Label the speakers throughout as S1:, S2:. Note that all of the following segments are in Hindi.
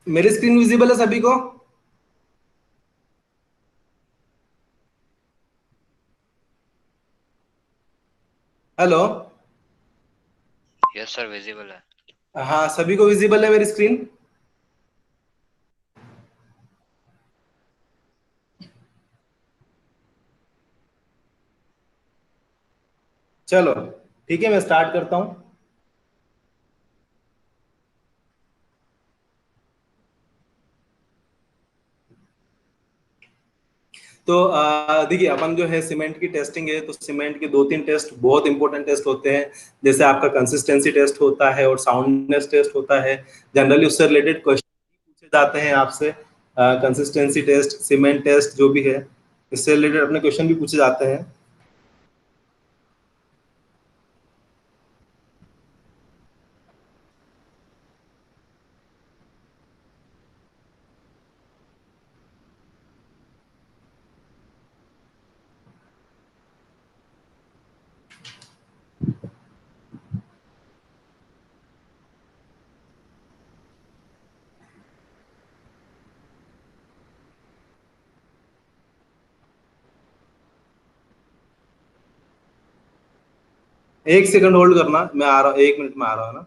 S1: मेरी स्क्रीन विजिबल है सभी को? हेलो।
S2: यस सर, विजिबल है।
S1: हाँ, सभी को विजिबल है मेरी स्क्रीन? चलो ठीक है, मैं स्टार्ट करता हूँ। तो देखिए, अपन जो है सीमेंट की टेस्टिंग है, तो सीमेंट के दो तीन टेस्ट बहुत इंपॉर्टेंट टेस्ट होते हैं। जैसे आपका कंसिस्टेंसी टेस्ट होता है और साउंडनेस टेस्ट होता है। जनरली उससे रिलेटेड क्वेश्चन पूछे जाते हैं आपसे। कंसिस्टेंसी टेस्ट, सीमेंट टेस्ट जो भी है, इससे रिलेटेड अपने क्वेश्चन भी पूछे जाते हैं। एक सेकंड होल्ड करना, मैं आ रहा हूँ, 1 मिनट में आ रहा हूँ ना।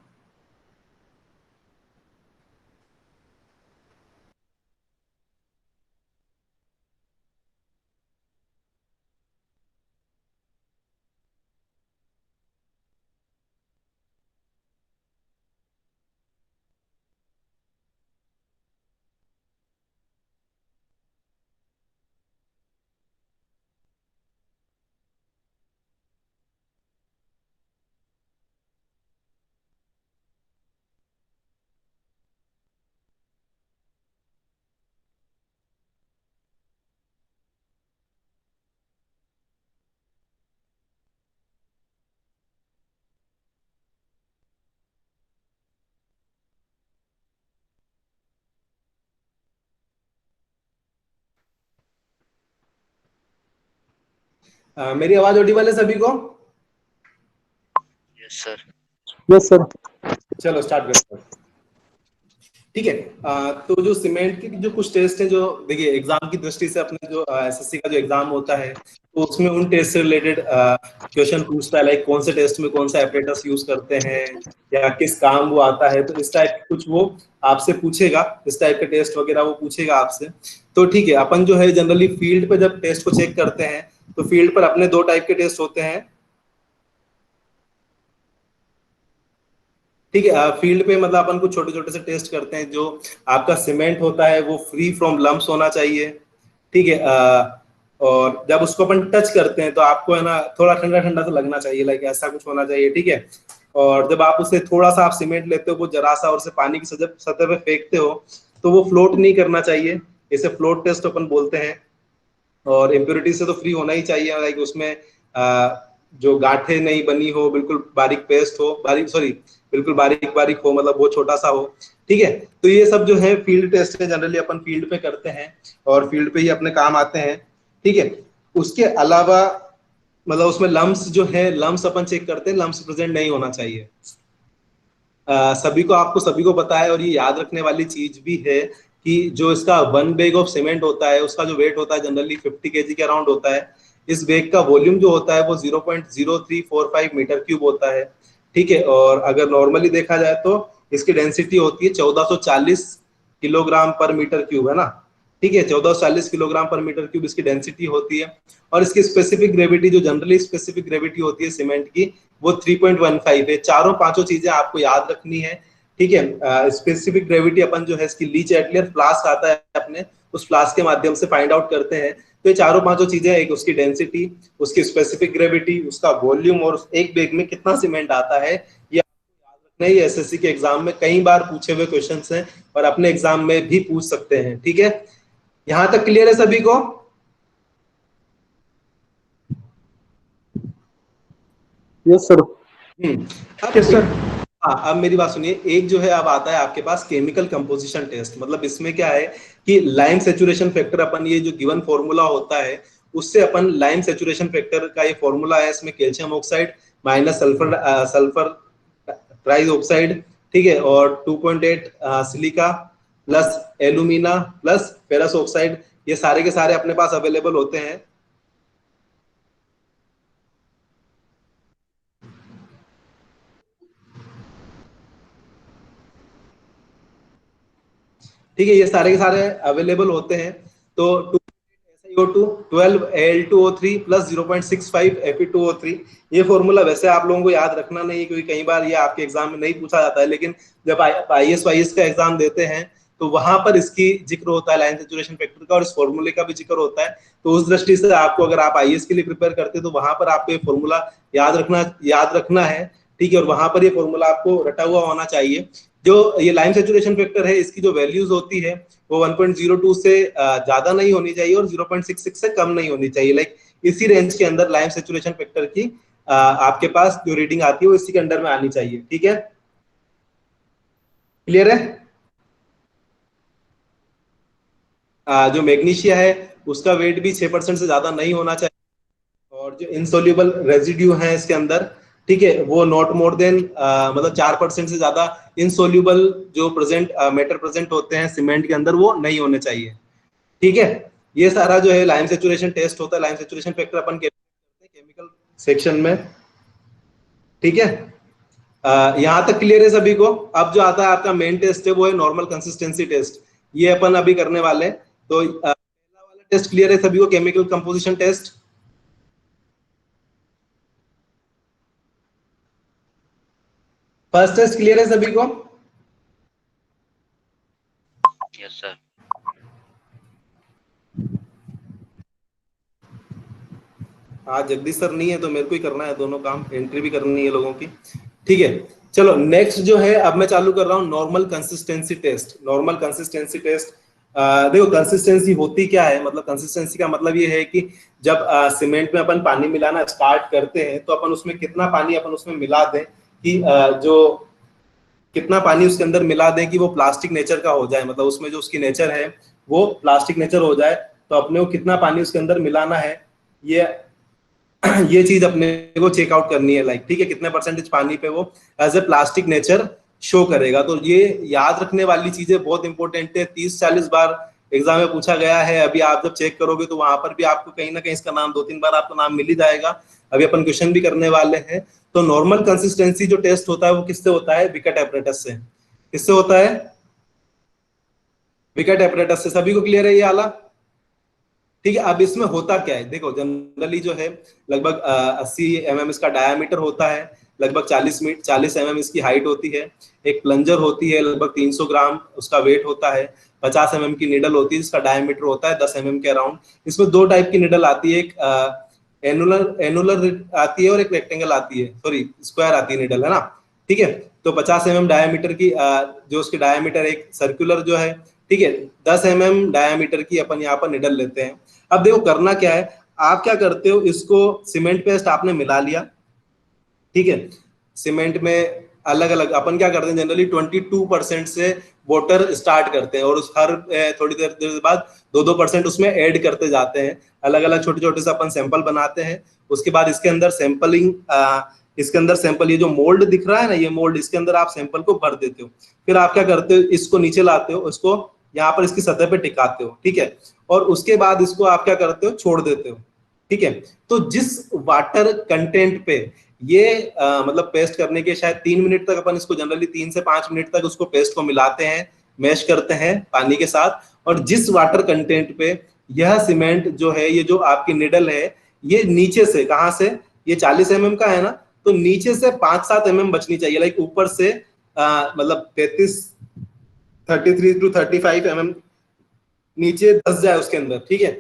S1: मेरी आवाज ऑडिबल है सभी को?
S2: Yes sir.
S3: Yes sir.
S1: चलो स्टार्ट करते हैं। ठीक है। तो जो सीमेंट के जो कुछ टेस्ट हैं, जो देखिए एग्जाम की दृष्टि से अपने जो एसएससी का जो एग्जाम होता है, तो उसमें उन टेस्ट से रिलेटेड क्वेश्चन पूछता है, लाइक कौन से टेस्ट में कौन सा एपरेटस यूज करते हैं या किस काम वो आता है, तो इस टाइप के कुछ वो आपसे पूछेगा। इस टाइप के टेस्ट वगैरह वो पूछेगा आपसे। तो ठीक है, अपन जो है जनरली फील्ड पे जब टेस्ट को चेक करते हैं, तो फील्ड पर अपने दो टाइप के टेस्ट होते हैं। ठीक है, फील्ड पे मतलब अपन कुछ छोटे छोटे से टेस्ट करते हैं। जो आपका सीमेंट होता है वो फ्री फ्रॉम लम्प्स होना चाहिए। ठीक है। और जब उसको अपन टच करते हैं, तो आपको है ना थोड़ा ठंडा ठंडा सा लगना चाहिए, लाइक ऐसा कुछ होना चाहिए। ठीक है। और जब आप उसे थोड़ा सा आप सीमेंट लेते हो, वो जरा सा और उसे पानी की सतह सतह पे फेंकते हो, तो वो फ्लोट नहीं करना चाहिए। इसे फ्लोट टेस्ट अपन बोलते हैं। और इम्प्योरिटी से तो फ्री होना ही चाहिए, लाइक उसमें जो गांठें नहीं बनी हो, बिल्कुल बारीक पेस्ट हो, बारीक सॉरी, बिल्कुल बारीक बारीक हो, मतलब वो छोटा सा हो। ठीक है। तो ये सब जो है फील्ड टेस्ट है, जनरली अपन फील्ड पे करते हैं और फील्ड पे ही अपने काम आते हैं। ठीक है। उसके अलावा मतलब उसमें लम्स जो है, लम्स अपन चेक करते हैं, लम्स प्रेजेंट नहीं होना चाहिए। सभी को, आपको सभी को पता है, और ये याद रखने वाली चीज भी है कि जो इसका 1 बैग ऑफ सीमेंट होता है, उसका जो वेट होता है जनरली 50 kg के अराउंड होता है। इस बैग का वॉल्यूम जो होता है वो 0.0345 मीटर क्यूब होता है। ठीक है। और अगर नॉर्मली देखा जाए तो इसकी डेंसिटी होती है 1440 किलोग्राम पर मीटर क्यूब, है ना। ठीक है, 1440 किलोग्राम पर मीटर क्यूब इसकी डेंसिटी होती है। और इसकी स्पेसिफिक ग्रेविटी, जो जनरली स्पेसिफिक ग्रेविटी होती है सीमेंट की, वो 3.15 है। चारों पांचों चीजें आपको याद रखनी है। ठीक है। स्पेसिफिक ग्रेविटी अपन जो है इसकी लीच एटलियर फ्लास्क आता है अपने, उस फ्लास्क के माध्यम से फाइंड आउट करते हैं। तो ये चारों पांचों चीजें, एक उसकी डेंसिटी, उसकी स्पेसिफिक ग्रेविटी, उसका वॉल्यूम, और एक बैग में कितना सीमेंट आता है, ये नहीं, एसएससी के एग्जाम में कई बार पूछे हुए क्वेश्चंस हैं और अपने एग्जाम में भी पूछ सकते हैं। ठीक है, यहां तक क्लियर है सभी को?
S3: Yes sir.
S1: अब
S3: यस सर।
S1: हाँ, अब मेरी बात सुनिए। एक जो है अब आता है आपके पास केमिकल कंपोजिशन टेस्ट। मतलब इसमें क्या है कि लाइम सेचुरेशन फैक्टर, अपन ये जो गिवन फॉर्मूला होता है, उससे अपन लाइम सेचुरेशन फैक्टर का ये फॉर्मूला है, इसमें calcium oxide minus sulphur sulphur trioxide, ठीक है, और 2.8 silica plus alumina plus ferrous oxide, ये सारे के सारे अपने पास अवेलेबल होते हैं। ठीक है, ये सारे के सारे अवेलेबल होते हैं। तो SiO2 12Al2O3 प्लस 0.65 Fe2O3, ये फॉर्मूला वैसे आप लोगों को याद रखना नहीं है, क्योंकि कई बार ये आपके एग्जाम में नहीं पूछा जाता है, लेकिन जब आप IAS वाईएएस का एग्जाम देते हैं तो वहां पर इसकी जिक्र होता है, लाइन सेचुरेशन फैक्टर का, और इस फॉर्मूले का भी जिक्र होता है। तो उस दृष्टि से आपको, अगर आप IAS के लिए प्रिपेयर करते हैं तो वहां पर आपको ये फॉर्मूला याद रखना है। ठीक है, और वहां पर ये फॉर्मूला आपको रटा हुआ होना चाहिए। जो ये लाइम सेचुरेशन फैक्टर है, इसकी जो वैल्यूज होती है वो 1.02 से ज्यादा नहीं होनी चाहिए और 0.66 से कम नहीं होनी चाहिए। लाइक इसी रेंज के अंदर लाइम सेचुरेशन फैक्टर की आपके पास जो रीडिंग आती है वो इसी के अंडर में आनी चाहिए। ठीक है, क्लियर है? जो मैग्नीशिया है उसका वेट भी 6% से ज्यादा नहीं होना चाहिए, और जो इनसोल्यूबल रेजिड्यू है इसके अंदर, ठीक है, वो नॉट मोर देन मतलब 4% से ज्यादा इनसोल्यूबल जो मैटर प्रेजेंट होते हैं सीमेंट के अंदर, वो नहीं होने चाहिए। ठीक है, ये सारा जो है लाइम सेचुरेशन टेस्ट होता है, लाइम सेचुरेशन फैक्टर अपन केमिकल सेक्शन में। ठीक है, यहाँ तक क्लियर है सभी को? अब जो आता है आपका मेन टेस्ट है वो है नॉर्मल कंसिस्टेंसी टेस्ट, ये अपन अभी करने वाले हैं। तो पहला वाला टेस्ट क्लियर है सभी को, chemical composition test? First test clear है सभी को?
S2: Yes sir.
S1: हाँ, जगदीश सर नहीं है तो मेरे को ही करना है दोनों काम, एंट्री भी करनी है लोगों की। ठीक है, चलो नेक्स्ट जो है अब मैं चालू कर रहा हूँ normal consistency test. Normal consistency test, देखो कंसिस्टेंसी होती क्या है, मतलब कंसिस्टेंसी का मतलब ये है कि जब सीमेंट में अपन पानी मिलाना स्टार्ट करते हैं तो अपन उसमें कितना पानी अपन उसमें मिला दें कि जो कितना पानी उसके अंदर मिला दें कि वो प्लास्टिक नेचर का हो जाए, मतलब उसमें जो उसकी नेचर है वो प्लास्टिक नेचर हो जाए। तो अपने को कितना पानी उसके अंदर मिलाना है, ये ये चीज अपने को चेकआउट करनी है। लाइक ठीक है, कितने परसेंटेज पानी पे वो as a plastic nature show करेगा। तो ये याद रखने वाली चीजें बहुत इंपॉर्टेंट है, 30-40 बार एग्जाम में पूछा गया है। अभी आप जब चेक करोगे तो वहां पर भी आपको कहीं ना कहीं इसका नाम 2-3 बार आपका नाम मिल ही जाएगा। अभी अपन क्वेश्चन भी करने वाले हैं। तो नॉर्मल कंसिस्टेंसी जो टेस्ट होता है वो किससे होता है? विकेट एपरेटस से। किससे होता है? विकेट एपरेटस से। सभी को क्लियर है ये वाला? ठीक है, अब इसमें होता क्या है, देखो जनरली जो है लगभग 80 mm इसका डायामीटर होता है, लगभग 40 mm इसकी हाइट होती है। एक प्लंजर होती है, लगभग 300 ग्राम उसका वेट होता है। 50 mm की निडल होती है जिसका डायमीटर होता है 10 mm के अराउंड। इसमें दो टाइप की निडल आती है, एक एनुलर एनुलर आती है और एक रेक्टेंगल आती है, सॉरी स्क्वायर आती है निडल, है ना? ठीक है, तो 50 mm डायमीटर की जो उसकी डायमीटर, एक सर्कुलर जो है, ठीक है, 10 mm डायमीटर की अपन यहाँ पर निडल लेते हैं। अब देखो करना क्या है, आप क्या करते हो, इसको सीमेंट पेस्ट आपने मिला लिया, ठीक है, सीमेंट में अलग अलग अपन क्या करते हैं जनरली 22% से वाटर स्टार्ट करते हैं, और उस हर थोड़ी देर देर बाद 2-2% उसमें ऐड करते जाते हैं। अलग अलग छोटे छोटे से अपन सैंपल बनाते हैं। उसके बाद इसके अंदर सैंपलिंग, इसके अंदर सैंपल, ये जो मोल्ड दिख रहा है ना, ये मोल्ड, इसके अंदर आप सैंपल को भर देते हो। फिर आप क्या करते हो, इसको नीचे लाते हो, इसको यहाँ पर इसकी सतह पे टिकाते हो, ठीक है, और उसके बाद इसको आप क्या करते हो, छोड़ देते हो। ठीक है, तो जिस वाटर कंटेंट पे ये मतलब पेस्ट करने के शायद 3 मिनट तक अपन इसको जनरली 3 से 5 मिनट तक उसको पेस्ट को मिलाते हैं, मैश करते हैं पानी के साथ, और जिस वाटर कंटेंट पे यह सीमेंट जो है, ये जो आपकी निडल है, ये नीचे से, कहां से, ये 40 mm का है ना, तो नीचे से 5-7 mm बचनी चाहिए। लाइक ऊपर से मतलब 33-35 mm नीचे धस जाए उसके अंदर। ठीक है,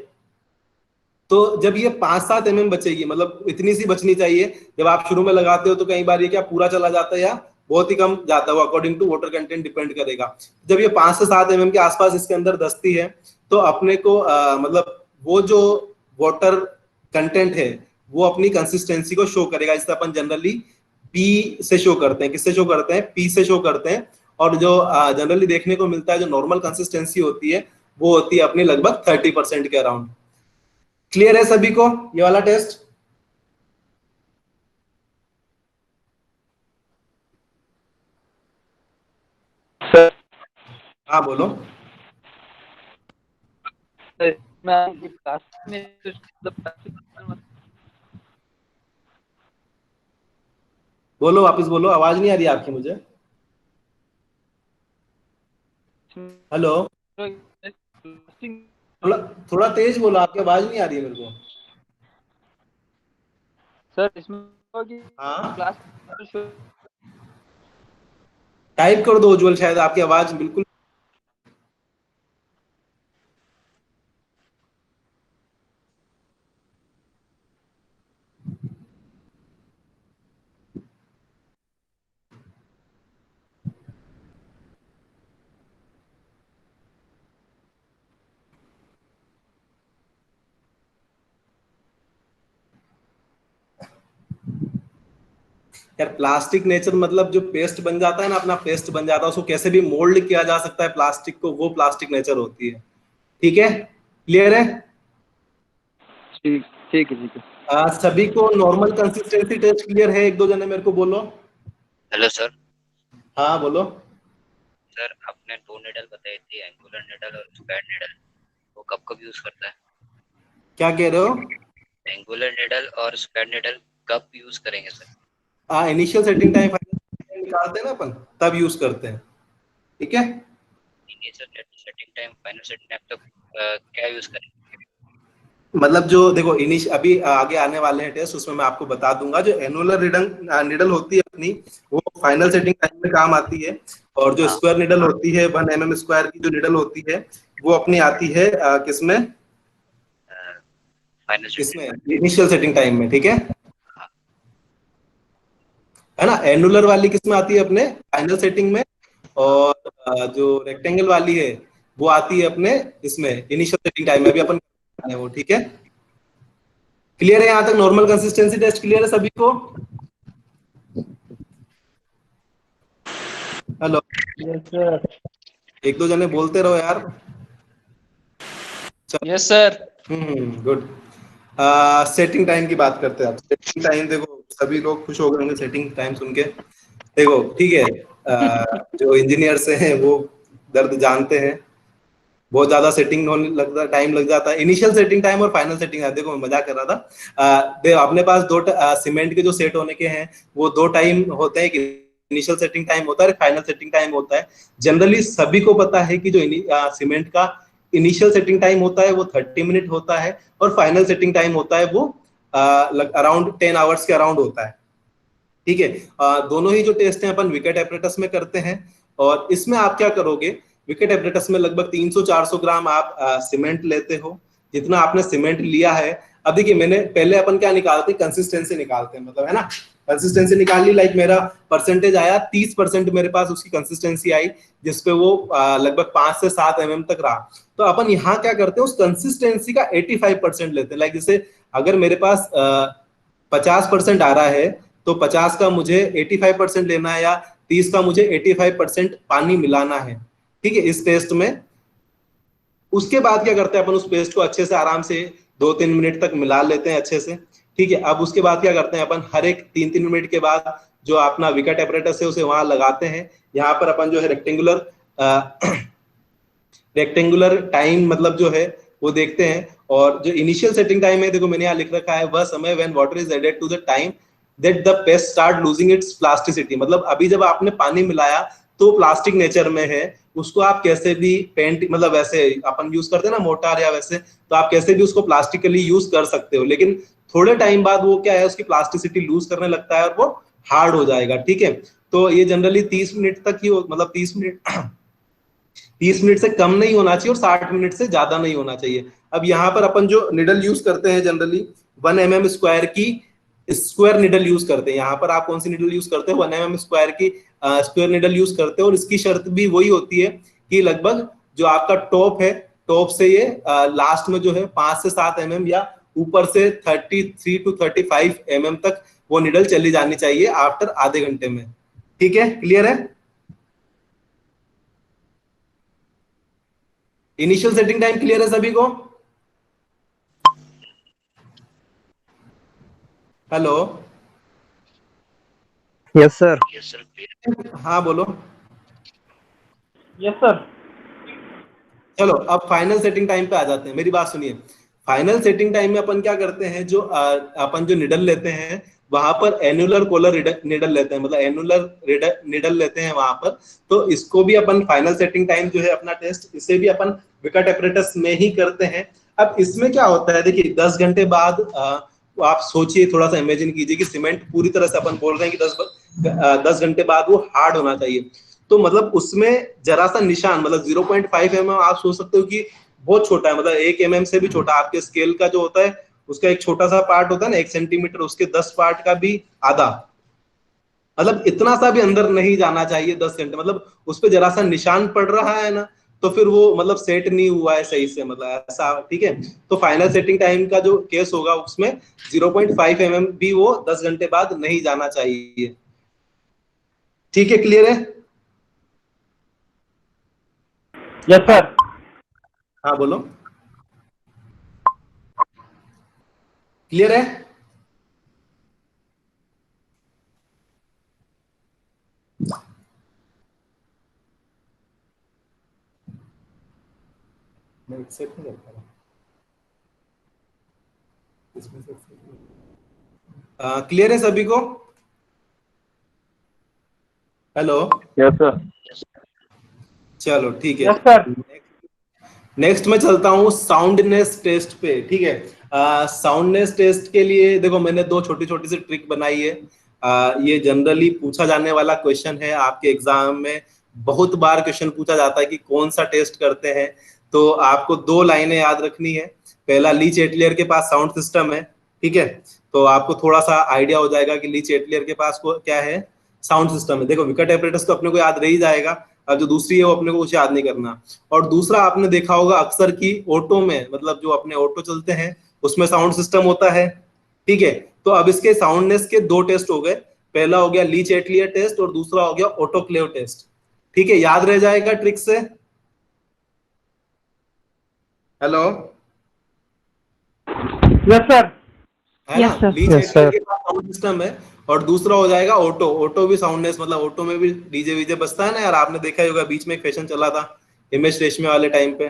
S1: तो जब ये 5-7 mm बचेगी, मतलब इतनी सी बचनी चाहिए। जब आप शुरू में लगाते हो तो कई बार ये क्या पूरा चला जाता है या बहुत ही कम जाता है, according to water content depend करेगा। जब ये 5 से 7 mm के आसपास इसके अंदर धसती है तो अपने को मतलब वो जो वाटर कंटेंट है वो अपनी कंसिस्टेंसी को शो करेगा, जिसे अपन जनरली पी से शो करते हैं। किससे शो करते हैं? पी से शो करते हैं। और जो जनरली देखने को मिलता है, जो नॉर्मल कंसिस्टेंसी होती है वो होती है अपनी लगभग 30% के अराउंड। क्लियर है सभी को ये वाला टेस्ट? हाँ बोलो। बोलो, वापस बोलो, आवाज नहीं आ रही आपकी मुझे। हेलो, थोड़ा थोड़ा तेज बोलो, आपकी आवाज नहीं आ रही है मेरे को।
S4: सर इसमें
S1: हाँ,
S4: क्लास
S1: टाइप कर दो उज्जवल, शायद आपकी आवाज बिल्कुल। यार प्लास्टिक नेचर मतलब जो पेस्ट बन जाता है ना, अपना पेस्ट बन जाता है, उसको कैसे भी मोल्ड किया जा सकता है प्लास्टिक को, वो प्लास्टिक नेचर होती है। ठीक है, क्लियर है।
S4: ठीक ठीक है ठीक है।
S1: सभी को नॉर्मल कंसिस्टेंसी टेस्ट क्लियर है? एक दो जने मेरे को बोलो।
S2: Hello sir.
S1: हाँ बोलो।
S2: सर आपने दो निडल बताई थी, एंगुलर निडल और स्क्वायर निडल, वो कब कब यूज करता है?
S1: क्या कह रहे हो?
S2: एंगुलर निडल और स्क्वायर निडल कब यूज करेंगे सर?
S1: हाँ, इनिशियल सेटिंग टाइम फाइनल निकालते हैं ना अपन, तब यूज करते हैं। ठीक है,
S2: initial setting time, final setting time तक क्या यूज करेंगे?
S1: मतलब जो देखो इनिश अभी आगे आने वाले हैं टेस्ट, उसमें मैं आपको बता दूंगा। जो एनुलर निडल होती है अपनी, वो फाइनल सेटिंग टाइम में काम आती है। और जो
S2: हाँ,
S1: स्क्वायर निडल होती है, 1 mm स्क्वायर की जो निडल होती है, वो अपनी आती है किसमें?
S2: फाइनल
S1: किसमें?
S2: सेटिंग।
S1: इनिशियल सेटिंग टाइम में। ठीक है
S2: हाँ,
S1: है ना। एनुलर वाली किसमें आती है? अपने फाइनल सेटिंग में।
S2: हाँ।
S1: और जो रेक्टेंगल वाली है, वो आती है अपने इसमें इनिशियल सेटिंग टाइम में। अभी अपन है वो। ठीक है, क्लियर है यहाँ तक? नॉर्मल कंसिस्टेंसी टेस्ट क्लियर है सभी को? Hello,
S3: yes sir.
S1: एक दो जने बोलते रहो यार।
S4: Yes sir.
S1: Good. Setting time की बात करते हैं। आप सेटिंग टाइम देखो, सभी लोग खुश हो गए होंगे सेटिंग टाइम सुन के। देखो ठीक है, जो इंजीनियर्स हैं वो दर्द जानते हैं। बहुत ज्यादा सेटिंग होने लगता, टाइम लग जाता है। इनिशियल सेटिंग टाइम और फाइनल सेटिंग, देखो मैं मजाक कर रहा था। देखो अपने पास दो सीमेंट के जो सेट होने के हैं, वो दो टाइम होते हैं। इनिशियल सेटिंग टाइम होता है, फाइनल सेटिंग टाइम होता है। जनरली सभी को पता है कि जो सीमेंट का इनिशियल सेटिंग टाइम होता है वो 30 मिनट होता है, और फाइनल सेटिंग टाइम होता है वो अराउंड 10 आवर्स के अराउंड होता है। ठीक है, दोनों ही जो टेस्ट हैं अपन विकेट एपरेटस में करते हैं। और इसमें आप क्या करोगे? विकेट एपरेटस में लगभग 300-400 ग्राम आप सीमेंट लेते हो। जितना आपने सीमेंट लिया है, अब देखिए मैंने पहले अपन क्या निकालते हैं? कंसिस्टेंसी निकालते हैं, मतलब है ना। कंसिस्टेंसी निकाल ली, लाइक मेरा परसेंटेज आया 30%, मेरे पास उसकी कंसिस्टेंसी आई, जिसपे वो लगभग 5 से 7 तक रहा। तो अपन यहाँ क्या करते हैं? उस कंसिस्टेंसी का 85% लेते हैं। लाइक जैसे अगर मेरे पास 50% आ रहा है, तो 50 का मुझे 85% लेना है, या 30 का मुझे 85% पानी मिलाना है। ठीक है, इस पेस्ट में। उसके बाद क्या करते हैं? अपन उस पेस्ट को अच्छे से आराम से 2-3 मिनट तक मिला लेते हैं अच्छे से। ठीक है, अब उसके बाद क्या करते हैं? अपन हर एक 3-3 मिनट के बाद जो अपना विकेट एपरेटस है उसे वहां लगाते हैं। यहाँ पर अपन जो है रेक्टेंगुलर टाइम मतलब जो है वो देखते हैं। और जो इनिशियल सेटिंग टाइम है, देखो मैंने यहाँ लिख रखा है, वह समय when water is added to the time that the paste start losing its plasticity. मतलब अभी जब आपने पानी मिलाया तो प्लास्टिक नेचर में है, उसको आप कैसे भी पेंट, मतलब वैसे अपन यूज करते हैं ना मोटार या वैसे, तो आप कैसे भी उसको प्लास्टिकली यूज कर सकते हो। लेकिन थोड़े टाइम बाद वो क्या है, उसकी प्लास्टिसिटी लूज करने लगता है और वो हार्ड हो जाएगा। ठीक है, तो ये जनरली 30 मिनट तक ही मतलब 30 मिनट से कम नहीं होना चाहिए, और 60 मिनट से ज्यादा नहीं होना चाहिए। अब यहाँ पर अपन जो निडल यूज करते हैं जनरली 1 mm स्क्वायर की स्क्वायर निडल यूज करते हैं। यहाँ पर आप कौन सी निडल यूज करते हैं? 1 mm स्क्वायर की स्क्वायर निडल यूज करते हैं। और इसकी शर्त भी वही होती है कि लगभग जो आपका टॉप है, टॉप से ये लास्ट में जो है 5 से 7 mm, या ऊपर से 33 to 35 mm तक वो निडल चली जानी चाहिए आफ्टर आधे घंटे में। ठीक है, क्लियर है? इनिशियल सेटिंग टाइम क्लियर है सभी को? Hello,
S3: yes sir.
S2: Yes sir, clear.
S1: हाँ बोलो।
S4: Yes sir.
S1: चलो अब फाइनल सेटिंग टाइम पे आ जाते हैं, मेरी बात सुनिए। फाइनल सेटिंग टाइम में अपन क्या करते हैं, जो अपन जो निडल लेते हैं वहां पर एनुलर कोलर निडल लेते हैं, मतलब एनुलर निडल लेते हैं वहां पर। तो इसको भी अपन फाइनल सेटिंग टाइम जो है अपना टेस्ट, इसे भी अपन विकट एपरेटस में ही करते हैं। अब इसमें क्या होता है, देखिए 10 घंटे बाद आप सोचिए, थोड़ा सा इमेजिन कीजिए कि सीमेंट पूरी तरह से, अपन बोल रहे हैं कि 10 घंटे बाद वो हार्ड होना चाहिए। तो मतलब उसमें जरा सा निशान, मतलब 0.5 mm, आप सोच सकते हो कि बहुत छोटा है, मतलब 1 mm से भी छोटा। आपके स्केल का जो होता है उसका एक छोटा सा पार्ट होता है ना, 1 सेंटीमीटर, उसके 10 पार्ट का भी आधा, मतलब इतना सा भी अंदर नहीं जाना चाहिए 10 घंटे। मतलब उस पर जरा सा निशान पड़ रहा है ना, तो फिर वो मतलब सेट नहीं हुआ है सही से, मतलब ऐसा, ठीक है। तो फाइनल सेटिंग टाइम का जो केस होगा उसमें 0.5 mm भी वो 10 घंटे बाद नहीं जाना चाहिए। ठीक है, क्लियर है?
S3: Yes sir.
S1: हाँ बोलो, क्लियर है? मैं एक्सेप्ट नहीं कर पा रहा। क्लियर है सभी को? Hello,
S3: yes sir.
S1: चलो ठीक है।
S3: Yes sir.
S1: नेक्स्ट मैं चलता हूँ साउंडनेस टेस्ट पे, ठीक है। साउंडनेस टेस्ट के लिए देखो मैंने दो छोटी छोटी सी ट्रिक बनाई है। ये जनरली पूछा जाने वाला क्वेश्चन है आपके एग्जाम में, बहुत बार क्वेश्चन पूछा जाता है कि कौन सा टेस्ट करते हैं। तो आपको दो लाइनें याद रखनी है। पहला, ली चेटलियर के पास साउंड सिस्टम है, ठीक है। तो आपको थोड़ा सा आइडिया हो जाएगा कि ली चेटलियर के पास को क्या है, साउंड सिस्टम है। देखो विकट एपरेटस तो अपने को याद रह ही जाएगा, और जो दूसरी है वो अपने को कुछ याद नहीं करना। और दूसरा आपने देखा होगा अक्सर की ऑटो में, मतलब जो अपने ऑटो चलते हैं उसमें साउंड सिस्टम होता है, ठीक है। तो अब इसके साउंडनेस के दो टेस्ट हो गए, पहला हो गया ली चेटलियर टेस्ट और दूसरा हो गया ऑटोक्लेव टेस्ट, ठीक है। याद रह जाएगा ट्रिक से? Hello,
S3: yes sir.
S1: है ना?
S5: Yes sir.
S1: ली
S3: यस
S1: चेटलियर
S3: सर।
S1: के पास साउंड सिस्टम है, और दूसरा हो जाएगा ऑटो। ऑटो भी साउंडनेस, मतलब ऑटो में भी डीजे वीजे बजता है ना यार, आपने देखा ही होगा, बीच में एक फैशन चला था हिमेश रेशमिया वाले टाइम पे,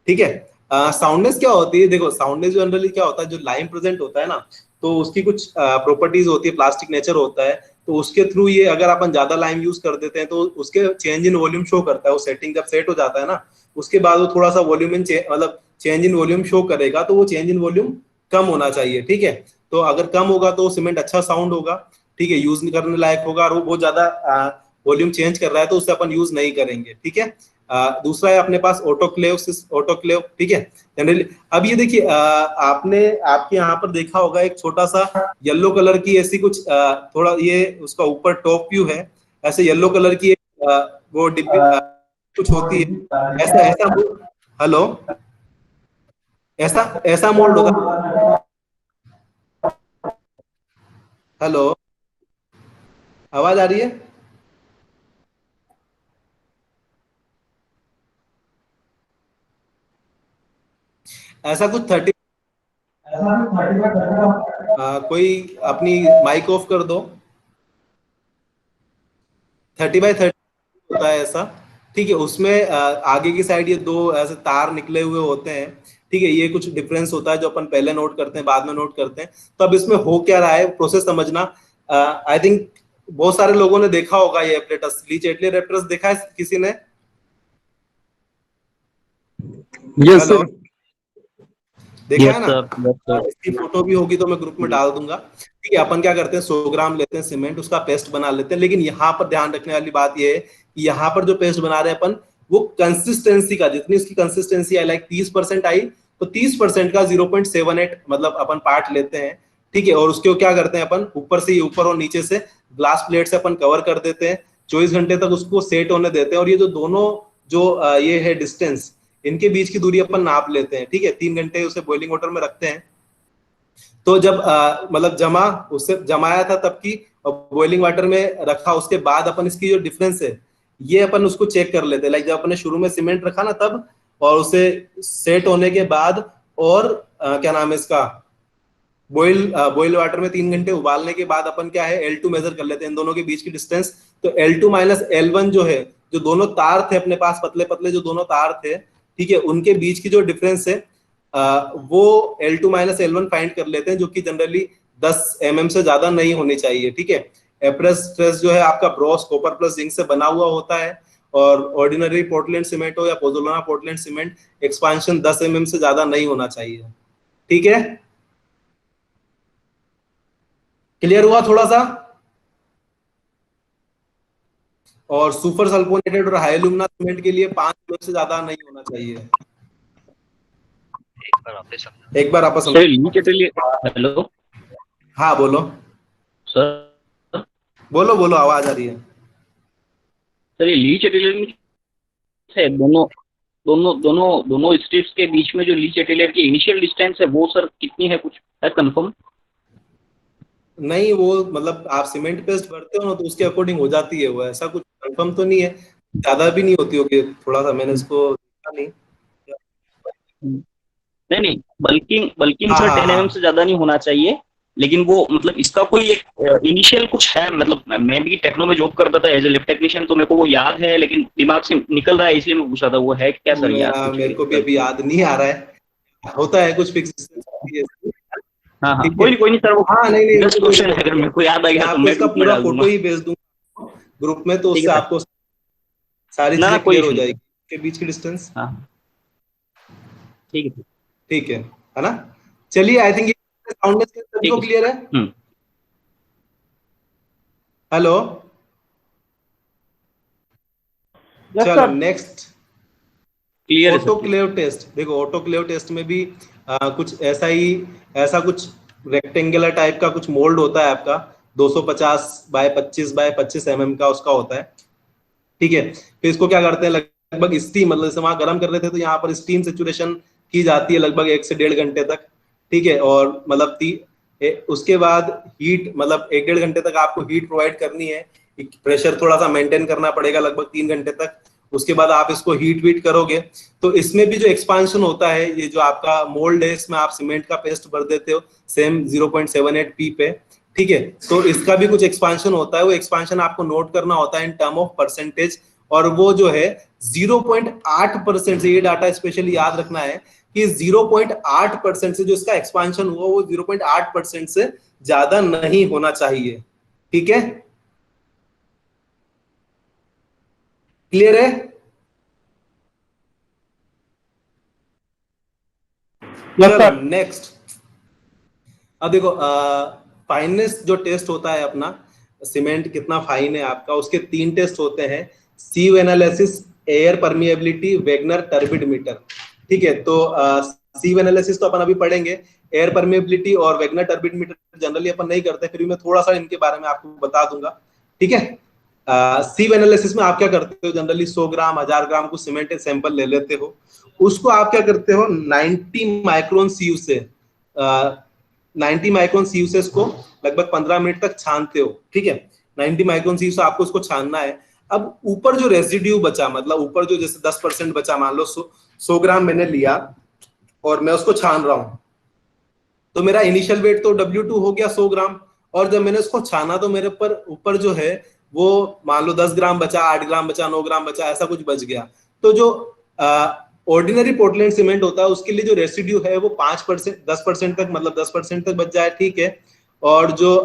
S1: ठीक है। साउंडनेस क्या होती है, देखो साउंडनेस जनरली क्या होता है, जो लाइम प्रेजेंट होता है ना, तो उसकी कुछ प्रॉपर्टीज होती है, प्लास्टिक नेचर होता है। तो उसके थ्रू ये, अगर अपन ज्यादा लाइम यूज कर देते हैं तो उसके चेंज इन वॉल्यूम शो करता है। वो सेटिंग जब सेट हो जाता है ना, उसके बाद वो थोड़ा सा वॉल्यूम इन मतलब चेंज इन वॉल्यूम शो करेगा, तो वो चेंज इन वॉल्यूम कम होना चाहिए, ठीक है। तो अगर कम होगा तो सीमेंट अच्छा साउंड होगा, ठीक है, यूज करने लायक होगा। और वो बहुत ज्यादा वॉल्यूम चेंज कर रहा है तो उससे अपन यूज नहीं करेंगे, ठीक है। दूसरा है अपने पास ऑटोक्लेव, ऑटोक्लेव, ठीक है। जनरली अब ये देखिए, आपने आपके यहाँ पर देखा होगा एक छोटा सा येलो कलर की ऐसी कुछ थोड़ा, ये उसका ऊपर टॉप व्यू है, ऐसे येलो कलर की एक वो डिब्बी कुछ होती है, ऐसा ऐसा। हेलो, ऐसा ऐसा मोल्ड होता है। हेलो, आवाज आ रही है? ऐसा कुछ 30, कोई अपनी माइक ऑफ कर दो। 30x30 होता है ऐसा, ठीक है। उसमें आगे की साइड ये दो ऐसे तार निकले हुए होते हैं, ठीक है। ये कुछ डिफरेंस होता है जो अपन पहले नोट करते हैं, बाद में नोट करते हैं। तो अब इसमें हो क्या रहा है, प्रोसेस समझना। आई थिंक बहुत सारे लोगों ने देखा होगा ये एपरेटस, ली चेटलियर एपरेटस देखा है किसी ने?
S3: Yes
S1: hello,
S3: sir.
S1: देखा
S4: यस
S1: है ना?
S4: सर। Yes sir.
S1: इसकी फोटो भी होगी तो मैं ग्रुप में डाल दूंगा, ठीक है। अपन क्या करते हैं, 100 ग्राम लेते हैं सीमेंट, उसका पेस्ट बना लेते हैं। लेकिन यहाँ पर ध्यान रखने वाली बात ये है कि यहाँ पर जो पेस्ट बना रहे हैं अपन, वो कंसिस्टेंसी का, जितनी इसकी कंसिस्टेंसी आई, लाइक 30% आई, तो 30% का 0.78 मतलब अपन पार्ट लेते हैं, ठीक है। और उसको क्या करते हैं अपन, ऊपर से, ऊपर और नीचे से ग्लास प्लेट से अपन कवर कर देते हैं, 24 घंटे तक उसको सेट होने देते हैं। और ये जो दोनों जो ये है डिस्टेंस, इनके बीच की दूरी अपन नाप लेते हैं, ठीक है। 3 घंटे उसे बॉइलिंग वाटर में रखते हैं। तो जब मतलब जमा, उससे जमाया था तब की, बॉइलिंग वाटर में रखा, उसके बाद अपन इसकी जो डिफरेंस है ये अपन उसको चेक कर लेते हैं। लाइक जब अपने शुरू में सीमेंट रखा ना तब, और उसे सेट होने के बाद, और क्या नाम है इसका, बॉइल वाटर में 3 घंटे उबालने के बाद अपन क्या है, L2 मेजर कर लेते हैं इन दोनों के बीच की डिस्टेंस। तो L2 माइनस L1 जो है, जो दोनों तार थे अपने पास, पतले पतले जो दोनों तार थे, ठीक है, उनके बीच की जो डिफरेंस है वो L2 माइनस L1 फाइंड कर लेते हैं, जो कि जनरली 10 mm से ज्यादा नहीं होनी चाहिए। ठीक है, एप्रेस स्ट्रेस जो है आपका ब्रॉस कॉपर प्लस जिंक से बना हुआ होता है, और ऑर्डिनरी पोर्टलैंड सीमेंट हो या pozzolana Portland cement, expansion 10 mm से ज्यादा नहीं होना चाहिए। ठीक है, क्लियर हुआ थोड़ा सा? और सुपर सल्फोनेटेड और हाई लुमिना सीमेंट के लिए 5 mm से ज्यादा नहीं होना चाहिए। एक बार आपस
S3: सर लीच एटेलियर, हेलो
S1: हाँ बोलो
S3: सर।
S1: बोलो बोलो, आवाज आ रही है।
S3: सर ये लीच एटेलियर में है, दोनों दोनों दोनों दोनों स्ट्रिप्स के बीच में जो लीच एटेलियर की इनिशियल डिस्टेंस है वो सर कितनी है, कुछ है कंफर्म?
S1: नहीं, वो मतलब आप सीमेंट पेस्ट भरते हो ना तो उसके अकॉर्डिंग हो जाती है वो, ऐसा कुछ कंफर्म तो नहीं है, ज्यादा भी नहीं होती होगी, थोड़ा सा मैंने इसको देखा नहीं।
S3: नहीं नहीं, बल्किंग बल्किंग
S1: हाँ
S3: सर
S1: हाँ
S3: 10
S1: हाँ,
S3: mm से ज्यादा नहीं होना चाहिए, लेकिन वो मतलब इसका कोई एक इनिशियल कुछ है, मतलब मैं भी टेक्नो में जॉब करता था एज ए लैब टेक्नीशियन, तो मेरे को वो याद है, लेकिन दिमाग से निकल रहा है, इसलिए मैं पूछा था वो है क्या सर, याद कुछ
S1: मेरे को भी अभी याद नहीं आ रहा है, होता है कुछ फिक्स।
S3: हाँ हाँ,
S1: ठीक है,
S3: कोई नहीं सर, वो
S1: हाँ नहीं नहीं,
S3: जस्ट क्वेश्चन है, अगर मेरे को याद आ
S1: मैं
S3: गया तो
S1: आपको
S3: मैं
S1: इसका
S3: ग्रुप में
S1: पूरा
S3: डाल
S1: फोटो
S3: दूंगा।
S1: ही भेज दूंगा ग्रुप में, तो
S3: ठीक
S1: उससे
S3: है सर,
S1: आपको सारी
S3: ना
S1: चीजें
S3: कोई
S1: क्लियर हो
S3: इशू नहीं
S1: जाएगी
S3: सर।
S1: के बीच की डिस्टेंस।
S3: हाँ ठीक है
S1: ठीक है ना? चलिए, आई थिंक साउंड सभी
S3: ठीक
S1: को
S3: है
S1: क्लियर है।
S3: सर।
S1: हेलो,
S3: यस
S1: चलो
S3: सर,
S1: नेक्स्ट,
S3: क्लियर है सर, क्लियर।
S1: Autoclave test. देखो ऑटोक्लेव टेस्ट में भी कुछ ऐसा कुछ रेक्टेंगुलर टाइप का कुछ मोल्ड होता है आपका, 250 बाय 25 बाय 25 mm का उसका होता है। ठीक है, फिर इसको क्या करते हैं, लगभग स्टीम, मतलब जैसे वहां गर्म कर रहे थे तो यहाँ पर स्टीम सेचुरेशन की जाती है लगभग 1 से 1.5 घंटे तक। ठीक है, और मतलब उसके बाद हीट, मतलब 1-1.5 घंटे तक आपको हीट प्रोवाइड करनी है, प्रेशर थोड़ा सा मेंटेन करना पड़ेगा लगभग 3 घंटे तक। उसके बाद आप इसको हीट वीट करोगे तो इसमें भी जो एक्सपांशन होता है, ये जो आपका मोल्ड है इसमें आप सीमेंट का पेस्ट भर देते हो सेम 0.78 पी पे। ठीक है, तो इसका भी कुछ एक्सपांशन होता है, वो एक्सपांशन आपको नोट करना होता है इन टर्म ऑफ परसेंटेज, और वो जो है 0.8% से, ये डाटा स्पेशली याद रखना है कि 0.8% से जो इसका एक्सपांशन हुआ वो 0.8% से ज्यादा नहीं होना चाहिए। ठीक है, क्लियर है?
S3: यस
S1: चलो
S3: सर।
S1: नेक्स्ट, अब देखो फाइननेस जो टेस्ट होता है अपना, सीमेंट कितना फाइन है आपका, उसके 3 टेस्ट होते हैं, sieve analysis, air permeability, Wagner turbidimeter. ठीक है, तो सीव एनालिसिस तो अपन अभी पढ़ेंगे, एयर परमिएबिलिटी और वेगनर टर्बिड मीटर जनरली अपन नहीं करते, फिर भी मैं थोड़ा सा इनके बारे में आपको बता दूंगा। ठीक है, सीव एनालिसिस में आप क्या करते हो, जनरली 100 ग्राम 1000 ग्राम को सीमेंट सैंपल ले लेते हो, उसको आप क्या करते हो 90 माइक्रोन सीव से 90 माइक्रोन सीव से इसको लगभग 15 मिनट तक छानते हो। ठीक है, 90 माइक्रोन सीव से आपको इसको छानना है। अब ऊपर जो रेजिड्यू बचा, मतलब ऊपर जो जैसे 10% बचा, मान लो 100 ग्राम मैंने लिया और मैं उसको छान रहा हूं, तो मेरा इनिशियल वेट तो W2 हो गया 100 ग्राम, और जब मैंने उसको छाना तो मेरे ऊपर जो है वो मान लो 10 ग्राम बचा, 8 ग्राम बचा, 9 ग्राम बचा, ऐसा कुछ बच गया। तो जो ऑर्डिनरी पोर्टलैंड सीमेंट होता है उसके लिए जो रेसिड्यू है वो 5% 10% तक, मतलब 10% तक बच जाए। ठीक है, और जो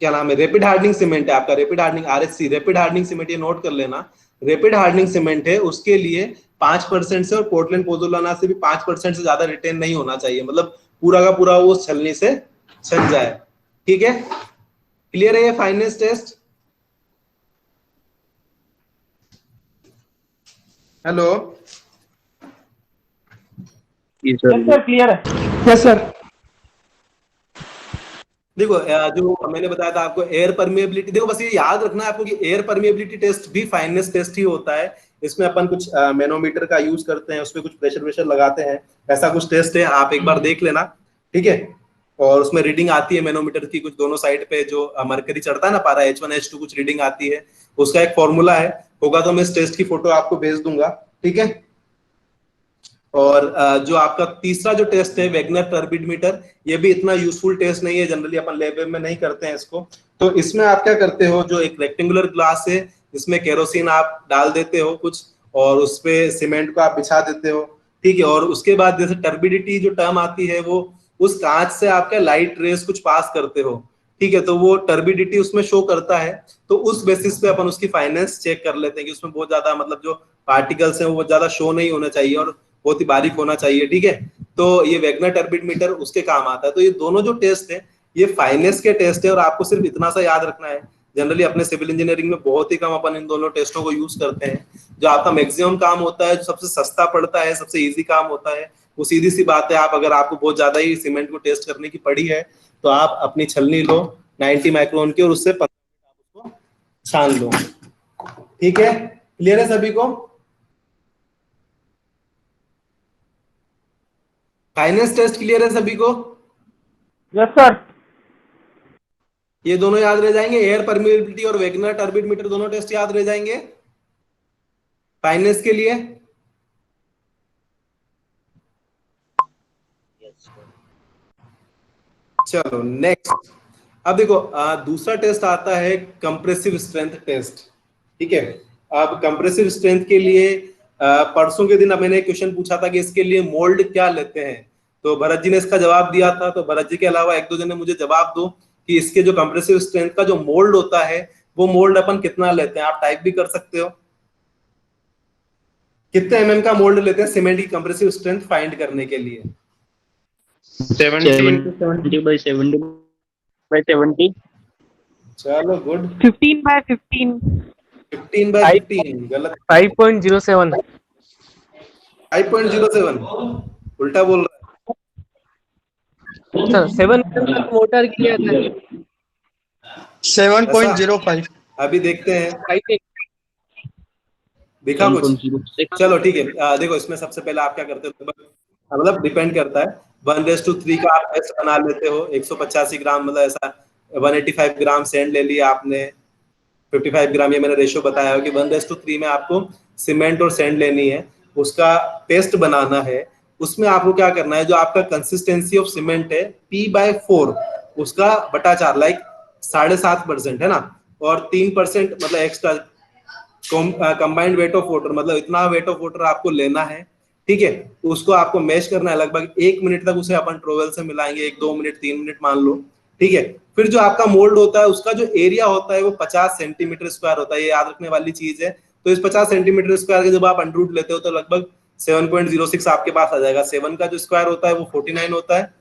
S1: क्या नाम है, रैपिड हार्डनिंग सीमेंट है आपका, rapid hardening RHC, rapid hardening cement, ये नोट कर लेना, रैपिड हार्डनिंग सीमेंट है उसके लिए 5% से, और पोर्टलैंड पोज़ोलाना से भी 5% से ज्यादा रिटेन नहीं होना चाहिए, मतलब पूरा का पूरा वो छलनी से छल जाए। ठीक है, क्लियर है ये fineness test? Hello,
S3: yes sir,
S4: clear है।
S3: Yes sir.
S1: देखो जो मैंने बताया था आपको एयर परमिएबिलिटी, देखो बस ये याद रखना है आपको कि एयर परमिएबिलिटी टेस्ट भी फाइननेस टेस्ट ही होता है। इसमें अपन कुछ मैनोमीटर का यूज करते हैं, उसमें कुछ प्रेशर वेशर लगाते हैं, ऐसा कुछ टेस्ट है, आप एक बार देख लेना। ठीक है, और उसमें रीडिंग आती है मैनोमीटर की, कुछ दोनों साइड पे जो मरकरी चढ़ता है ना, पारा H1 H2 कुछ रीडिंग आती है, उसका एक फॉर्मूला है, होगा तो मैं इस टेस्ट की फोटो आपको भेज दूंगा। ठीक है, और जो आपका तीसरा जो टेस्ट है वेगनर टर्बिड मीटर, ये भी इतना यूजफुल टेस्ट नहीं है, जनरली अपन लैब में नहीं करते हैं इसको। तो इसमें आप क्या करते हो, जो एक रेक्टेंगुलर ग्लास है इसमें केरोसिन आप डाल देते हो कुछ, और उस पे सीमेंट को आप बिछा देते हो, ठीक है। और उसके बाद जैसे टर्बिडिटी जो टर्म आती है, वो उस कांच से आपका लाइट रेस कुछ पास करते हो, ठीक है, तो वो टर्बिडिटी उसमें शो करता है। तो उस बेसिस पे अपन उसकी फाइनेंस चेक कर लेते हैं कि उसमें बहुत ज्यादा मतलब जो पार्टिकल्स हैं वो ज्यादा शो नहीं होना चाहिए और बहुत ही बारीक होना चाहिए, ठीक है। तो ये वैगनर टर्बिड मीटर उसके काम आता है। तो ये दोनों जो टेस्ट है ये फाइनेंस के टेस्ट है, और आपको सिर्फ इतना सा याद रखना है, जनरली अपने सिविल इंजीनियरिंग में बहुत ही कम अपन इन दोनों टेस्टों को यूज करते हैं। जो आपका मैक्सिमम काम होता है, जो सबसे सस्ता पड़ता है, सबसे इजी काम होता है, वो सीधी सी बात है, आप अगर आपको बहुत ज्यादा ही सीमेंट को टेस्ट करने की पड़ी है तो आप अपनी छलनी लो 90 माइक्रोन की और उससे 15 मिनट आप उसको छान लो, ठीक है। क्लियर है सभी को? फाइनेंस टेस्ट क्लियर है सभी को?
S5: Yes sir.
S1: ये दोनों याद रह जाएंगे, एयर परमिएबिलिटी और वैगनर टर्बिड मीटर, दोनों टेस्ट याद रह जाएंगे फाइनेंस के लिए। चलो नेक्स्ट। अब देखो दूसरा टेस्ट आता है कंप्रेसिव स्ट्रेंथ टेस्ट, ठीक है। अब कंप्रेसिव स्ट्रेंथ के लिए परसों के दिन अब मैंने एक क्वेश्चन पूछा था कि इसके लिए मोल्ड क्या लेते हैं, तो भरत जी ने इसका जवाब दिया था। तो भरत जी के अलावा एक दो जन ने मुझे जवाब दो कि इसके जो कंप्रेसिव स्ट्रेंथ का जो मोल्ड होता है वो मोल्ड अपन कितना लेते हैं। आप टाइप भी कर सकते हो, कितने एमएम का मोल्ड लेते हैं सीमेंट की कंप्रेसिव स्ट्रेंथ फाइंड करने के लिए।
S3: 70 by 70
S1: चलो गुड।
S5: 15/15
S1: 15/15 गलत।
S5: 5.07
S1: 5.07 उल्टा बोल रहा है
S5: सर। 7 मोटर के लिए आता है
S6: 7.05।
S1: अभी देखते हैं,
S5: आई थिंक।
S1: दिखा कुछ?
S3: 1.06
S1: चलो ठीक है। देखो इसमें सबसे पहले आप क्या करते हो, मतलब डिपेंड करता है, 1:3 का आप टेस्ट बना लेते हो। 185 ग्राम मतलब ऐसा 185 ग्राम सैंड ले लिया आपने, 55 ग्राम, ये मैंने रेशियो बताया है कि 1:3 में आपको सीमेंट और सैंड लेनी है, उसका पेस्ट बनाना है। उसमें आपको क्या करना है, जो आपका कंसिस्टेंसी ऑफ सीमेंट है P/4 उसका बटा 4 लाइक 7.5% है ना, और 3% मतलब extra combined weight of water, मतलब इतना वेट ऑफ वाटर आपको लेना है, ठीक है। तो उसको आपको मैश करना है, लगभग 1 मिनट तक उसे अपन ट्रोवेल से मिलाएंगे, 1-2 मिनट 3 मिनट मान लो, ठीक है। फिर जो आपका मोल्ड होता है उसका जो एरिया होता है वो 50 सेंटीमीटर स्क्वायर होता है, ये याद रखने वाली चीज है। तो इस 50 सेंटीमीटर स्क्वायर के जब आप अंडर रूट लेते हो तो लगभग 7.06 आपके पास आ जाएगा। 7 का जो स्क्वायर होता है वो 49 होता है,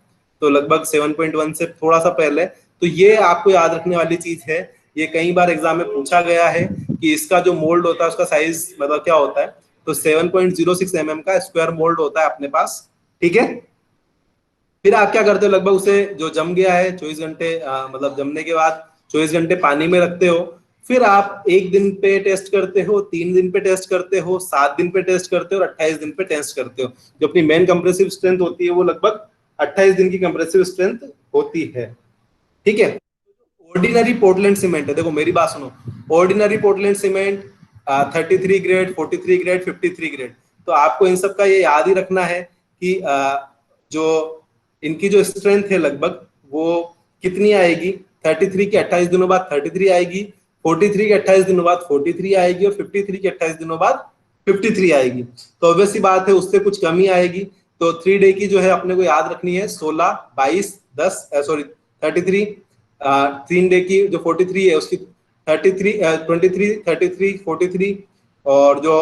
S1: तो लगभग 7.1 से थोड़ा सा पहले। तो ये आपको याद रखने वाली चीज है, ये कई बार एग्जाम में पूछा गया है कि इसका जो मोल्ड होता है उसका साइज मतलब क्या होता है। तो 7.06 mm का स्क्वायर मोल्ड होता है अपने पास, ठीक है। फिर आप क्या करते हो, लगभग उसे जो जम गया है 24 घंटे मतलब जमने के बाद 24 घंटे पानी में रखते हो। फिर आप 1 दिन पे टेस्ट करते हो, 3 दिन पे टेस्ट करते हो, 7 दिन पे टेस्ट करते हो और 28 दिन पे टेस्ट करते हो। जो अपनी मेन कंप्रेसिव स्ट्रेंथ होती है वो लगभग 28 दिन की कंप्रेसिव स्ट्रेंथ होती है, ठीक है। ऑर्डिनरी पोर्टलैंड सीमेंट है, देखो मेरी बात सुनो, ordinary Portland cement 33 grade, 43 grade, 53 grade. तो आपको इन सब का ये याद ही रखना है कि जो इनकी जो स्ट्रेंथ है लगभग वो कितनी आएगी। 33 के 28 दिनों बाद 33 आएगी, 43 के 28 दिनों बाद 43 आएगी और 53 के 28 दिनों बाद 53 आएगी। तो ऑब्वियस सी बात है उससे कुछ कमी आएगी। तो 3 डे की जो है अपने को याद रखनी है 16, 22, 10 सॉरी 33। 3 डे की जो 43 है उसकी 33, 23, 33, 43 और जो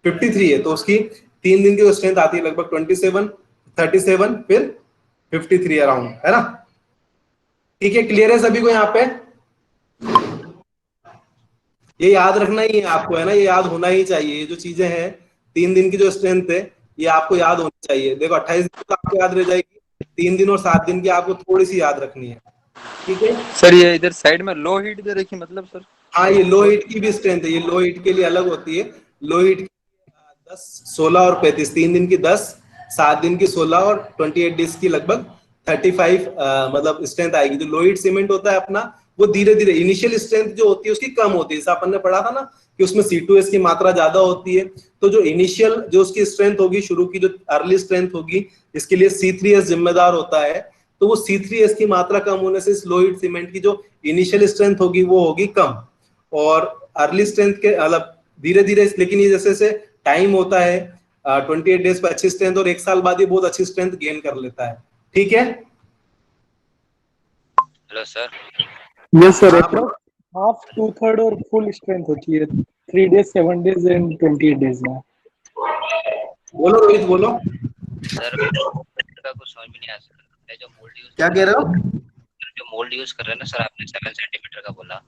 S1: 53 है तो उसकी 3 दिन की जो स्ट्रेंथ आती है लगभग 27, 37 फिर 53 अराउंड, है ना। ठीक है, क्लियर है सभी को यहाँ पे? ये याद रखना ही है आपको, है ना, ये याद होना ही चाहिए। ये जो चीजें हैं 3 दिन की जो स्ट्रेंथ है ये आपको याद होनी चाहिए। देखो 28 दिन तो आपको याद रह जाएगी, 3 दिन और 7 दिन की आपको थोड़ी सी याद रखनी है, ठीक है
S4: सर। ये इधर साइड में लो हीट दे रखी मतलब सर।
S1: हाँ, ये लो हीट की भी स्ट्रेंथ है, ये लो हीट के लिए अलग होती है। लो हीट 10, 16 और 35, 3 दिन की 10, 7 दिन की 16 और 28 डेज की लगभग 35 मतलब स्ट्रेंथ आएगी। जो लो हीट सीमेंट होता है अपना वो धीरे धीरे इनिशियल स्ट्रेंथ जो होती है उसकी कम होती है। जैसा अपन ने पढ़ा था ना कि उसमें C2S की मात्रा ज्यादा होती है, तो जो इनिशियल जो उसकी स्ट्रेंथ होगी, शुरू की जो अर्ली स्ट्रेंथ होगी, इसके लिए C3S जिम्मेदार होता है। तो वो C3S की मात्रा कम होने से इस लो हीट सीमेंट की जो इनिशियल स्ट्रेंथ होगी वो होगी कम, और अर्ली स्ट्रेंथ के मतलब धीरे धीरे, लेकिन ये जैसे जैसे टाइम होता है 28 डेज पर अच्छी स्ट्रेंथ और 1 साल बाद ये बहुत अच्छी स्ट्रेंथ गेन कर लेता है। ठीक है।
S2: Hello sir.
S6: यस सर,
S1: हाँ,
S6: हाफ, 2/3 और फुल स्ट्रेंथ होती है 3 डेज, 7 डेज एंड 28 डेज में।
S1: बोलो रोहित, बोलो।
S2: सर का कुछ समझ में नहीं आ सका, मैं जो मोल्ड यूज
S1: क्या कह रहे हो?
S2: जो मोल्ड यूज कर रहे हैं ना सर, आपने 7 सेंटीमीटर का बोला।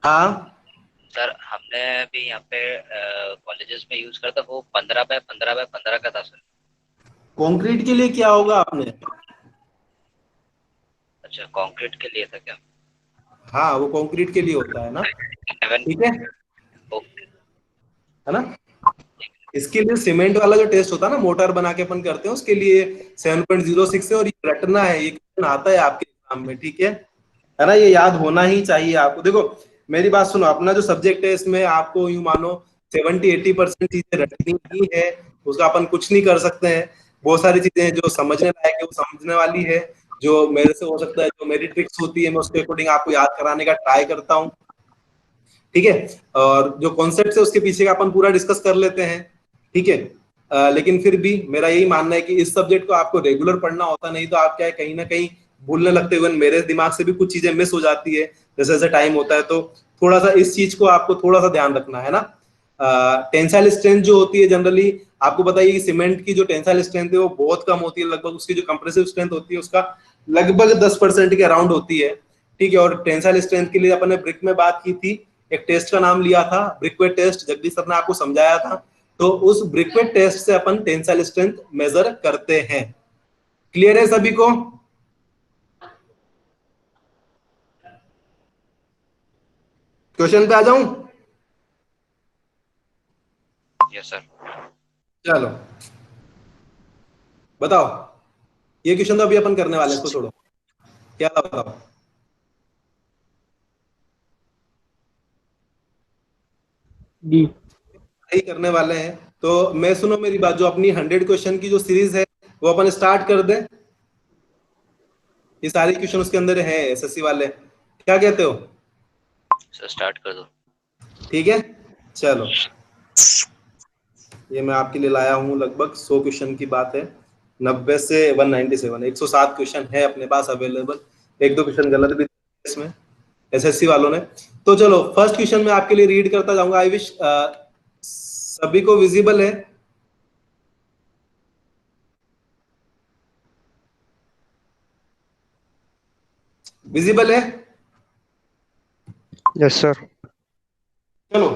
S1: हाँ
S2: सर हमने भी यहाँ पे कॉलेजेस में यूज करता, वो 15 बाय 15 बाय 15 का था सर।
S1: कंक्रीट के लिए क्या होगा आपने?
S2: अच्छा, कंक्रीट के लिए था क्या?
S1: हाँ, वो कंक्रीट के लिए होता है ना।
S2: 7
S1: ठीक है
S2: ओके।
S1: है ना। इसके लिए सीमेंट वाला जो टेस्ट होता है ना, मोटर बना के अपन करते हैं, उसके लिए 7.06 है और ये रटना है, ये क्वेश्चन आता है आपके एग्जाम में। ठीक है ना, ये याद होना ही चाहिए आपको। देखो मेरी बात सुनो, अपना जो सब्जेक्ट है इसमें आपको यूं मानो 70-80% चीजें रटनी ही है, उसका अपन कुछ नहीं कर सकते हैं। बहुत सारी चीजें जो समझने लायक है वो समझने वाली है, जो मेरे से हो सकता है, जो मेरी ट्रिक्स होती है मैं उसके अकॉर्डिंग आपको याद कराने का ट्राई करता हूँ। ठीक है, और जो कॉन्सेप्ट है उसके पीछे का अपन पूरा डिस्कस कर लेते हैं। ठीक है, लेकिन फिर भी मेरा यही मानना है कि इस सब्जेक्ट को आपको रेगुलर पढ़ना होता, नहीं तो आप क्या है कहीं ना कहीं भूलने लगते हुए, मेरे दिमाग से भी कुछ चीजें मिस हो जाती है जैसे जैसे टाइम होता है। तो थोड़ा सा इस चीज को आपको थोड़ा सा ध्यान रखना है ना। टेंसाइल स्ट्रेंथ जो होती है जनरली, आपको बताइए कि सीमेंट की जो टेंसाइल स्ट्रेंथ है वो बहुत कम होती है, लगभग उसकी जो कंप्रेसिव स्ट्रेंथ होती है उसका लगभग 10% के अराउंड होती है। ठीक है, और टेंसाइल स्ट्रेंथ के लिए अपन ने ब्रिक में बात की थी, एक टेस्ट का नाम लिया था ब्रिकवेट टेस्ट, जगदीश सर ने आपको समझाया था। तो उस ब्रिकवेट टेस्ट से अपन टेंसाइल स्ट्रेंथ मेजर करते हैं। क्लियर है सभी को? क्वेश्चन पे आ जाऊं?
S2: Yes sir.
S1: चलो बताओ, ये क्वेश्चन तो अभी अपन करने वाले हैं, इसको छोड़ो। क्या था बताओ?
S5: डी।
S1: यही करने वाले हैं। तो मैं, सुनो मेरी बात, जो अपनी 100 क्वेश्चन की जो सीरीज है वो अपन स्टार्ट कर दें। ये सारे क्वेश्चन उसके अंदर हैं एसएससी वाले, क्या कहते हो?
S2: सर स्टार्ट कर दो।
S1: ठीक है, चलो ये मैं आपके लिए लाया हूं, लगभग 100 क्वेश्चन की बात है, 90 से 197, 107 क्वेश्चन है अपने पास अवेलेबल। एक दो क्वेश्चन गलत भी इसमें एसएससी वालों ने। तो चलो फर्स्ट क्वेश्चन मैं आपके लिए रीड करता जाऊंगा। आई विश सभी को विजिबल है। विजिबल है?
S7: Yes sir.
S1: चलो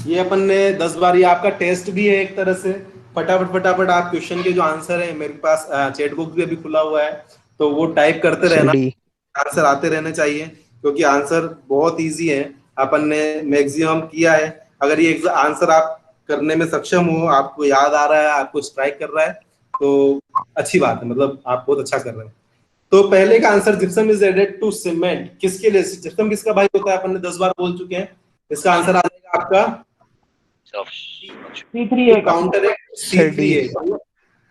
S1: ये अपन ने 10 बार, ये आपका टेस्ट भी है एक तरह से। फटाफट फटाफट आप क्वेश्चन के जो आंसर है, मेरे पास चैट बॉक्स भी अभी खुला हुआ है, तो वो टाइप करते रहना,
S7: डी।
S1: आंसर आते रहने चाहिए, क्योंकि आंसर बहुत इजी है, अपन ने मैक्सिमम किया है। अगर ये आंसर आप करने में सक्षम हो, आपको याद आ रहा है, आपको स्ट्राइक कर रहा है, तो अच्छी बात है, मतलब आप बहुत अच्छा कर रहे हैं। तो पहले का answer, gypsum is added to cement, किसके लिए? जिप्सम किसका भाई होता है, अपन ने 10 बार बोल चुके हैं। इसका आंसर आ जाएगा आपका
S5: C3A का।
S1: काउंटर C3A,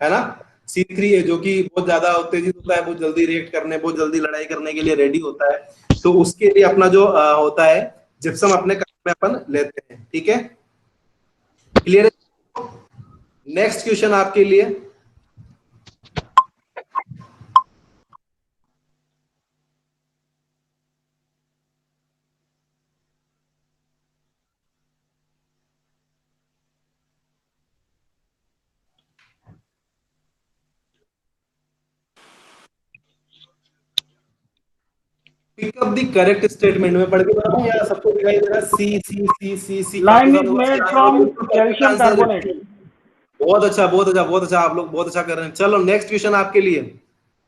S1: है ना। C3A जो कि बहुत ज्यादा उत्तेजित होता है, बहुत जल्दी रिएक्ट करने, बहुत जल्दी लड़ाई करने के लिए रेडी होता है, तो उसके लिए अपना जो होता है जिप्सम अपने काम में अपन लेते हैं। ठीक है, क्लियर है? नेक्स्ट क्वेश्चन आपके लिए, pick up the correct statement में पढ़ के बताऊं या सबको दिखाई दे रहा है? सी सी सी सी सी
S5: Lime is made from calcium carbonate.
S1: बहुत अच्छा, बहुत अच्छा, बहुत अच्छा, आप लोग बहुत अच्छा कर रहे हैं। चलो नेक्स्ट क्वेश्चन आपके लिए,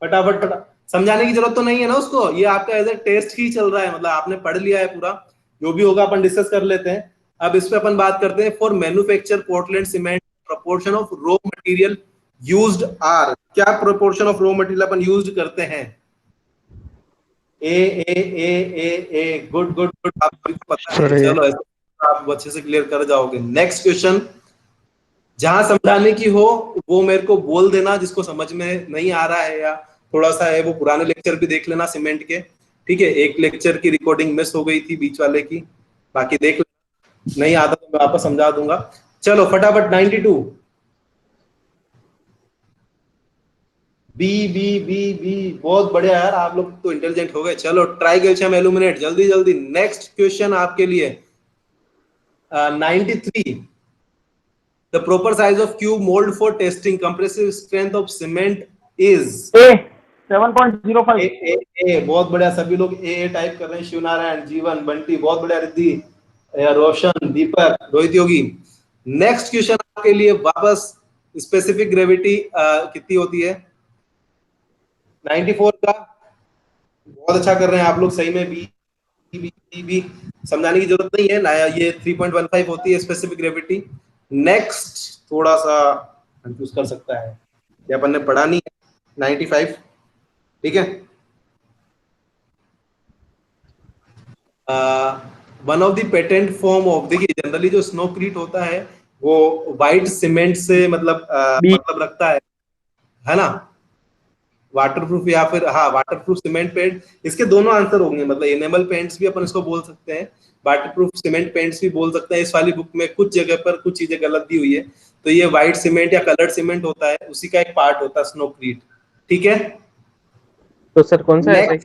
S1: फटाफट समझाने की जरूरत तो नहीं है ना उसको, ये आपका एज ए टेस्ट ही चल रहा है, मतलब आपने पढ़ लिया है पूरा, जो भी होगा अपन डिस्कस कर लेते हैं। अब इस पे अपन बात करते हैं। For manufacture Portland cement proportion of raw material used are, क्या प्रोपोर्शन ऑफ रॉ मटेरियल अपन यूज्ड करते हैं? A A A A A, good good good, आपको पता है। चलो आप अच्छे से क्लियर कर जाओगे। नेक्स्ट क्वेश्चन, जहां समझाने की हो वो मेरे को बोल देना, जिसको समझ में नहीं आ रहा है या थोड़ा सा है, वो पुराने लेक्चर भी देख लेना सीमेंट के। ठीक है, एक लेक्चर की रिकॉर्डिंग मिस हो गई थी बीच वाले की, बाकी देख लेना। नहीं आता तो मैं वापस समझा दूंगा। चलो फटाफट 92। बी बी बी बी, बहुत बढ़िया यार, आप लोग तो इंटेलिजेंट हो गए। चलो ट्राई कैल्शियम एल्यूमिनेट, जल्दी जल्दी नेक्स्ट क्वेश्चन आपके लिए। 93, the proper size of cube mould for testing compressive strength of cement is.
S5: A 7.05.
S1: ए, बहुत बढ़िया, सभी लोग ए टाइप कर रहे हैं। शिवनारायण, जीवन, बंटी, बहुत बढ़िया, रिद्धि, रोशन, दीपक, रोहित योगी। नेक्स्ट क्वेश्चन आपके लिए वापस, स्पेसिफिक ग्रेविटी कितनी होती है 94 का। बहुत अच्छा कर रहे हैं आप लोग, सही में बी बी बी बी, समझाने की जरूरत नहीं है ना, ये 3.15 होती है स्पेसिफिक ग्रेविटी। नेक्स्ट थोड़ा सा कंफ्यूज कर सकता है, ये अपन ने पढ़ा नहीं है। 95, ठीक है। One of the patent form of, देखिए जनरली जो स्नोक्रीट होता है वो व्हाइट सीमेंट से मतलब
S5: B.
S1: मतलब रखता है ना, वाटरप्रूफ या फिर हाँ वाटरप्रूफ सीमेंट पेंट। इसके दोनों आंसर होंगे, मतलब एनेमल पेंट्स भी अपन इसको बोल सकते हैं, वाटरप्रूफ सीमेंट पेंट्स भी बोल सकते हैं। इस वाली बुक में कुछ जगह पर कुछ चीजें गलत दी हुई है, तो ये व्हाइट सीमेंट या कलर्ड सीमेंट होता है, उसी का एक पार्ट होता है स्नोक्रीट, ठीक है।
S7: तो सर कौन सा है सही?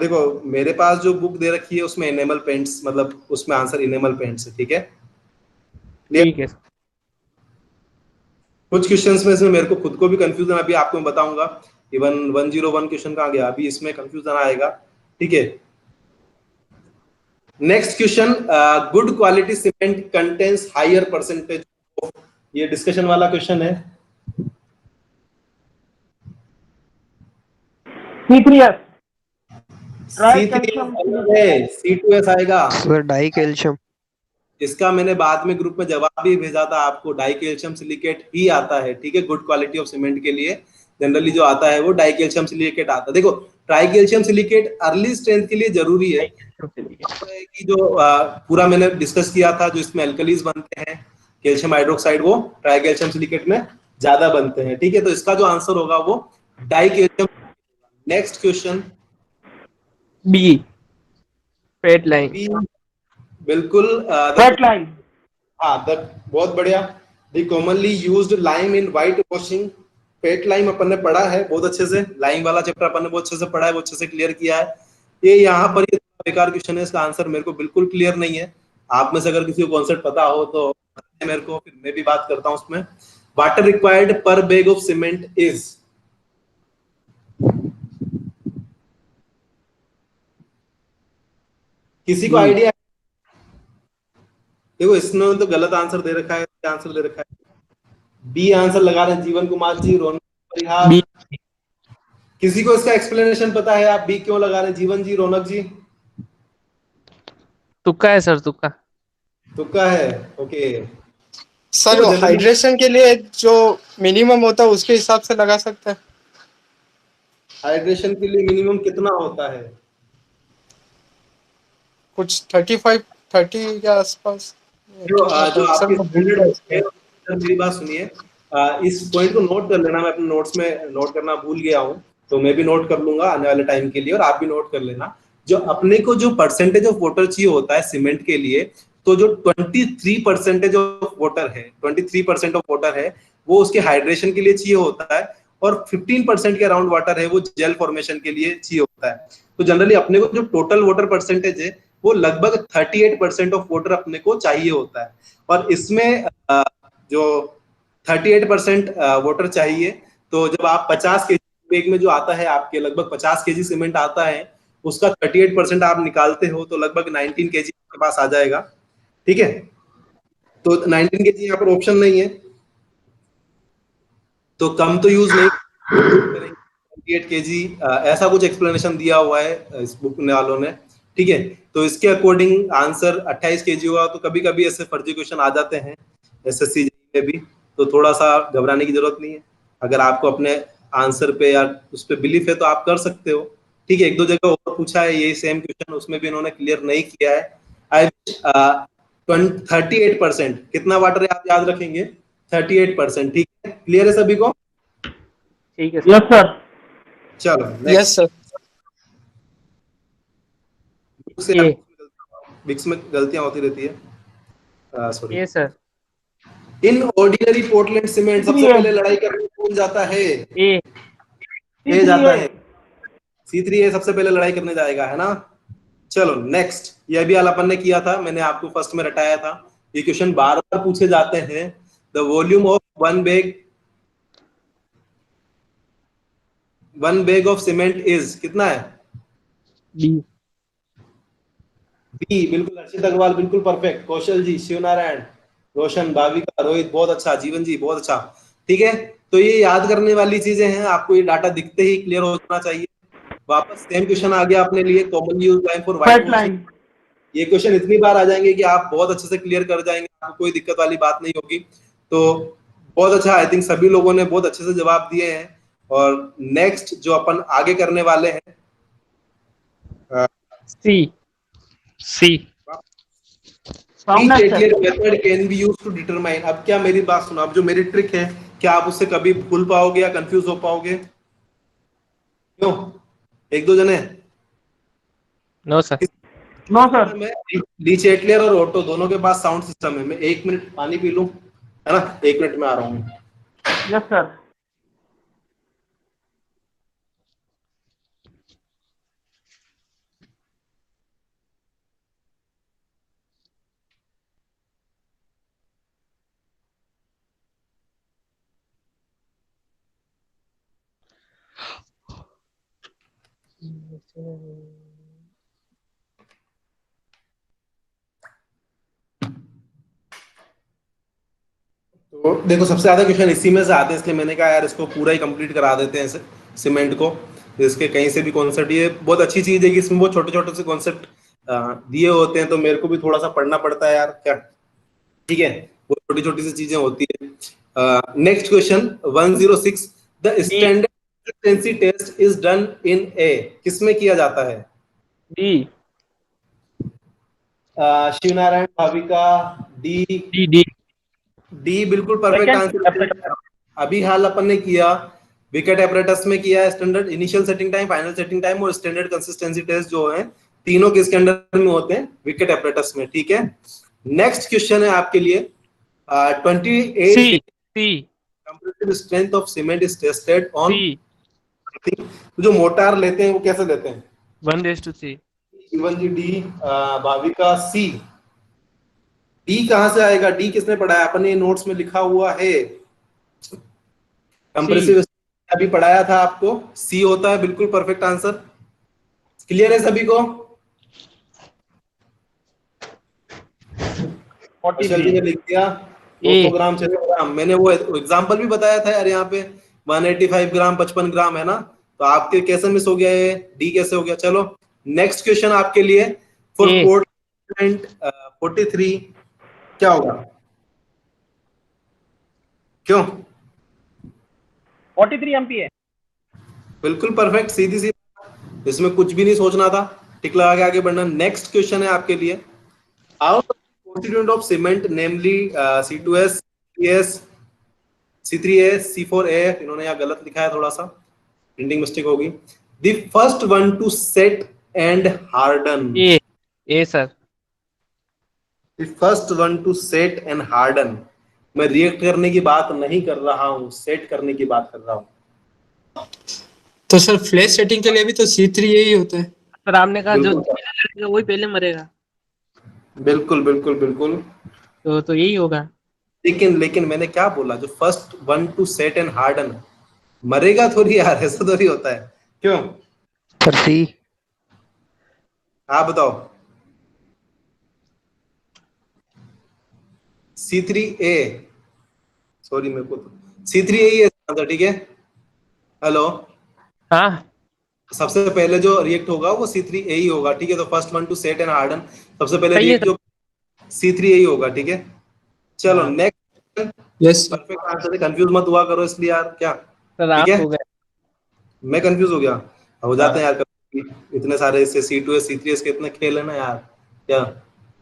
S1: देखो मेरे पास जो बुक दे रखी है उसमें एनेमल पेंट्स, मतलब उसमें आंसर एनेमल पेंट्स है, ठीक है।
S7: ठीक है।
S1: कुछ क्वेश्चंस में इसमें मेरे को खुद को भी कंफ्यूजन, अभी आपको मैं बताऊंगा। इवन 101 क्वेश्चन कहाँ गया, अभी इसमें कंफ्यूजन आएगा, ठीक है। Next question, good quality cement contains higher percentage of, ये डिस्कशन वाला क्वेश्चन है।
S5: C3S.
S1: C2S आएगा।
S8: Sir dicalcium.
S1: इसका मैंने बाद में ग्रुप में जवाब भी भेजा था आपको, डाई कैल्शियम सिलिकेट ही आता है, ठीक है। गुड क्वालिटी ऑफ सीमेंट के लिए जनरली जो आता है वो डाई कैल्शियम सिलिकेट आता है। देखो try calcium silicate early strength के लिए जरूरी है कि जो पूरा मैंने डिस्कस किया था, जो इसमें एल्कलीज बनते हैं कैल्शियम हाइड्रोक्साइड, वो ट्राई कैल्शियम सिलिकेट में ज्यादा बनते हैं, ठीक है। तो इसका जो आंसर होगा वो dicalcium. Next question,
S7: B, fat lime.
S1: बिल्कुल
S5: Fat line.
S1: हाँ, बहुत बढ़िया। The commonly used lime in whitewashing, fat lime अपन ने पढ़ा है बहुत अच्छे से, लाइम वाला चैप्टर अपन ने बहुत अच्छे से पढ़ा है, बहुत अच्छे से क्लियर किया है। ये यहाँ पर ये बेकार क्वेश्चन है, इसका आंसर मेरे को बिल्कुल क्लियर नहीं है। आप में से अगर किसी को कॉन्सेप्ट पता हो तो मेरे को, फिर मैं भी बात करता हूँ उसमें। वाटर रिक्वायर्ड पर बैग ऑफ सीमेंट इज, किसी को आइडिया? देखो इसमें तो गलत आंसर दे रखा है, आंसर दे रखा है बी आंसर लगा रहे हैं जीवन कुमार जी, रौनक परिहार। किसी को इसका एक्सप्लेनेशन पता है, आप बी क्यों लगा रहे हैं? जीवन जी, रौनक जी।
S7: तुक्का है सर, तुक्का।
S1: तुक्का है, ओके
S9: सर। वो हाइड्रेशन के लिए जो मिनिमम होता है उसके हिसाब से लगा सकते हैं।
S1: हाइड्रेशन के लिए मिनिमम कितना होता है?
S9: कुछ 30 के आसपास।
S1: जो आपके मेरी बात सुनिए, इस पॉइंट को नोट कर लेना, मैं अपने नोट्स में नोट करना भूल गया हूँ, तो मैं भी नोट कर लूंगा आने वाले टाइम के लिए, और आप भी नोट कर लेना। जो अपने को जो परसेंटेज ऑफ वाटर चाहिए होता है सीमेंट के लिए, तो जो 23% ऑफ वाटर है, 23% ऑफ वाटर है वो उसके हाइड्रेशन के लिए चाहिए होता है, और 15% के अराउंड वाटर है वो जेल फॉर्मेशन के लिए चाहिए होता है। तो जनरली अपने को जो टोटल वाटर परसेंटेज है वो लगभग 38% ऑफ वाटर अपने को चाहिए होता है, और इसमें जो 38% वाटर चाहिए, तो जब आप 50 केजी बैग में जो आता है आपके लगभग 50 केजी सीमेंट आता है, उसका 38% आप निकालते हो तो लगभग 19 केजी आपके पास आ जाएगा, ठीक है। तो 19 केजी यहाँ पर ऑप्शन नहीं है, तो कम तो यूज नहीं करेंगे। 28 केजी ऐसा कुछ एक्सप्लेनेशन दिया हुआ है इस बुक वालों ने, ठीक है। तो इसके अकॉर्डिंग आंसर 28 केजी हुआ। तो कभी कभी ऐसे फर्जी क्वेश्चन आ जाते हैं एसएससी में भी, तो थोड़ा सा घबराने की जरूरत नहीं है। अगर आपको अपने आंसर पे या उस पर बिलीफ है तो आप कर सकते हो, ठीक है। एक दो जगह और पूछा है यही सेम क्वेश्चन, उसमें भी इन्होंने क्लियर नहीं किया है। आई 38% कितना वाटर है आप याद रखेंगे, 38%, ठीक है। क्लियर है सभी को?
S7: ठीक है
S5: Yes sir.
S1: चलो
S9: यस सर।
S1: मिक्स में गलतियां होती रहती है, sorry.
S7: A sir.
S1: In ordinary Portland cement सबसे
S5: C3A
S1: पहले लड़ाई करने कौन जाता है?
S7: ए।
S1: ए जाता
S5: C3A
S1: है। C3A सबसे पहले लड़ाई करने जाएगा, है ना। चलो नेक्स्ट, ये भी अपन ने किया था, मैंने आपको फर्स्ट में रटाया था। ये क्वेश्चन बार बार पूछे जाते हैं। The volume of one bag of cement is कितना है?
S7: बी।
S1: बी, बिल्कुल। हर्षित अग्रवाल बिल्कुल परफेक्ट। कौशल जी, शिवनारायण, रोशन, भाविका, रोहित बहुत अच्छा, जीवन जी बहुत अच्छा। ठीक है, तो ये याद करने वाली चीजें हैं, आपको ये डाटा दिखते ही क्लियर हो जाना चाहिए। वापस सेम क्वेश्चन आ गया अपने लिए, common use line for
S5: Straight
S1: white
S5: line.
S1: ये क्वेश्चन इतनी बार आ जाएंगे कि आप बहुत अच्छे से क्लियर कर जाएंगे, आपको कोई दिक्कत वाली बात नहीं होगी। तो बहुत अच्छा, आई थिंक सभी लोगों ने बहुत अच्छे से जवाब दिए हैं। और नेक्स्ट जो अपन आगे करने वाले हैं,
S7: C. C.
S5: Soundness test.
S1: Method can be used to determine. अब क्या मेरी बात सुनो, अब जो मेरी ट्रिक है, क्या आप उससे कभी भूल पाओगे या कंफ्यूज हो पाओगे? क्यों? एक दो जने
S7: नो सर।
S5: No sir.
S1: मैं डी चेटलियर और ऑटो दोनों के पास साउंड सिस्टम है। मैं 1 मिनट पानी पी लूं, है ना, 1 मिनट में आ रहा हूँ।
S5: Yes sir.
S1: तो देखो, सबसे ज्यादा क्वेश्चन इसी में से आते हैं, इसलिए मैंने कहा यार इसको पूरा ही कंप्लीट करा देते हैं सीमेंट को। इसके कहीं से भी कॉन्सेप्ट, ये बहुत अच्छी चीज है कि इसमें वो छोटे छोटे से कॉन्सेप्ट दिए होते हैं, तो मेरे को भी थोड़ा सा पढ़ना पड़ता है यार, क्या। ठीक है, वो छोटी छोटी सी चीजें होती है। Next question 106, the standard consistency test is done in a, किसमें किया जाता है?
S7: D.
S1: Shivnarayan, Bhavika, D.
S7: D. D.
S1: D बिल्कुल परफेक्ट आंसर। अभी हाल अपन ने किया, विकेट एपरेटस में किया, standard initial setting time, final setting time और स्टैंडर्ड कंसिस्टेंसी टेस्ट जो है, तीनों किसके अंडर में होते हैं? विकेट एपरेटस में। ठीक है, नेक्स्ट क्वेश्चन है आपके लिए 28
S7: C. C.
S1: Compressive strength of cement is tested on.
S7: C.
S1: तो जो मोटार लेते हैं वो कैसे लेते हैं?
S7: 1:3।
S1: जीवन जी डी, भाविका सी। डी कहां से आएगा? डी किसने पढ़ाया? अपने नोट्स में लिखा हुआ है, कंप्रेसिव अभी पढ़ाया था आपको। सी होता है, बिल्कुल परफेक्ट आंसर। क्लियर है सभी को?
S5: 43.
S1: ने लिख दिया 200 ग्राम 600 ग्राम। मैंने वो एग्जांपल भी बताया था यार, यहाँ पे 185 ग्राम 55 ग्राम है ना, तो आपके कैसे मिस हो गया ये? डी कैसे हो गया? चलो नेक्स्ट क्वेश्चन आपके लिए फॉर पोर्टलैंड 43 क्या होगा? क्यों?
S5: 43 MPa.
S1: बिल्कुल परफेक्ट, सीधी सी, इसमें कुछ भी नहीं सोचना था, टिक लगा के आगे बढ़ना। नेक्स्ट क्वेश्चन है आपके लिए, out constituent of cement namely C2S, C3S, C3A, C4A, इन्होंने यहाँ गलत लिखा है, थोड़ा सा प्रिंटिंग मिस्टेक होगी। The first one to set and harden.
S7: A sir.
S1: The first one to set and harden. मैं रिएक्ट करने की बात नहीं कर रहा हूँ, सेट करने की बात कर रहा हूँ।
S9: तो सर फ्लैश सेटिंग के लिए भी तो C3A ही होता है।
S7: सर आपने कहा जो लड़ेगा वही पहले मरेगा।
S1: बिल्कुल बिल्कुल बिल्कुल,
S7: तो यही होगा।
S1: लेकिन मैंने क्या बोला? जो first one two set and harden मरेगा थोड़ी यार, ऐसा थोड़ी होता है। क्यों?
S6: सर सी।
S1: आप बताओ। C3A, सॉरी मेरे को C3A ही है, ठीक है। हेलो,
S7: हाँ
S1: सबसे पहले जो रिएक्ट होगा वो C3A ही होगा, ठीक है। तो first one two set and harden, सबसे पहले
S7: सही है
S1: रिएक्ट जो C3A ही होगा, ठीक है। चलो नेक्स्ट,
S9: यस
S1: परफेक्ट आंसर है, कंफ्यूज मत हुआ करो इसलिए यार, क्या
S7: सर आप
S1: ठीक है।
S7: हो गए।
S1: मैं कंफ्यूज हो गया, हो जाते हैं यार कभी, इतने सारे इससे C2S C3S के इतने खेल है ना यार, क्या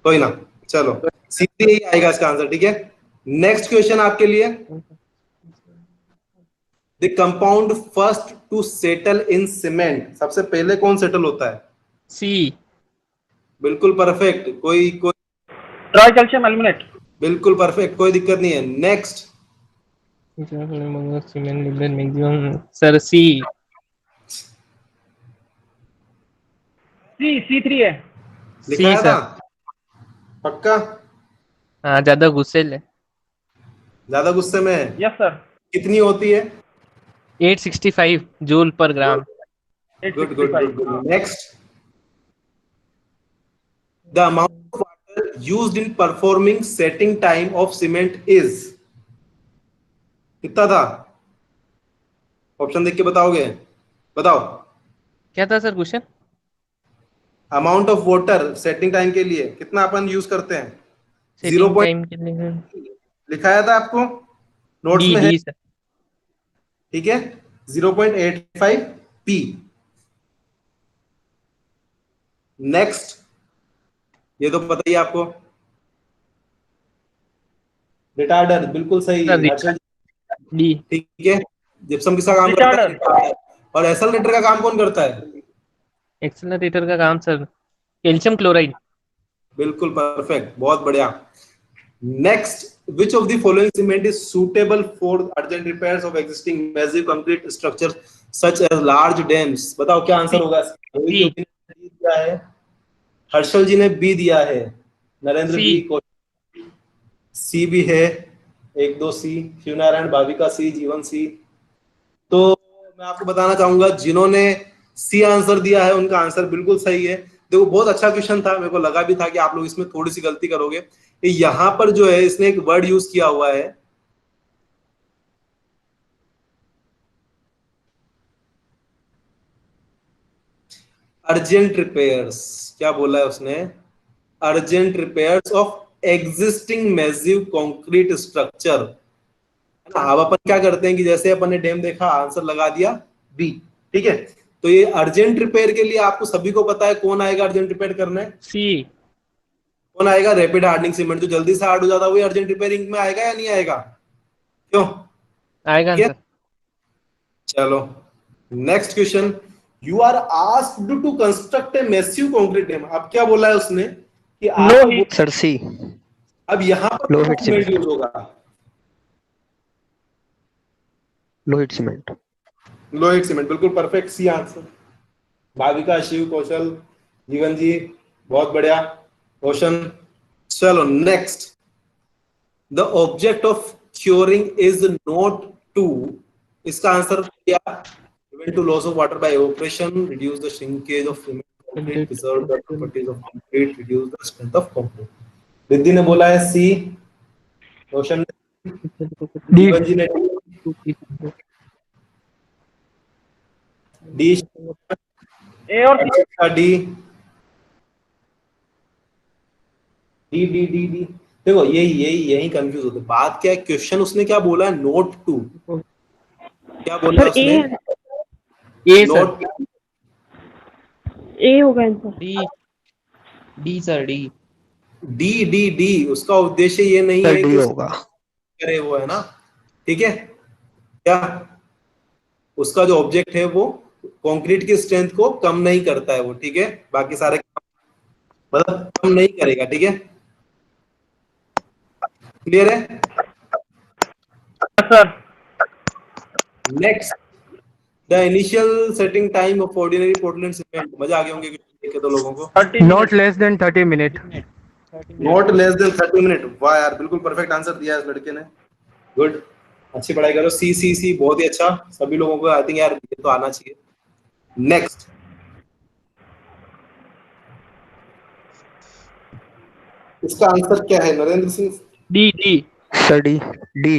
S1: कोई ना। चलो C3A ही आएगा इसका आंसर, ठीक है। नेक्स्ट क्वेश्चन आपके लिए, the compound first to settle in cement, सबसे पहले कौन सेटल होता है?
S7: सी।
S1: बिल्कुल परफेक्ट, कोई कोई
S5: ट्राई कैल्शियम एल्यूमिनेट।
S1: बिल्कुल परफेक्ट, कोई दिक्कत नहीं है। नेक्स्ट।
S7: मैक्सिमम सर सी।
S5: C3 है।
S7: सी
S1: लिखाया था
S7: सर।
S1: पक्का?
S7: हाँ ज्यादा गुस्से ले।
S1: ज्यादा गुस्से में है?
S5: Yes sir.
S1: कितनी होती है?
S7: 865 जूल पर ग्राम।
S1: Good good good
S5: 865।
S1: Good. Next. The amount of water used in performing setting time of cement is, कितना था? ऑप्शन देख के बताओगे? बताओ।
S7: क्या था sir question?
S1: Amount of water setting time के लिए कितना अपन यूज करते हैं? जीरो
S7: सेटिंग
S1: पॉइंट
S7: टाइम के लिए
S1: लिखाया था आपको, नोट्स
S7: डी
S1: में है,
S7: डी सर।
S1: ठीक है। 0.85 पी। नेक्स्ट। ये तो पता ही है आपको। रिटार्डर, बिल्कुल सही
S7: सर
S1: हर्षल।
S7: डी।
S1: ठीक है। जिप्सम किसका काम करता है?
S5: रिटार्डर।
S1: और एसएलरेटर का काम कौन करता है?
S7: एक्सेलरेटर का काम सर कैल्शियम क्लोराइड।
S1: बिल्कुल परफेक्ट, बहुत बढ़िया। Next, which of the following cement is suitable for urgent repairs of existing massive concrete structures such as large dams? बताओ क्या आंसर होगा? रोहित
S7: सी।
S1: योगी ने बी दिया है, हर्षल जी ने बी दिया है, नरेंद्र
S7: सी।
S1: बी, सी भी है, 1 2 सी, शिवनारायण भाविका सी, जीवन सी। तो मैं आपको बताना चाहूंगा जिन्होंने सी आंसर दिया है उनका आंसर बिल्कुल सही है। देखो बहुत अच्छा क्वेश्चन था, मेरे को लगा भी था कि आप लोग इसमें थोड़ी सी गलती करोगे। यहां पर जो है इसने एक वर्ड यूज किया हुआ है, अर्जेंट रिपेयर्स। क्या बोला है उसने? Urgent repairs of existing massive concrete structure. अब अपन क्या करते हैं कि जैसे अपन ने डैम देखा, आंसर लगा दिया बी, ठीक है। तो ये अर्जेंट रिपेयर के लिए आपको सभी को पता है कौन आएगा अर्जेंट रिपेयर करने?
S7: सी।
S1: कौन आएगा? रैपिड हार्डनिंग सीमेंट, जो जल्दी से हार्ड हो जाता है वही अर्जेंट रिपेयरिंग में आएगा या नहीं आएगा? क्यों?
S7: आएगा
S1: ठीक है?
S7: सर।
S1: चलो next question. You are asked to construct a massive concrete dam. अब क्या बोला है उसने कि आप
S8: सर सी।
S1: अब यहाँ पर
S8: लोहित
S1: सीमेंट
S8: सीमेंट।
S1: यूज होगा।
S8: Low heat cement.
S1: लोहित सीमेंट, बिल्कुल perfect, C answer. Bhavika, Shiv, Kaushal, Jeevan ji, बहुत बढ़िया क्वेश्चन। चलो next. The object of curing is not to, इसका आंसर क्या? prevent to loss of water by evaporation, reduce the shrinkage of cement concrete, preserve the properties of concrete, reduce the strength of concrete। Riddhi ने बोला है सी, रोशन ने, जीवन जी ने डी,
S5: ए और C.
S1: D D D D D. देखो यही कंफ्यूज होते। बात क्या है, क्वेश्चन उसने क्या बोला है? Note two. क्या बोला
S10: सर
S1: उसने?
S7: A sir.
S1: नोट
S10: ए होगा answer.
S7: D. D sir D.
S1: D D D. उसका उद्देश्य ये नहीं
S8: सर
S1: है
S8: डी
S1: कि
S8: होगा।
S1: करे वो, है ना? ठीक है। क्या उसका जो ऑब्जेक्ट है वो कंक्रीट की स्ट्रेंथ को कम नहीं करता है वो, ठीक है। बाकी सारे मतलब कम नहीं करेगा, ठीक है। क्लियर है?
S5: Sir
S1: next. The initial setting time of ordinary Portland cement. मजा आ गया होंगे देखे तो लोगों को।
S5: 30
S6: Not less than 30 minutes.
S1: Not less than 30 minute. वाह यार, बिल्कुल परफेक्ट आंसर दिया है इस लड़के ने। गुड, अच्छी पढ़ाई करो। सी सी सी, बहुत ही अच्छा। सभी लोगों को आई थिंक यार ये तो आना चाहिए। नेक्स्ट। इसका आंसर क्या है Narendra Singh?
S7: D D.
S8: Sir D. D.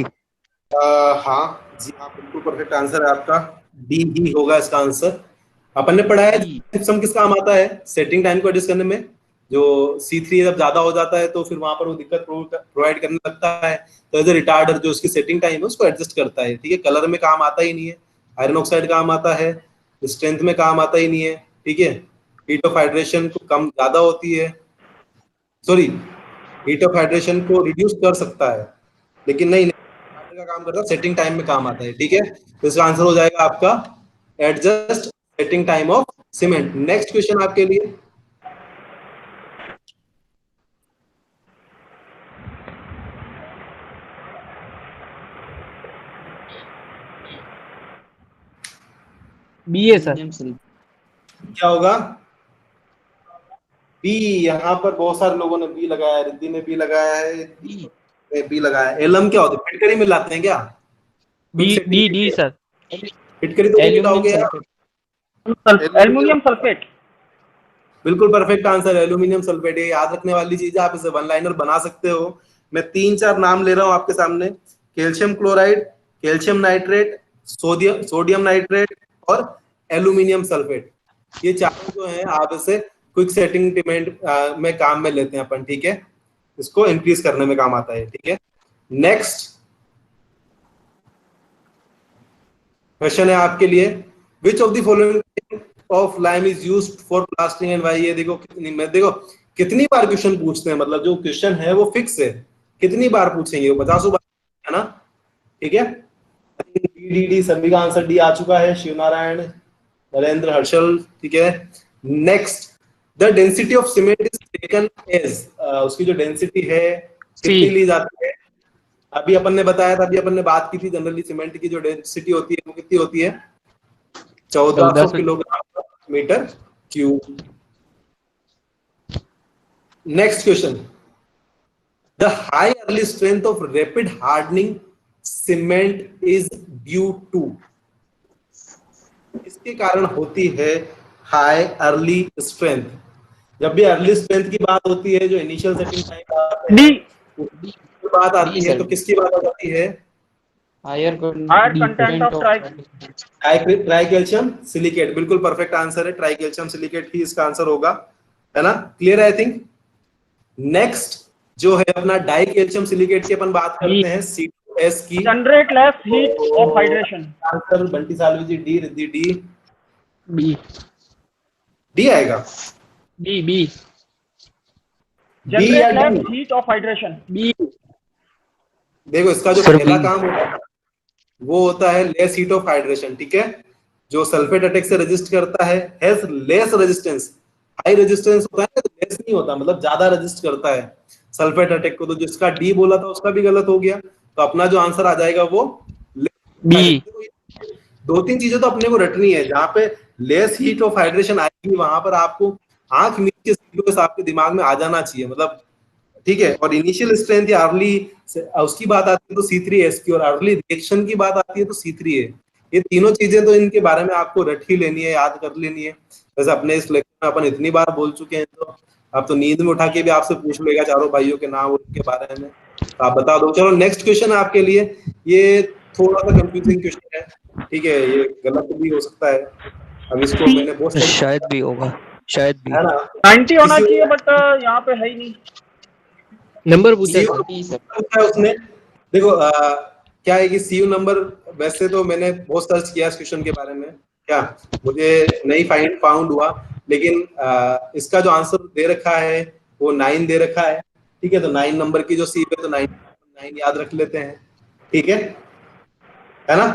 S1: हाँ जी हाँ, बिल्कुल परफेक्ट आंसर है आपका। डी ही होगा इसका आंसर। अपन ने पढ़ा है जिप्सम किस काम आता है सेटिंग टाइम को एडजस्ट करने में। जो C3 जब ज्यादा हो जाता है तो फिर वहां पर वो दिक्कत प्रोवाइड करने लगता है। तो एज ए रिटार्डर जो उसकी सेटिंग टाइम है उसको एडजस्ट करता है, ठीक है। कलर में काम आता ही नहीं है, आयरन ऑक्साइड काम आता है, स्ट्रेंथ में काम आता ही नहीं है, ठीक है। हीट ऑफ हाइड्रेशन को कम ज्यादा होती है, सॉरी हीट ऑफ हाइड्रेशन को रिड्यूस कर सकता है, लेकिन नहीं का काम करता है, सेटिंग टाइम में काम आता है, ठीक है। तो इसका आंसर हो जाएगा आपका adjust setting time of cement. Next question आपके लिए।
S7: बी है सर।
S1: क्या होगा? बी। यहाँ पर बहुत सारे लोगों ने बी लगाया है, रिद्धि ने बी लगाया है, बी लगाया है। एलम क्या होता है? फिटकरी मिलाते हैं क्या?
S7: B D D sir.
S1: फिटकरी तो मिलाओगे यार।
S5: Aluminium sulphate.
S1: बिल्कुल परफेक्ट आंसर, एल्यूमिनियम सल्फेट। ये याद रखने वाली चीज है, आप इसे वन लाइनर बना सकते हो। मैं 3-4 नाम ले रहा हूँ आपके सामने। Calcium chloride, calcium nitrate, sodium nitrate और एल्यूमिनियम सल्फेट। ये चारों जो है आप इसे क्विक सेटिंग में काम में लेते हैं अपन, ठीक है। इसको इंक्रीज करने में काम आता है, ठीक है। नेक्स्ट क्वेश्चन है आपके लिए, which of the following of lime is used for plastering and why. ये देखो कितनी बार क्वेश्चन पूछते हैं, मतलब जो क्वेश्चन है वो फिक्स है, कितनी बार पूछेंगे, वो 50 बार है ना, ठीक है। डी सभी का आंसर डी आ चुका है, शिवनारायण, नरेंद्र, हर्षल, ठीक है। Next, the density of cement is taken as, उसकी जो डेंसिटी है कितनी ली जाती है? अभी अपन ने बताया था, अभी अपन ने बात की थी, जनरली सीमेंट की जो डेंसिटी होती है वो कितनी होती है? 1400 kilogram metre cube. Next question, the high early strength of rapid hardening cement is due to. इसके कारण होती है हाई अर्ली स्ट्रेंथ। जब भी अर्ली स्ट्रेंथ की बात होती है, जो इनिशियल सेटिंग टाइम बात आती है, तो किसकी बात आ जाती है?
S5: Higher content of
S1: tricalcium silicate. बिल्कुल परफेक्ट आंसर है, ट्राई कैल्शियम सिलिकेट ही इसका आंसर होगा, है ना। क्लियर है आई थिंक। नेक्स्ट जो है अपना डाई कैल्शियम सिलिकेट की अपन बात करते हैं, C2S की।
S5: Generate less heat of hydration.
S1: Answer Bunty Salvi ji D, Riddhi D,
S7: B
S1: D आएगा।
S7: B B
S5: generate less heat of hydration.
S7: B.
S1: देखो इसका जो पहला काम होता है वो होता है लेस हीट ऑफ हाइड्रेशन, ठीक है। जो सल्फेट अटैक से रेजिस्ट करता है, has less resistance. High resistance होता है तो लेस नहीं होता, मतलब ज्यादा रेजिस्ट करता है सल्फेट अटैक को। तो जिसका डी बोला था उसका भी गलत हो गया, तो अपना जो आंसर आ जाएगा वो
S7: बी।
S1: 2-3 चीजें तो अपने को रटनी है। जहां पे लेस हीट ऑफ हाइड्रेशन आएगी वहां पर आपको आंख मीच के सीक्वेंस आपके दिमाग में आ जाना चाहिए, मतलब ठीक है। और इनिशियल स्ट्रेंथ या अर्ली उसकी बात आती है तो C3S की, और अर्ली रिएक्शन की बात आती है तो C3A। ये तीनों चीजें तो इनके बारे में आपको रट ही लेनी है, याद कर लेनी है। वैसे अपने इस लेक्चर में अपन इतनी बार बोल चुके हैं, तो अब तो नींद में उठा के भी आपसे पूछ लेगा चारों भाइयों के नाम उनके बारे में, तो आप बता दो। चलो नेक्स्ट क्वेश्चन है आपके लिए, ये थोड़ा सा कंफ्यूजिंग क्वेश्चन है, ठीक है, ये गलत भी हो सकता है। अब इसको मैंने बहुत
S8: शायद भी होगा, शायद भी,
S1: है ना।
S5: 90 होना चाहिए, बट यहाँ पे है ही नहीं।
S7: नंबर पूछा
S1: उसने, देखो क्या है कि सीयू नंबर, वैसे तो मैंने बहुत सर्च किया इस क्वेश्चन के बारे में, क्या मुझे नहीं फाउंड हुआ, लेकिन इसका जो आंसर दे रखा है वो 9 दे रखा है, ठीक है। तो 9 नंबर की जो सी पे, तो 9 याद रख लेते हैं, ठीक है ना।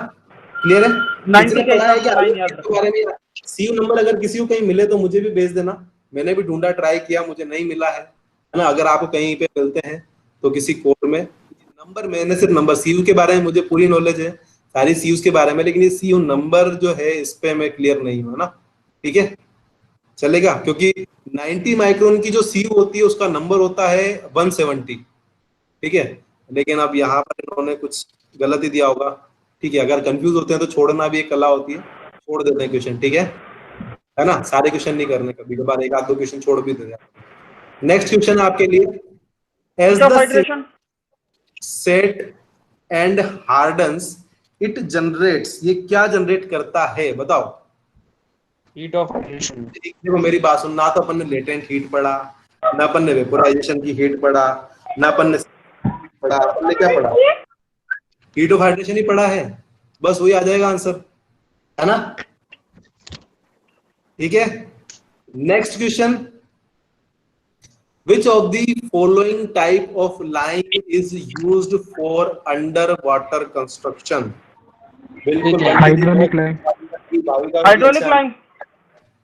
S1: क्लियर है?
S5: 90 के हिसाब से 9 याद रखो।
S1: बारे में सीयू नंबर अगर किसी को कहीं मिले तो मुझे भी भेज देना। मैंने भी ढूंढा, ट्राई किया, मुझे नहीं मिला है ना। अगर आपको कहीं पे मिलते हैं तो किसी कोड में नंबर, मैंने सिर्फ नंबर, सीयू के बारे में मुझे पूरी नॉलेज है सारी सीयूज के बारे में, लेकिन ये सीयू नंबर जो है इस पे मैं क्लियर नहीं हूं ना, ठीक है चलेगा। क्योंकि 90 माइक्रोन की जो सीयू होती है उसका नंबर होता है 170, ठीक है। लेकिन अब यहाँ पर इन्होंने कुछ गलत ही दिया होगा, ठीक है। अगर कंफ्यूज होते हैं तो छोड़ना भी एक कला होती है, छोड़ देते हैं क्वेश्चन, ठीक है ना। सारे क्वेश्चन नहीं करने, कभी कभार 1-2 क्वेश्चन छोड़ भी देते हैं। नेक्स्ट क्वेश्चन आपके लिए, as the set and hardens it generates, ये क्या जनरेट करता है बताओ?
S7: Heat of hydration.
S1: देखो मेरी बात सुन, ना तो अपन ने लेटेंट हीट पढ़ा, ना अपन ने वेपोराइजेशन की हीट पढ़ा, ना अपन ने पढ़ा, अपन ने क्या पढ़ा? हीट ऑफ हाइड्रेशन ही पढ़ा है, बस वही आ जाएगा आंसर, है ना। ठीक है। Next question, which of the following type of lime is used for underwater construction? बिल्कुल
S6: hydraulic line.
S5: Hydraulic line.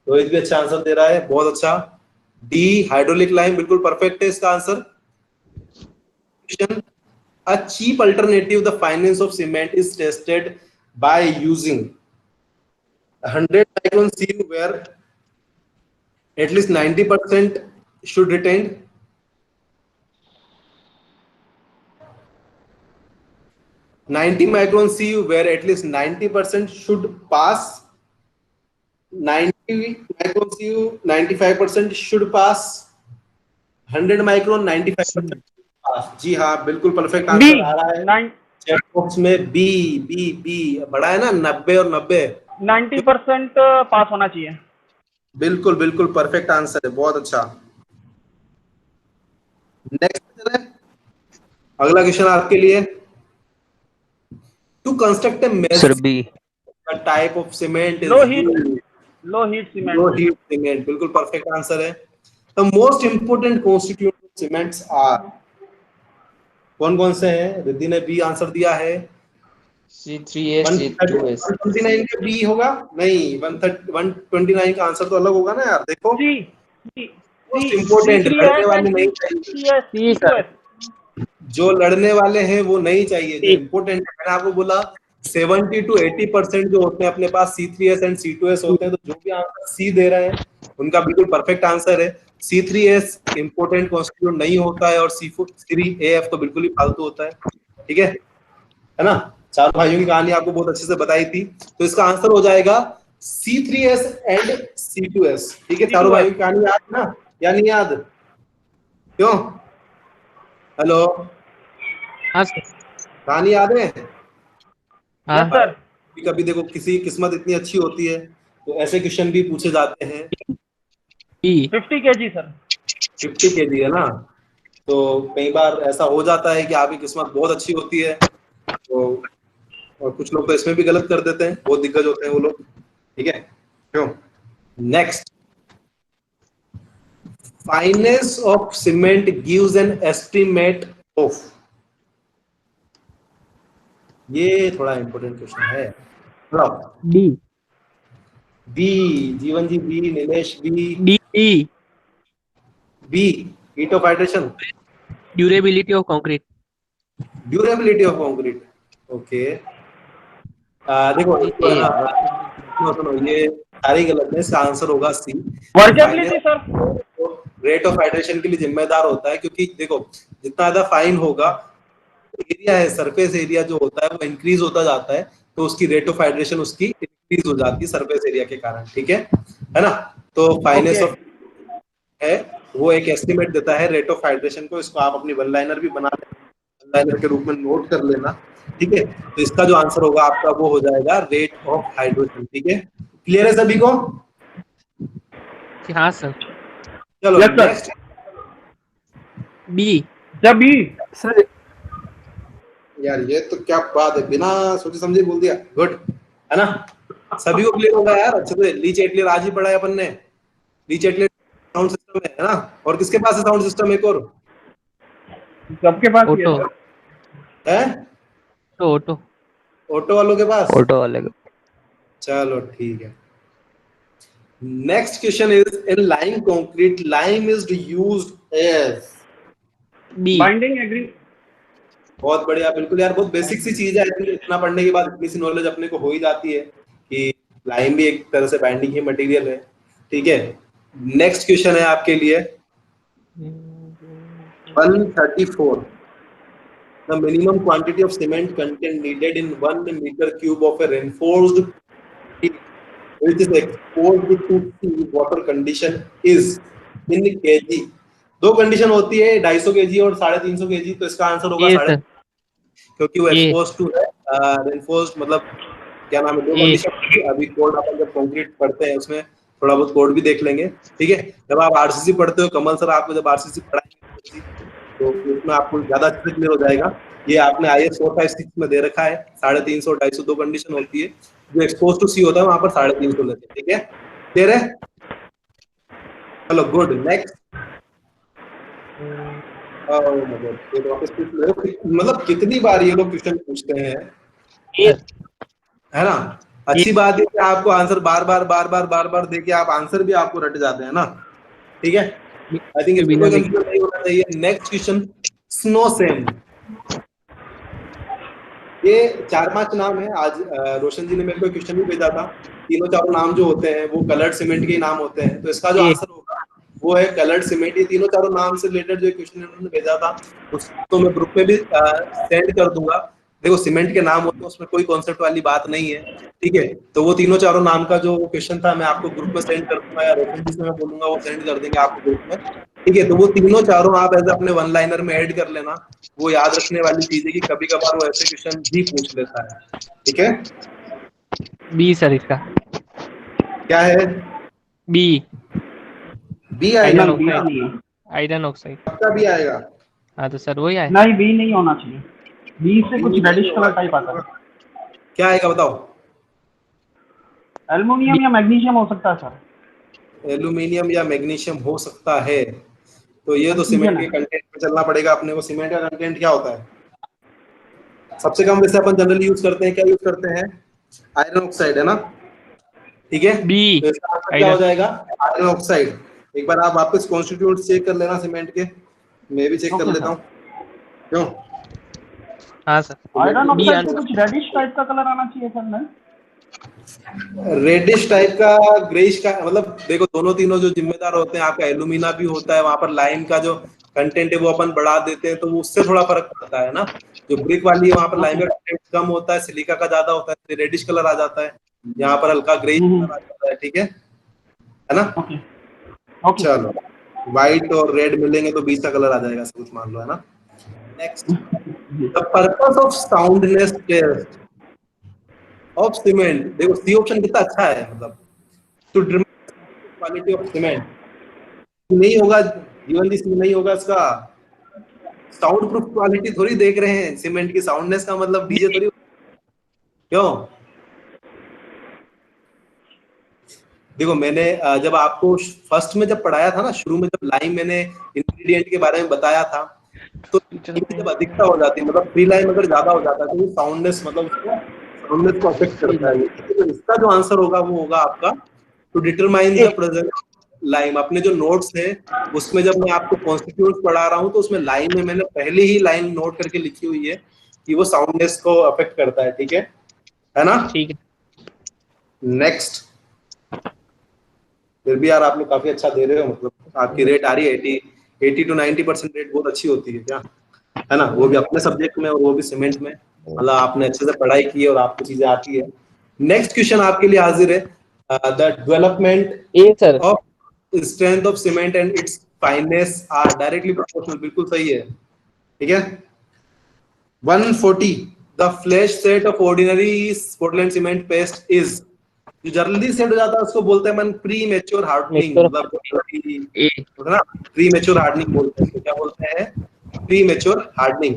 S1: Rohit भी अच्छा आंसर दे रहा है, बहुत अच्छा। डी हाइड्रोलिक लाइन बिल्कुल परफेक्ट है इसका answer. A cheap alternative the finance of cement is tested by using, 100 micron CU where at least 90% should retain. 90 micron CU where at least 90% should pass. 90 micron CU 95% should pass. 100 micron 95% पास। जी हाँ, बिल्कुल परफेक्ट आंसर आ रहा है चैट बॉक्स में। बी बी बी बड़ा है ना, 90 और 90
S5: 90% पास होना चाहिए।
S1: बिल्कुल बिल्कुल परफेक्ट आंसर है, बहुत अच्छा। नेक्स्ट है अगला क्वेश्चन आपके लिए। To construct a
S8: sir B.
S1: Type of cement is
S5: low heat cement.
S1: Low heat cement, बिल्कुल परफेक्ट आंसर है। The most important constituent cements are, कौन कौन से हैं? रिद्धि ने बी आंसर दिया है।
S10: C3S C2S
S1: 129 का बी होगा नहीं, 129 का आंसर तो अलग होगा ना यार। देखो मोस्ट इंपोर्टेंट लड़ने वाले नहीं चाहिए, जो लड़ने वाले हैं वो नहीं चाहिए, जो इंपोर्टेंट है। मैंने आपको बोला 70 to 80% जो होते हैं अपने पास C3S एंड C2S होते हैं, तो जो भी आंसर सी दे रहे हैं उनका बिल्कुल परफेक्ट आंसर है। C3S इंपोर्टेंट कॉन्स्टिट्यूएंट नहीं होता है और C3AF तो बिल्कुल ही फालतू होता है, ठीक है ना। चार भाइयों की कहानी आपको बहुत अच्छे से बताई थी, तो इसका आंसर हो जाएगा C3S एंड C2S, ठीक है। चारों भाइयों की कहानी याद है ना, या नहीं याद? क्यों? हेलो, कहानी याद है?
S7: हाँ
S5: सर।
S1: कभी देखो किसी किस्मत इतनी अच्छी होती है तो ऐसे क्वेश्चन भी पूछे जाते हैं।
S5: 50 kg सर।
S1: 50 kg है ना, तो कई बार ऐसा हो जाता है कि आपकी किस्मत बहुत अच्छी होती है, तो और कुछ लोग तो इसमें भी गलत कर देते हैं, बहुत दिग्गज होते हैं वो लोग, ठीक है। क्यों? Next, fineness of cement gives an estimate of, ये थोड़ा इंपॉर्टेंट क्वेश्चन है।
S7: D
S1: B, Jeevan ji B, Nilesh B.
S7: D
S1: B, heat of hydration,
S7: durability of concrete.
S1: Durability of concrete, okay. देखो सुनो, ये सारी गलत है, इसका आंसर होगा C.
S5: Workability sir.
S1: Rate of hydration के लिए जिम्मेदार होता है, क्योंकि देखो जितना ज्यादा फाइन होगा, एरिया है, सरफेस एरिया जो होता है वो इंक्रीज होता जाता है, तो उसकी रेट ऑफ हाइड्रेशन उसकी इंक्रीज हो जाती है सरफेस एरिया के कारण, ठीक है ना। तो फाइनेस ऑफ है वो एक एस्टिमेट देता है रेट ऑफ हाइड्रेशन को। इसको आप अपनी वन लाइनर भी बना लेना, वन लाइनर के रूप में नोट कर लेना, ठीक है। तो इसका जो आंसर होगा आपका वो हो जाएगा रेट ऑफ हाइड्रेशन, ठीक है। क्लियर है सभी को?
S7: हाँ सर।
S1: चलो नेक्स्ट,
S7: बी।
S5: जब बी
S6: सर
S1: यार ये तो क्या बात है, बिना सोचे समझे बोल दिया, गुड है ना। सभी को क्लियर होगा यार अच्छे से। लीच एटलियर आज ही पढ़ा है अपन ने, लीच एटलियर साउंड सिस्टम है ना। और किसके पास है साउंड सिस्टम? एक और
S5: सबके पास
S7: ऑटो
S1: है, ऑटो वालों के पास।
S8: ऑटो वाले का।
S1: चलो ठीक है। Next question is, in lime concrete lime is used as
S7: B.
S5: Binding एग्री।
S1: बहुत बढ़िया, बिल्कुल यार, बहुत बेसिक सी चीज है। इतना पढ़ने के बाद इतनी सी नॉलेज अपने को हो ही जाती है कि लाइम भी एक तरह से बाइंडिंग ही मटेरियल है, ठीक है। नेक्स्ट क्वेश्चन है आपके लिए 134। The minimum quantity of cement content needed in 1 meter cube of a reinforced brick which is exposed to water condition is in kg। दो कंडीशन होती है, 250 kg और 350 kg, तो इसका आंसर होगा 350, क्योंकि वो एक्सपोज टू है रेनफोर्स्ड, मतलब क्या नाम है, दो कंडीशन। अभी कोड अपन जब कंक्रीट पढ़ते हैं उसमें थोड़ा बहुत कोड भी देख लेंगे, ठीक है। जब आप आरसीसी पढ़ते हो, कमल सर आपको जब आरसीसी पढ़ाएंगे तो उसमें आपको ज्यादा अच्छे से क्लियर हो जाएगा। ये आपने IS 456 में दे रखा है, 350 250 दो कंडीशन होती है। जो एक्सपोज टू सी होता है वहां पर 350 लेते हैं, ठीक है। क्लियर है? चलो गुड। नेक्स्ट, मतलब कितनी बार ये लोग क्वेश्चन पूछते हैं, है ना। अच्छी बात है कि आपको आंसर बार बार देके आप आंसर भी आपको रट जाते हैं ना, ठीक है। आई थिंक इसमें कोई कंफ्यूजन नहीं होना चाहिए। Next question, snow same. ये 4-5 नाम है। आज रोशन जी ने मेरे को क्वेश्चन भी भेजा था, तीनों चारों नाम जो होते हैं वो कलर्ड सीमेंट के ही नाम होते हैं, तो इसका जो आंसर होगा वो है कलर्ड सीमेंट। ये तीनों चारों नाम से रिलेटेड जो क्वेश्चन उन्होंने भेजा था उसको मैं ग्रुप में भी सेंड कर दूंगा। देखो सीमेंट के नाम होते हैं, उसमें कोई कॉन्सेप्ट वाली बात नहीं है, ठीक है। तो वो तीनों चारों नाम का जो क्वेश्चन था मैं आपको ग्रुप में सेंड कर दूंगा, या रोशन जी से मैं बोलूंगा वो सेंड कर देंगे आपको ग्रुप में, ठीक है। तो वो तीनों चारों आप एज अपने वन लाइनर में ऐड कर लेना। वो याद रखने वाली चीज है कि कभी कभार वो ऐसे क्वेश्चन भी पूछ लेता है, ठीक है।
S7: बी सर इसका।
S1: क्या है?
S7: बी।
S1: बी आएगा?
S7: Iron oxide.
S1: पक्का बी आएगा?
S7: हाँ तो सर वही आए।
S5: नहीं, बी नहीं होना चाहिए, बी से कुछ रेडिश कलर टाइप आता है।
S1: क्या आएगा बताओ?
S5: एल्युमिनियम या मैग्नीशियम हो सकता है सर।
S1: एल्यूमिनियम या मैग्नीशियम हो सकता है, तो ये तो सीमेंट के कंटेंट पे चलना पड़ेगा अपने को। सीमेंट का कंटेंट क्या होता है? सबसे कम वैसे अपन जनरली यूज करते हैं, क्या यूज करते हैं? आयरन ऑक्साइड, है ना, ठीक है।
S7: बी।
S1: तो इसका आंसर क्या हो जाएगा? Iron oxide. एक बार आप वापस कॉन्स्टिट्यूएंट्स चेक कर लेना सीमेंट के, मैं भी चेक कर लेता हूँ। क्यों?
S7: हाँ सर।
S5: आयरन ऑक्साइड से कुछ रेडिश टाइप का कलर आना चाहिए सर। नहीं,
S1: रेडिश टाइप का, ग्रेइश का, मतलब देखो दोनों तीनों जो जिम्मेदार होते हैं, आपका एल्यूमिना भी होता है, वहां पर लाइम का जो कंटेंट है वो अपन बढ़ा देते हैं, तो वो उससे थोड़ा फर्क पड़ता है ना। जो ब्रिक वाली है वहां पर लाइम का कंटेंट कम होता है, सिलिका का ज्यादा होता है, रेडिश कलर आ जाता है। यहाँ पर हल्का ग्रेइश कलर आ जाता है, ठीक है ना। चलो, व्हाइट और रेड मिलेंगे तो बीच का कलर आ जाएगा, सब कुछ मान लो, है ना। Next, the purpose of soundness test of cement. देखो सी ऑप्शन कितना अच्छा है, मतलब to determine quality of cement. नहीं होगा, जीवन दी नहीं होगा इसका। साउंड प्रूफ क्वालिटी थोड़ी देख रहे हैं सीमेंट की, साउंडनेस का मतलब डीजे थोड़ी। क्यों? देखो मैंने जब आपको फर्स्ट में जब पढ़ाया था ना, शुरू में जब लाइम मैंने इंग्रेडिएंट के बारे में बताया था, तो जब अधिकता हो जाती है, मतलब फ्री लाइम अगर ज्यादा हो जाता है तो वो साउंडनेस, मतलब साउंडनेस को अफेक्ट करता है। तो इसका जो आंसर होगा वो होगा आपका to determine the presence lime. अपने जो नोट्स है उसमें जब मैं आपको कॉन्स्टिट्यूएंट्स पढ़ा रहा हूँ तो उसमें लाइन में मैंने पहले ही लाइन नोट करके लिखी हुई है कि वो साउंडनेस को अफेक्ट करता है, ठीक है ना।
S7: ठीक है।
S1: नेक्स्ट, फिर भी यार आप लोग काफी अच्छा दे रहे हो, मतलब आपकी रेट आ रही है 80 to 90% रेट बहुत अच्छी होती है क्या, है ना। वो भी अपने सब्जेक्ट में और वो भी सीमेंट में, मतलब आपने अच्छे से पढ़ाई की है और आपको चीजें आती है। नेक्स्ट क्वेश्चन आपके लिए हाजिर है, the development of strength of cement and its fineness are directly proportional. बिल्कुल सही है, ठीक है। 140, the flash set of ordinary Portland cement paste is. जो जल्दी सेट हो जाता है उसको बोलते हैं मन प्री मैच्योर हार्डनिंग, मतलब ना प्री मैच्योर हार्डनिंग बोलते हैं। तो क्या बोलते हैं? प्री मैच्योर हार्डनिंग,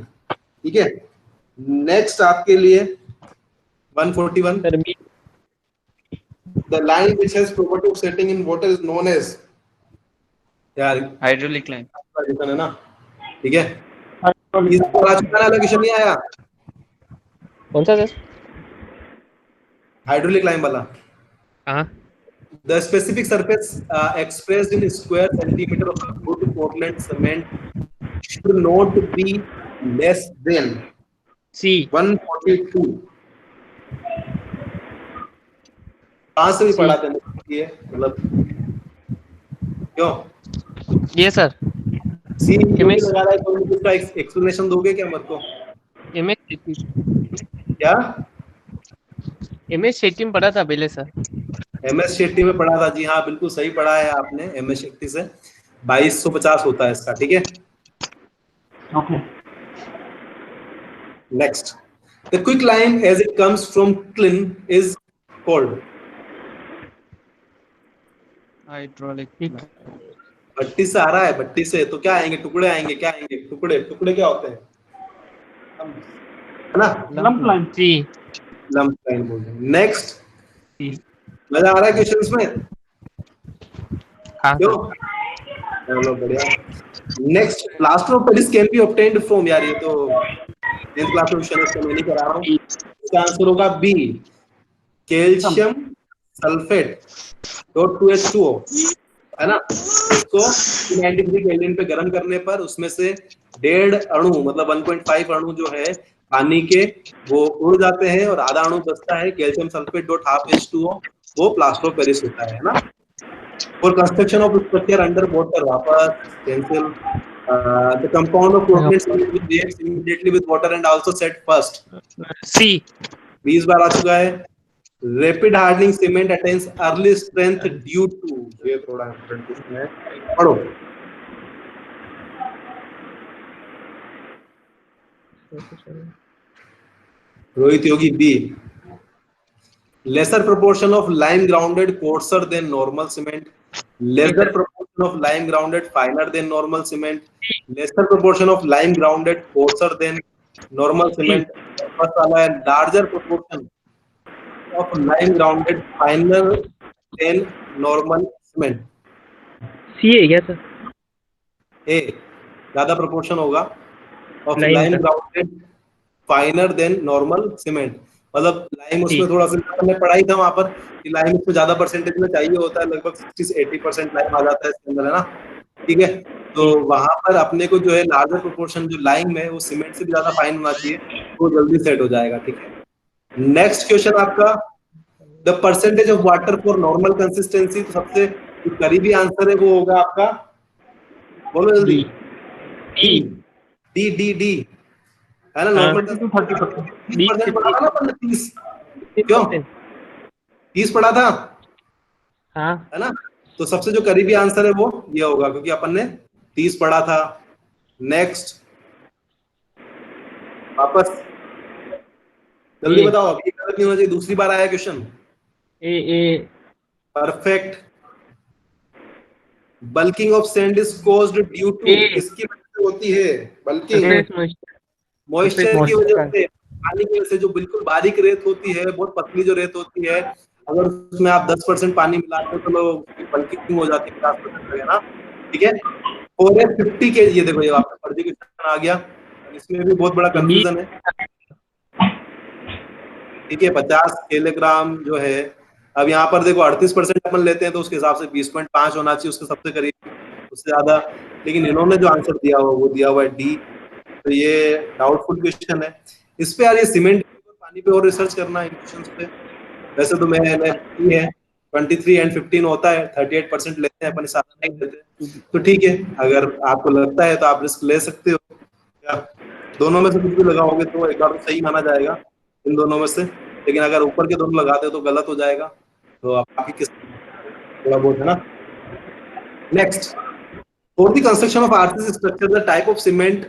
S1: ठीक है। नेक्स्ट आपके लिए 141, the line which has property of setting in water is known as. यार
S10: हाइड्रोलिक लाइन
S1: है ना, ठीक है। इस वाला क्वेश्चन नहीं आया?
S7: कौन सा सर?
S1: हाइड्रोलिक लाइन वाला।
S7: हाँ।
S1: The specific surface expressed in square centimeter of good Portland cement should not be less than
S7: C
S1: 142. कहाँ से भी पढ़ाते हैं ये, मतलब क्यों?
S7: ये सर
S1: सी लगा रहा है, तो इसका एक्सप्लेनेशन दोगे क्या मेरे को? क्या
S7: MS शेट्टी में पढ़ा था पहले सर।
S1: MS शेट्टी में पढ़ा था, जी हाँ बिल्कुल सही पढ़ा है आपने। MS शेट्टी से 2250 होता है इसका, ठीक है।
S5: Okay.
S1: Next, the quicklime as it comes from kiln is called.
S10: Hydraulic
S1: भट्टी से आ रहा है, भट्टी से तो क्या आएंगे? टुकड़े आएंगे। क्या आएंगे? टुकड़े। टुकड़े क्या होते हैं, है ना?
S5: Lump lime.
S7: जी
S1: लंप लाइन बोलते हैं। नेक्स्ट, मजा आ रहा है क्वेश्चंस में?
S7: हाँ
S1: क्यों? चलो बढ़िया। Next, plaster of Paris can be obtained from. यार ये तो 10th क्लास में क्वेश्चन मैं नहीं करा रहा हूँ। इसका आंसर होगा बी, कैल्शियम सल्फेट .2H2O, है ना। उसको 90 डिग्री केल्विन पे गर्म करने पर उसमें से 1.5 अणु, मतलब 1.5 अणु जो है पानी के वो उड़ जाते हैं और आधा अणु बचता है calcium sulphate dot half H2O, वो प्लास्टर ऑफ पेरिस होता है ना। For construction of structure under water वापस cancel the compound of proteins reacts immediately with water and also set first
S7: C
S1: 20 बार आ चुका है। Rapid hardening cement attains early strength due to, ये थोड़ा इंपॉर्टेंट क्वेश्चन है, पढ़ो। Rohit Yogi B lesser proportion of lime grounded coarser than normal cement, lesser proportion of lime grounded finer than normal cement, lesser proportion of lime grounded coarser than normal cement, first वाला है larger proportion of lime grounded finer than normal cement,
S7: सी है क्या सर?
S1: ए ज्यादा proportion होगा of
S7: Lime
S1: lime
S7: का।
S1: grounded finer than normal cement, मतलब लाइम उसमें
S7: ठीक।
S1: थोड़ा सा हमने पढ़ाई था वहां पर कि लाइम उसमें ज्यादा परसेंटेज में चाहिए होता है, लगभग 60 से 80% लाइम आ जाता है इसके अंदर, है ना, ठीक है। तो वहां पर अपने को जो है लार्जर प्रोपोर्शन जो लाइम है वो सीमेंट से भी ज्यादा फाइन होना चाहिए, वो जल्दी सेट हो जाएगा, ठीक है। नेक्स्ट क्वेश्चन आपका the percentage of water for normal consistency, तो सबसे जो करीबी आंसर है वो होगा आपका, बोलो जल्दी, डी डी डी है ना, नॉर्मल 30% पढ़ा था ना अपन ने, 30 क्यों 30 पढ़ा था,
S7: हाँ
S1: है ना। तो सबसे जो करीबी आंसर है वो ये होगा क्योंकि अपन ने 30 पढ़ा था। नेक्स्ट वापस जल्दी बताओ, अभी गलत नहीं होना चाहिए, दूसरी बार आया question.
S7: A
S1: perfect. Bulking of sand is caused due to, किसकी वजह से होती है बल्किंग? मॉइस्चर की वजह से, पानी की वजह से। जो बिल्कुल बारीक रेत होती है, बहुत पतली जो रेत होती है, अगर उसमें आप 10% पानी मिलाते हो तो बल्किंग हो जाती है 50% है ना, ठीक है। 450 के, ये देखो ये आपका फर्जी क्वेश्चन आ गया, इसमें भी बहुत बड़ा कंफ्यूजन है, ठीक है। 50 किलोग्राम जो है, अब यहाँ पर देखो 38% अपन लेते हैं तो उसके हिसाब से 20.5 होना चाहिए उसके सबसे करीब, उससे ज्यादा, लेकिन इन्होंने जो आंसर दिया हुआ वो दिया हुआ है डी, तो ये डाउटफुल क्वेश्चन है। इस पे यार ये सीमेंट पानी पे और रिसर्च करना है इन क्वेश्चंस पे। वैसे तो मैंने है 23 एंड 15 होता है, 38% लेते हैं अपन, सारा नहीं लेते, तो ठीक है, अगर आपको लगता है तो आप रिस्क ले सकते हो, या दोनों में से कुछ भी लगाओगे तो एक बार सही माना जाएगा इन दोनों में से, लेकिन अगर ऊपर के दोनों लगाते हो तो गलत हो जाएगा, तो आपकी किस थोड़ा बहुत है ना। Next, for the construction of RCC structure the type of cement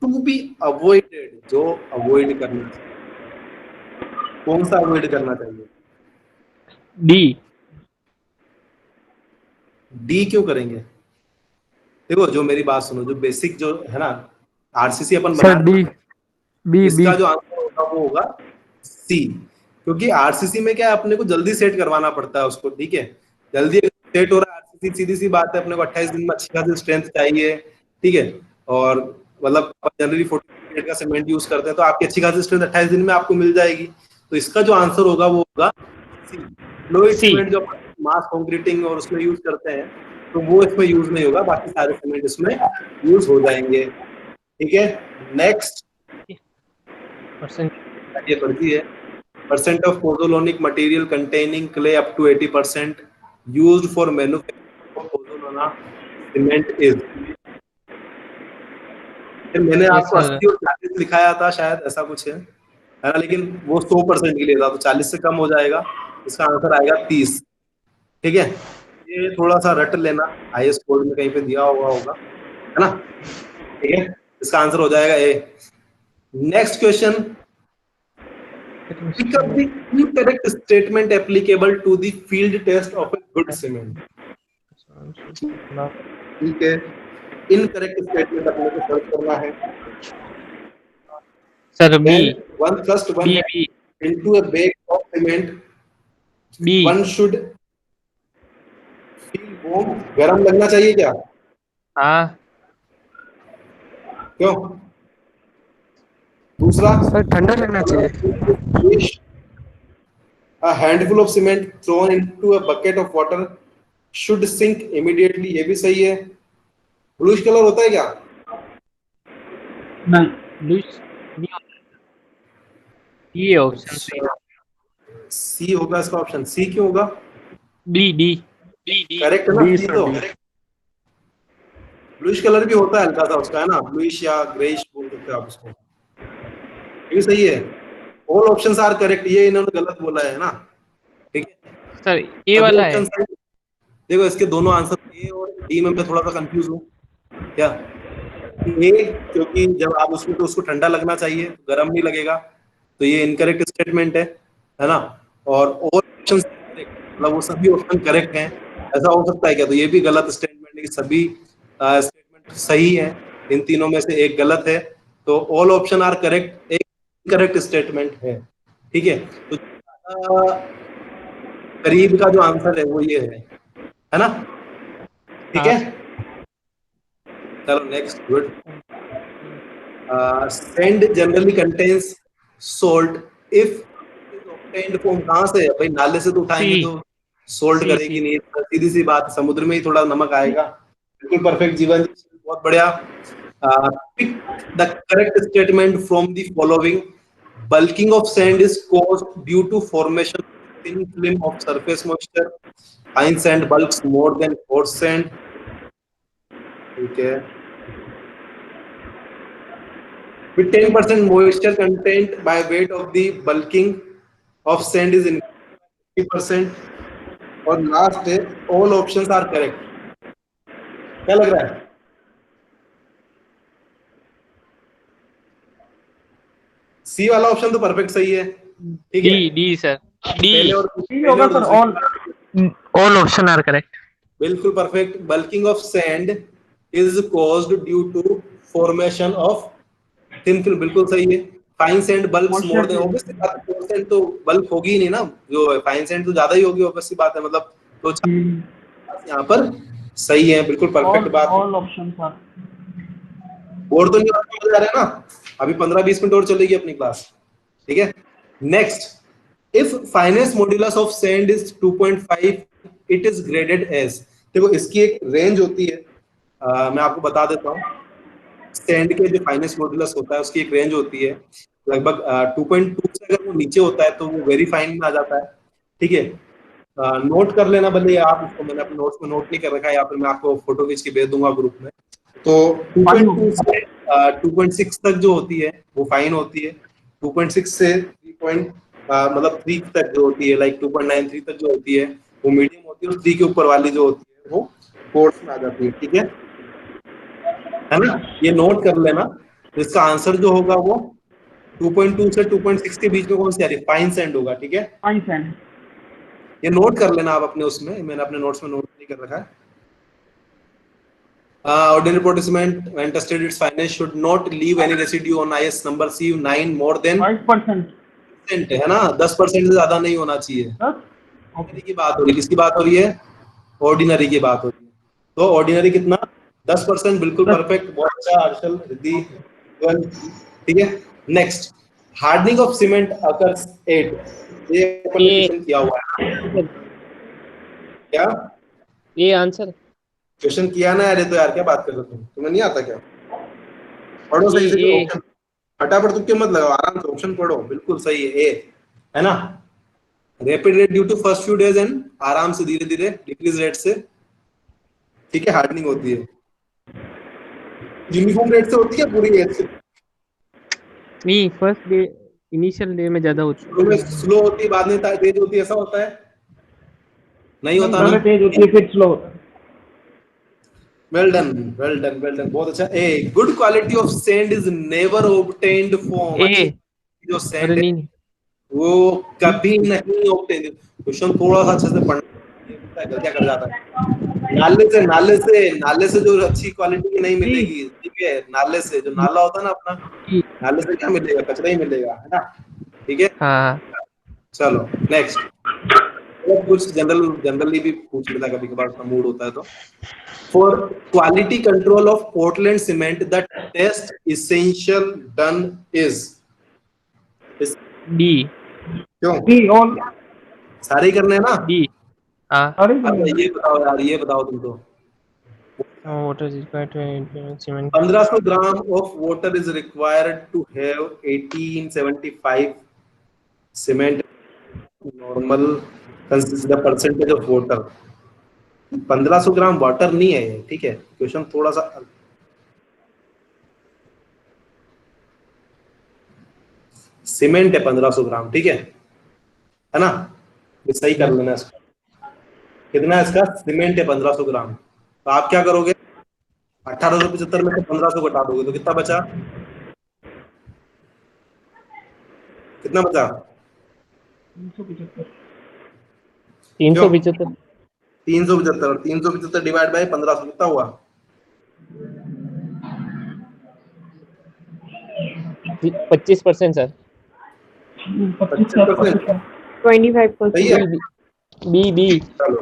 S1: to be avoided, जो अवॉइड करना चाहिए, कौन सा अवॉइड करना चाहिए?
S7: डी।
S1: डी क्यों करेंगे? देखो जो मेरी बात सुनो, जो बेसिक जो है ना आरसीसी अपन बना रहे हैं, इसका जो आंसर होगा वो होगा सी, क्योंकि आरसीसी में क्या है, अपने को जल्दी सेट करवाना पड़ता है उसको, ठीक है। जल्दी सेट हो रहा है आरसीसी, सीधी सी बात है, अपने को 28 दिन में अच्छी खासी स्ट्रेंथ चाहिए, ठीक है। और मतलब जनरली 40 का सीमेंट यूज करते हैं, तो आपकी अच्छी खासी स्ट्रेंथ 28 दिन में आपको मिल जाएगी, तो इसका जो आंसर होगा वो होगा सी। फ्लोइड सीमेंट जो मास कंक्रीटिंग और उसमें यूज करते हैं, तो वो इसमें यूज नहीं होगा, बाकी सारे सीमेंट इसमें यूज हो जाएंगे, ठीक है। नेक्स्ट ये पढ़ती है, percent of pozzolanic material containing clay up to 80% used for manufacturing of pozzolana cement is, मैंने आपको 80 और 40 लिखाया था शायद, ऐसा कुछ है ना, लेकिन वो 100% के लिए था, तो 40 से कम हो जाएगा, इसका आंसर आएगा 30, ठीक है। ये थोड़ा सा रट लेना, आईएएस कोड में कहीं पे दिया हुआ होगा, है ना, ठीक है। इसका आंसर हो जाएगा A. Next question, pick up the incorrect statement applicable to the field test of a good cement, ठीक है। इनकरेक्ट स्टेटमेंट अपने को सर्च करना है
S7: sir. B.
S1: One thrust one into a bag of cement, one should feel warm, गरम लगना चाहिए क्या?
S7: हाँ।
S1: क्यों? दूसरा
S8: सर ठंडा लगना चाहिए।
S1: A handful of cement thrown into a bucket of water should sink immediately, ये भी सही है। ब्लूइश कलर होता है क्या?
S5: नहीं,
S7: ब्लूइश नहीं होता। ये ऑप्शन सी।
S1: सी होगा इसका ऑप्शन। सी क्यों होगा?
S7: डी डी
S1: करेक्ट है ना? सी तो ब्लूइश कलर भी होता है हल्का सा उसका, है ना, ब्लूइश या ग्रेइश बोल सकते हैं आप उसको। ये सही है, ऑल ऑप्शंस आर करेक्ट। ये इन्होंने गलत बोला है ना, ठीक है
S7: सर ए वाला है।
S1: देखो इसके दोनों आंसर ए और डी में मैं थोड़ा सा कंफ्यूज हूँ। क्या ए, क्योंकि जब आप उसमें तो उसको ठंडा लगना चाहिए, गर्म नहीं लगेगा, तो ये इनकरेक्ट स्टेटमेंट है ना। और ऑप्शन मतलब वो सभी ऑप्शन करेक्ट हैं, ऐसा हो सकता है क्या? तो ये भी गलत स्टेटमेंट है कि सभी स्टेटमेंट सही है, इन तीनों में से एक गलत है। तो ऑल ऑप्शन आर करेक्ट एक करेक्ट स्टेटमेंट है, ठीक है। तो करीब का जो आंसर है वो ये है ना, ठीक है। चलो next, good. Sand generally contains salt if obtained from, कहां से? भाई नाले से तो उठाएंगे तो सोल्ट करेगी नहीं, सीधी सी बात, समुद्र में ही थोड़ा नमक आएगा। बिल्कुल परफेक्ट जीवन, बहुत बढ़िया। Pick the correct statement from the following. Bulking of sand is caused due to formation thin film of surface moisture. Fine sand bulks more than coarse sand. Okay. With 10% moisture content by weight of the bulking of sand is increased 50%. और लास्ट है all options are correct. क्या लग रहा है? सी वाला ऑप्शन तो परफेक्ट सही है, ठीक है।
S7: डी सर, डी
S5: होगा sir,
S7: all option are correct.
S1: बिल्कुल perfect. Bulking of sand is caused due to formation of thin film, बिल्कुल सही है। Fine sand bulks more than, obviously बात है, कोर्स सैंड तो बल्क होगी ही नहीं ना, जो फाइन सैंड तो ज्यादा ही होगी, ऑब्वियसली बात है। मतलब तो यहाँ पर सही है, बिल्कुल परफेक्ट बात।
S5: ऑल ऑप्शन पर
S1: बोर्ड तो नहीं जा रहे ना, अभी 15-20 मिनट और चलेगी अपनी क्लास, ठीक है। Next, if finest modulus of sand is 2.5 it is graded as. देखो इसकी एक रेंज होती है, मैं आपको बता देता हूँ। सैंड के जो फाइनेस्ट मॉड्यूलस होता है उसकी एक रेंज होती है, लगभग 2.2 से अगर वो नीचे होता है तो वो वेरी फाइन में आ जाता है, ठीक है। नोट कर लेना भले आप उसको, मैंने अपने नोट्स में नोट नहीं कर रखा है, या फिर मैं आपको फोटो खींच के भेज दूंगा ग्रुप में। तो 2.2 से 2.6 तक जो होती है वो फाइन होती है। 2.6 से 3 मतलब 3 तक जो होती है, लाइक 2.93 तक जो होती है वो मीडियम होती है, और 3 के ऊपर वाली जो होती है वो कोर्स में आ जाती है, ठीक है ना। ये नोट कर लेना। तो इसका आंसर जो होगा वो 2.2 से 2.6 के बीच में कौन सी आ रही है? फाइन सैंड होगा, ठीक है।
S5: फाइन सैंड,
S1: ये नोट कर लेना आप अपने उसमें, मैंने अपने नोट्स में नोट नहीं कर रखा है। Ordinary Porter cement when tested its fineness should not leave any residue on IS number C9 more than 5%, है ना, 10% से ज्यादा नहीं होना चाहिए। की बात हो रही, किसकी बात हो रही है? ऑर्डिनरी की बात हो रही है। तो ऑर्डिनरी कितना? 10%, बिल्कुल परफेक्ट, बहुत अच्छा हर्षल, रिद्धि, ठीक है। Next, hardening of cement occurs 8, ये क्वेश्चन किया हुआ है क्या?
S7: ये आंसर
S1: क्वेश्चन किया ना यार, तो यार क्या बात कर रहे हो तुम, तुम्हें नहीं आता क्या? पढ़ो सही से ऑप्शन, फटाफट तुक्के मत लगाओ, आराम से ऑप्शन पढ़ो, बिल्कुल सही है, ए है ना। Rapid rate due to first few days and, आराम से धीरे धीरे डिक्रीज रेट से, ठीक है, हार्डनिंग होती है। यूनिफॉर्म रेट से होती है पूरी एज से?
S7: नहीं, फर्स्ट डे इनिशियल डे में ज्यादा होती है,
S1: स्लो होती है, बाद में तेज होती है, ऐसा होता है? नहीं होता ना,
S5: तेज होती है फिर स्लो होता है।
S1: Well done, well done, well done, बहुत अच्छा। A good quality of sand is never obtained from, जो सैंड है वो कभी नहीं ऑब्टेन। क्वेश्चन थोड़ा सा अच्छे से पढ़ना, गलतियां कर जाता है। नाले से जो अच्छी क्वालिटी की नहीं मिलेगी, ठीक है, नाले से जो नाला होता है ना अपना, नाले से क्या मिलेगा? कचरा ही मिलेगा, है ना, ठीक है।
S7: हाँ।
S1: चलो नेक्स्ट, कुछ जनरली भी पूछ लेता है कभी कभार, उसका मूड होता है तो। For quality control of Portland cement the test essential done is
S7: D.
S1: क्यों?
S5: डी ऑल
S1: सारे ही करने हैं ना?
S7: डी। हाँ।
S1: ये बताओ यार, ये बताओ तुम तो।
S7: Water is required to implement cement.
S1: 1500 gram of water is required to have 1875 cement normal consist the percentage of water. 1500 gram water नहीं है ये, ठीक है, क्वेश्चन थोड़ा सा सीमेंट है 1500 ग्राम, ठीक है ना, ये सही कर लेना इसको। कितना है इसका? सीमेंट है 1500 ग्राम। तो आप क्या करोगे, 1875 में से 1500 घटा दोगे तो कितना बचा? कितना बचा?
S7: 375।
S1: 375 और 375 डिवाइड बाय 1500 कितना हुआ?
S7: 25% सर।
S1: 25%।
S11: 25%।
S1: सही है,
S7: बी।
S1: चलो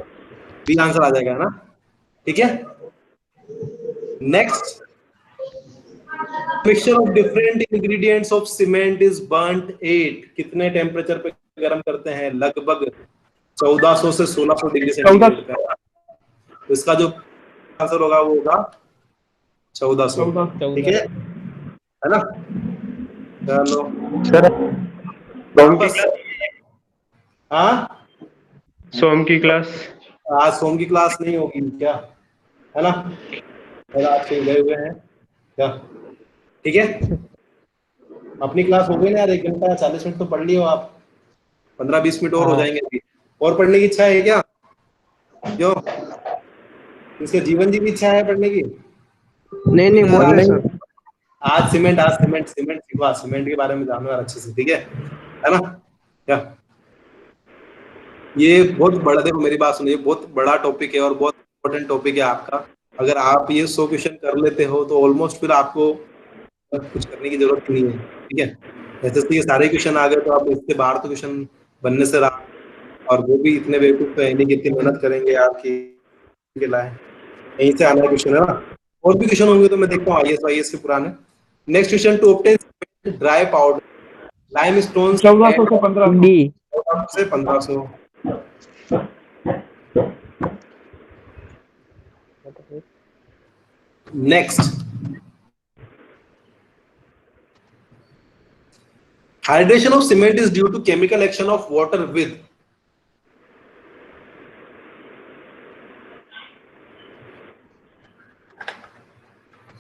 S1: बी आंसर आ जाएगा ना, ठीक है। Next, mixture of different ingredients of cement is burnt at कितने टेम्परेचर पे गर्म करते हैं? लगभग 1400 से 1600 डिग्री सेंटीग्रेड का। तो इसका जो आंसर होगा वो होगा 1400, ठीक है ना। चलो
S5: सर
S1: हाँ,
S5: सोम की क्लास
S1: आज सोम की क्लास नहीं होगी क्या, है ना, आज कहीं गए हुए हैं क्या, ठीक है। अपनी क्लास हो गई ना यार, 1 घंटा 40 मिनट तो पढ़ लियो आप, 15-20 मिनट और हो जाएंगे अभी। और पढ़ने की इच्छा है क्या? क्यों, इसके जीवन जी की इच्छा है पढ़ने की?
S8: नहीं बहुत है सर।
S1: आज सीमेंट सीखो, आज सीमेंट के बारे में जानो यार अच्छे से, ठीक है ना। क्या ये बहुत बड़ा, देखो मेरी बात सुनिए, बहुत बड़ा टॉपिक है और बहुत इंपॉर्टेंट टॉपिक है आपका। अगर आप ये 100 क्वेश्चन कर लेते हो तो ऑलमोस्ट फिर आपको कुछ करने की जरूरत नहीं है, ठीक है। एसएससी के सारे क्वेश्चन आ गए तो आप इससे बाहर तो क्वेश्चन बनने से रहा, और वो भी इतने बेवकूफ तो है नहीं कि इतनी मेहनत करेंगे आपके लाए, यहीं से आना क्वेश्चन है ना। और भी क्वेश्चन होंगे तो मैं देखता हूँ IAS के पुराने। Next question, to obtain dry powder limestone
S5: 1400 से 1500
S7: डी
S1: से 1500। Next, hydration of cement is due to chemical action of water with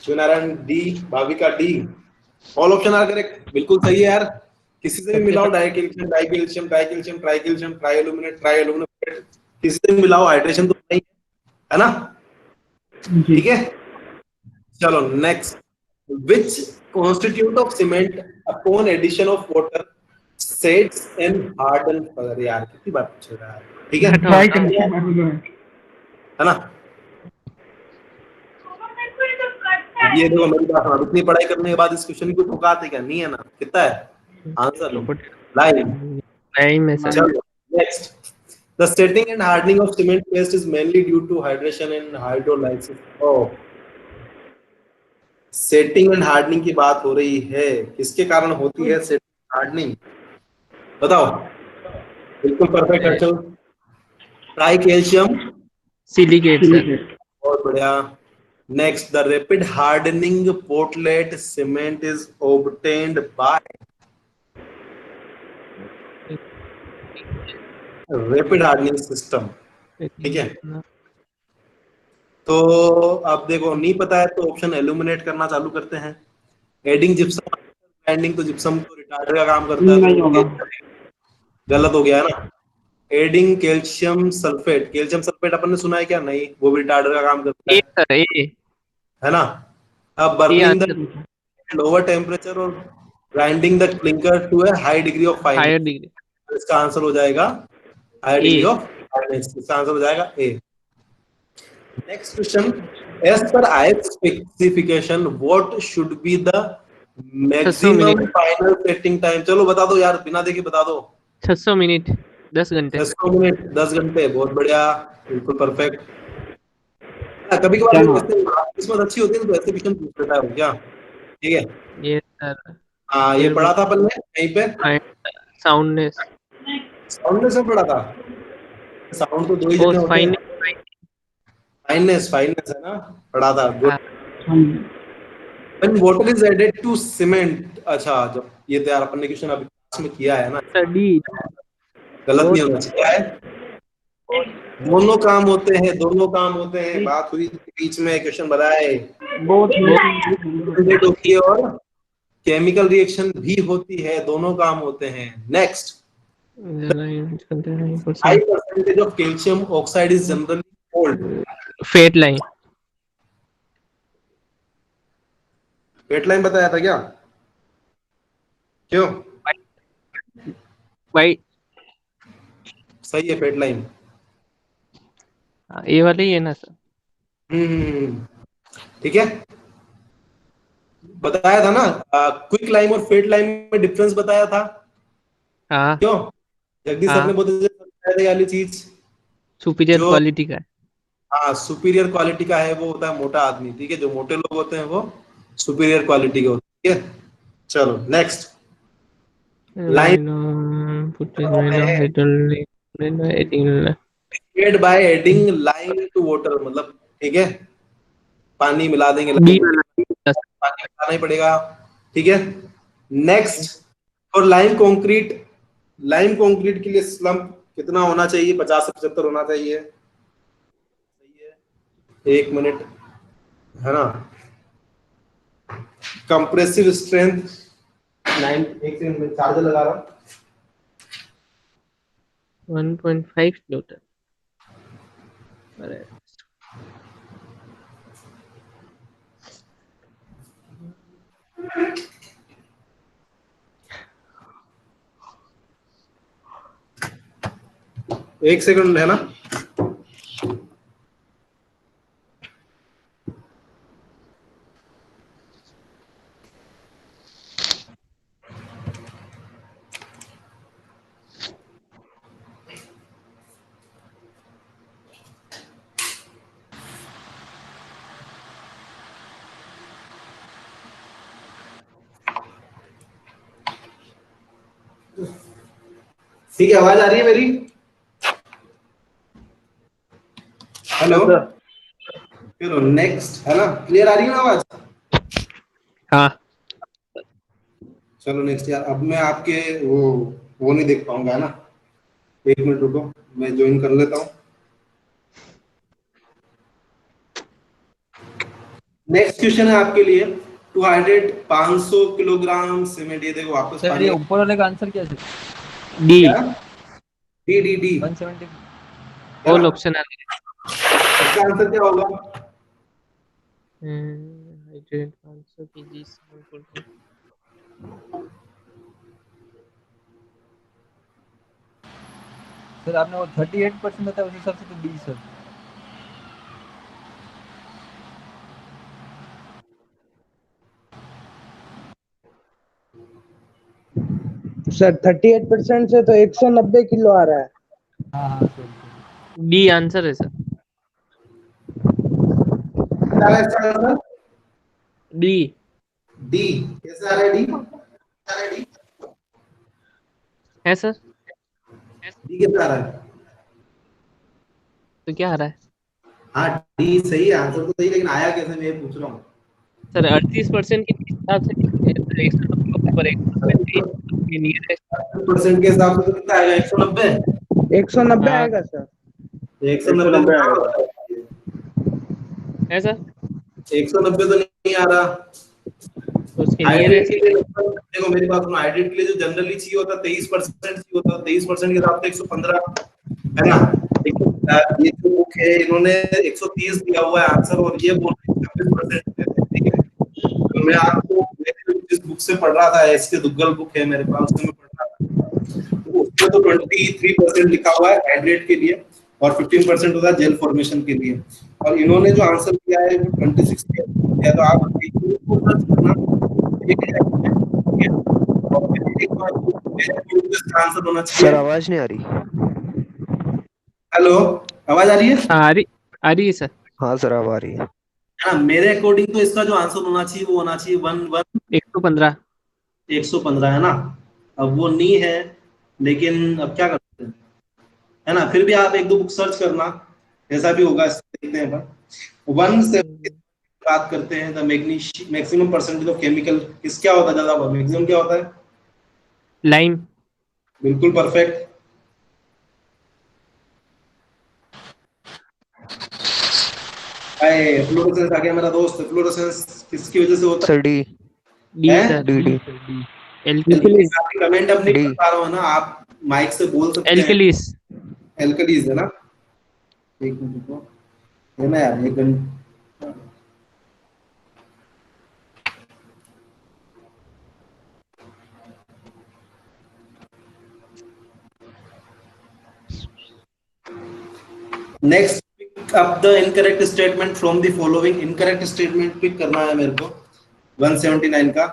S1: Shivnarayan D, Bhavika D, all option are correct, बिल्कुल सही है यार। किसी से भी मिलाओ dicalcium dicalcium tricalcium tricalcium trialuminate trialuminate, किसी से भी मिलाओ हाइड्रेशन तो नहीं है ना, ठीक है। चलो next, which constituent of cement upon addition of water sets and harden further। यार कितनी बात पूछ रहा है, ठीक है ना। ये देखो मेरी बात सुनो, इतनी पढ़ाई करने के बाद इस क्वेश्चन को ठुकाते क्या नहीं है ना, कितना है आंसर लो, लाइन
S7: नहीं में सर।
S1: चलो next, the setting and hardening of cement paste is mainly due to hydration and hydrolysis। oh, setting and hardening की बात हो रही है, किसके कारण होती है सेटिंग हार्डनिंग, बताओ। बिल्कुल perfect answer, tricalcium
S7: silicate sir.
S1: बहुत बढ़िया। Next, the rapid hardening port-led cement is obtained by rapid hardening system, ठीक है। तो अब देखो नहीं पता है तो ऑप्शन एल्यूमिनेट करना चालू करते हैं। एडिंग जिप्सम, ग्राइंडिंग तो जिप्सम तो रिटार्डर का काम करता है, तो गलत हो गया है ना। एडिंग कैल्शियम सल्फेट अपन ने सुना है क्या? नहीं, वो भी रिटार्डर का काम करता है,
S7: सर ए
S1: है ना। अब बर्निंग द लोअर टेम्परेचर और grinding the clinker to a high degree of fineness,
S7: higher degree,
S1: इसका आंसर हो जाएगा हाई डिग्री ऑफ फाइनेस, इसका आंसर हो जाएगा ए। Next question, as per IS specification, what should be the maximum final setting time? चलो बता दो यार, बिना देखे बता दो।
S7: 600 मिनट 10 घंटे।
S1: 600 मिनट 10 घंटे, बहुत बढ़िया, बिल्कुल परफेक्ट। कभी कभार किस्मत अच्छी होती है तो ऐसे क्वेश्चन पूछ लेता है क्या, ठीक है।
S7: ये सर
S1: हाँ, ये पढ़ा था अपन ने कहीं पे, साउंडनेस में पढ़ा था। साउंड तो 2 ही जगह होते हैं, फाइननेस है ना, पढ़ा था। When water is added to cement, अच्छा जब ये तो यार अपन ने क्वेश्चन अभी में किया है ना,
S7: सर डी।
S1: गलत नहीं होना चाहिए। क्या है? दोनों काम होते हैं, दोनों काम होते हैं। बात हुई बीच में, क्वेश्चन बनाए होती है और केमिकल रिएक्शन भी होती है, दोनों काम होते हैं। Next, high percentage of calcium oxide is generally called
S7: fat line.
S1: Fat line बताया था क्या? क्यों?
S7: वाइट।
S1: सही है, फेट लाइन।
S7: ये वाला ही है ना सर?
S1: ठीक है, बताया था ना। क्विक लाइम और फेट लाइम में डिफरेंस बताया था।
S7: हाँ।
S1: क्यों? जगदीश सर ने बताया था ये वाली चीज,
S7: सुपीरियर क्वालिटी का है।
S1: हाँ, सुपीरियर क्वालिटी का है, वो होता है मोटा आदमी। ठीक है, जो मोटे लोग होते हैं वो सुपीरियर क्वालिटी के होते हैं। ठीक है, चलो next. Line by adding lime to water, मतलब ठीक है, पानी मिला देंगे, पानी मिलाना ही पड़ेगा। ठीक है, नेक्स्ट, और लाइम कंक्रीट, लाइम कंक्रीट के लिए स्लम्प कितना होना चाहिए? 50 से 75 होना चाहिए। सही है, 1 मिनट, है ना। कंप्रेसिव स्ट्रेंथ 9, एक सेकंड में चार्जर लगा रहा हूं।
S7: 1.5 न्यूटन। अरे
S1: एक सेकंड है ना। ठीक है, आवाज आ रही है मेरी? हेलो, चलो नेक्स्ट, है ना, क्लियर आ रही है ना आवाज?
S7: हाँ।
S1: चलो नेक्स्ट यार, अब मैं आपके वो नहीं देख पाऊंगा, है ना। 1 मिनट रुको, मैं ज्वाइन कर लेता हूँ। नेक्स्ट क्वेश्चन है आपके लिए, टू हाइड्रेट 500 किलोग्राम सीमेंट। ये देखो वापस
S4: सर, ये ऊपर वाले का आंसर क्या है?
S7: D.
S1: D D D
S4: 170।
S7: All option आ गए।
S1: इसका आंसर क्या होगा?
S7: Hydrate 500 KG.
S4: सर आपने वो 38% बताया, उस हिसाब से तो डी सर।
S8: सर 38% से तो 190 किलो आ रहा है।
S4: हाँ सर,
S7: डी आंसर है सर। डी।
S1: डी कैसे आ रहा है? डी
S7: है सर।
S1: डी कितना आ रहा है?
S7: तो क्या आ रहा है?
S1: हाँ, डी सही है, आंसर तो सही, लेकिन आया कैसे, मैं ये पूछ रहा हूँ।
S7: सर 38% के हिसाब से
S1: 190% के हिसाब से तो कितना आएगा? 190।
S8: 190 आएगा सर।
S1: 190
S7: है सर।
S1: 190 तो नहीं आ रहा।
S7: तो उसके
S1: हाइड्रेट के लिए देखो, मेरी बात सुनो, हाइड्रेट के लिए जो जनरली चाहिए होता है 23% चाहिए होता है, 23% के हिसाब से 115, है ना। ये जो बुक है, इन्होंने 130 दिया हुआ है आंसर, और ये बोल रहे हैं 26%। ठीक है, तो मैं आपको जिस बुक से पढ़ रहा था, एसके दुग्गल बुक है मेरे पास, उसमें पढ़ रहा था, तो उसमें तो 23% लिखा हुआ है हाइड्रेट के लिए, और 15% होता है जेल फॉर्मेशन के लिए, और इन्होंने जो आंसर दिया है वो 26 दिया। तो आप आंसर होना चाहिए।
S11: सर आवाज नहीं आ रही।
S1: हेलो, आवाज आ रही है?
S7: आ रही है सर।
S11: हाँ सर, अब आ रही है।
S1: हाँ, मेरे अकॉर्डिंग तो इसका जो आंसर होना चाहिए वो होना चाहिए 115 है ना। अब वो नहीं है, लेकिन अब क्या करते हैं, है ना। फिर भी आप 1-2 बुक सर्च करना, जैसा भी होगा देखते हैं। पर 1 से बात करते हैं, the maximum percentage of chemical, किस क्या होता है ज्यादा, मैक्सिमम क्या होता है?
S7: लाइम।
S1: बिल्कुल परफेक्ट। फ्लोरोसेंस आ गया मेरा दोस्त। फ्लोरोसेंस किसकी वजह से होता
S11: सर डी
S7: डी
S1: है?
S7: Sir,
S11: D D
S7: alkalis.
S1: Comment अब नहीं
S11: डी
S1: कर पा रहा हूँ ना, आप माइक से बोल सकते हैं।
S7: एल्कलीस।
S1: एल्कलीज है ना? एक मिनट रुको, है ना यार, एक minute. Next, pick up the incorrect statement from the following. Incorrect statement pick करना है मेरे को 179 का।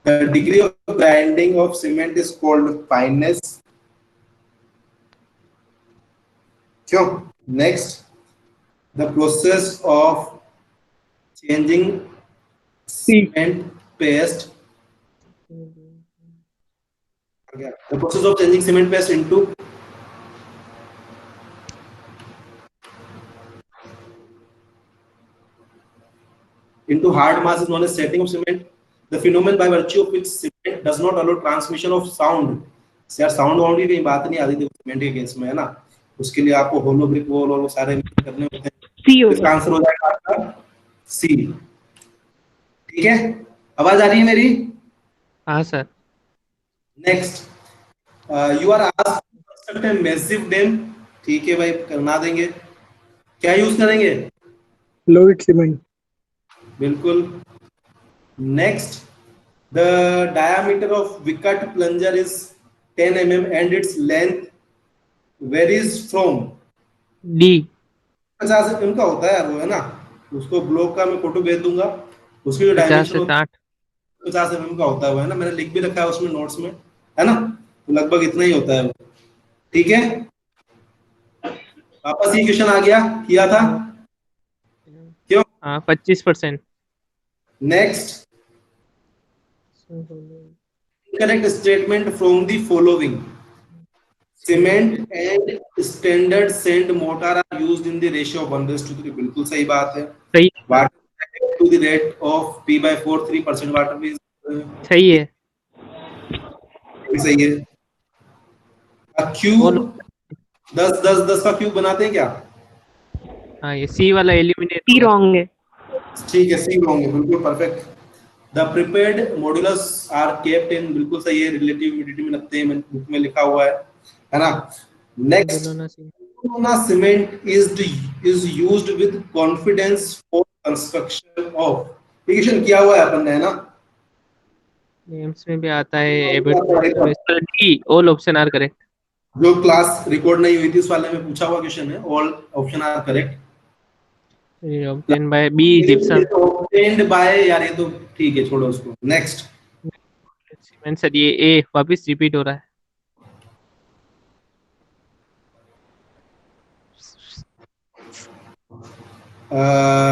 S1: The degree of grinding of cement is called fineness. क्यों? Next, the process of changing cement paste. The process of changing cement paste into hard mass is known as setting of cement. The phenomenon by virtue of which cement does not allow transmission of sound. यार साउंड वाउंड की कहीं बात नहीं आती थी सीमेंट के केस में, है ना? उसके लिए आपको होलो ब्रिक वॉल और वो सारे करने होते हैं। इसका आंसर हो जाएगा आपका सी। ठीक है, आवाज आ रही है मेरी?
S7: हाँ sir.
S1: Next, you are asked to construct a massive dam. ठीक है भाई, करना देंगे। क्या यूज करेंगे?
S6: Fluid cement.
S1: बिल्कुल। Next, the diameter of Vicat plunger is 10 mm and its length varies from
S7: D.
S1: 50 mm का होता है यार वो, है ना? उसको ब्लॉक का मैं फोटो भेज दूंगा। उसकी जो
S7: 50
S1: डायमेंशन
S7: से 60।
S1: 50 mm का होता है वो, है ना? मैंने लिख भी रखा है उसमें नोट्स में, है ना? तो लगभग इतना ही होता है वो। ठीक है, वापस ये क्वेश्चन आ गया, किया था क्यों?
S7: हाँ 25%।
S1: Next, correct statement from the following. Cement and standard sand mortar are used in the ratio of 1:3। बिल्कुल सही बात है।
S7: सही।
S1: Water to the rate of P/4, 3% water is
S7: सही है।
S1: सही है। क्यूब 10 का क्यूब बनाते हैं क्या?
S7: हाँ ये सी वाला एलिमिनेट।
S12: सी रॉन्ग है।
S1: ठीक है, सी रॉन्ग है, बिल्कुल perfect. The prepared modulus are kept in, बिल्कुल सही है, रिलेटिव ह्यूमिडिटी में रखते हैं, बुक में लिखा हुआ है ना? Next, cement is used with confidence for construction of. Equation किया हुआ है अपन ने, है ना?
S7: नेम्स में भी आता है। D, all option are correct.
S1: जो क्लास रिकॉर्ड नहीं हुई थी उस वाले में पूछा हुआ क्वेश्चन है, all option are correct.
S7: obtained by B gypsum.
S1: obtained by, यार ये तो ठीक है, छोड़ो उसको। नेक्स्ट,
S7: सीमेंट सर ये ए वापस रिपीट हो रहा है।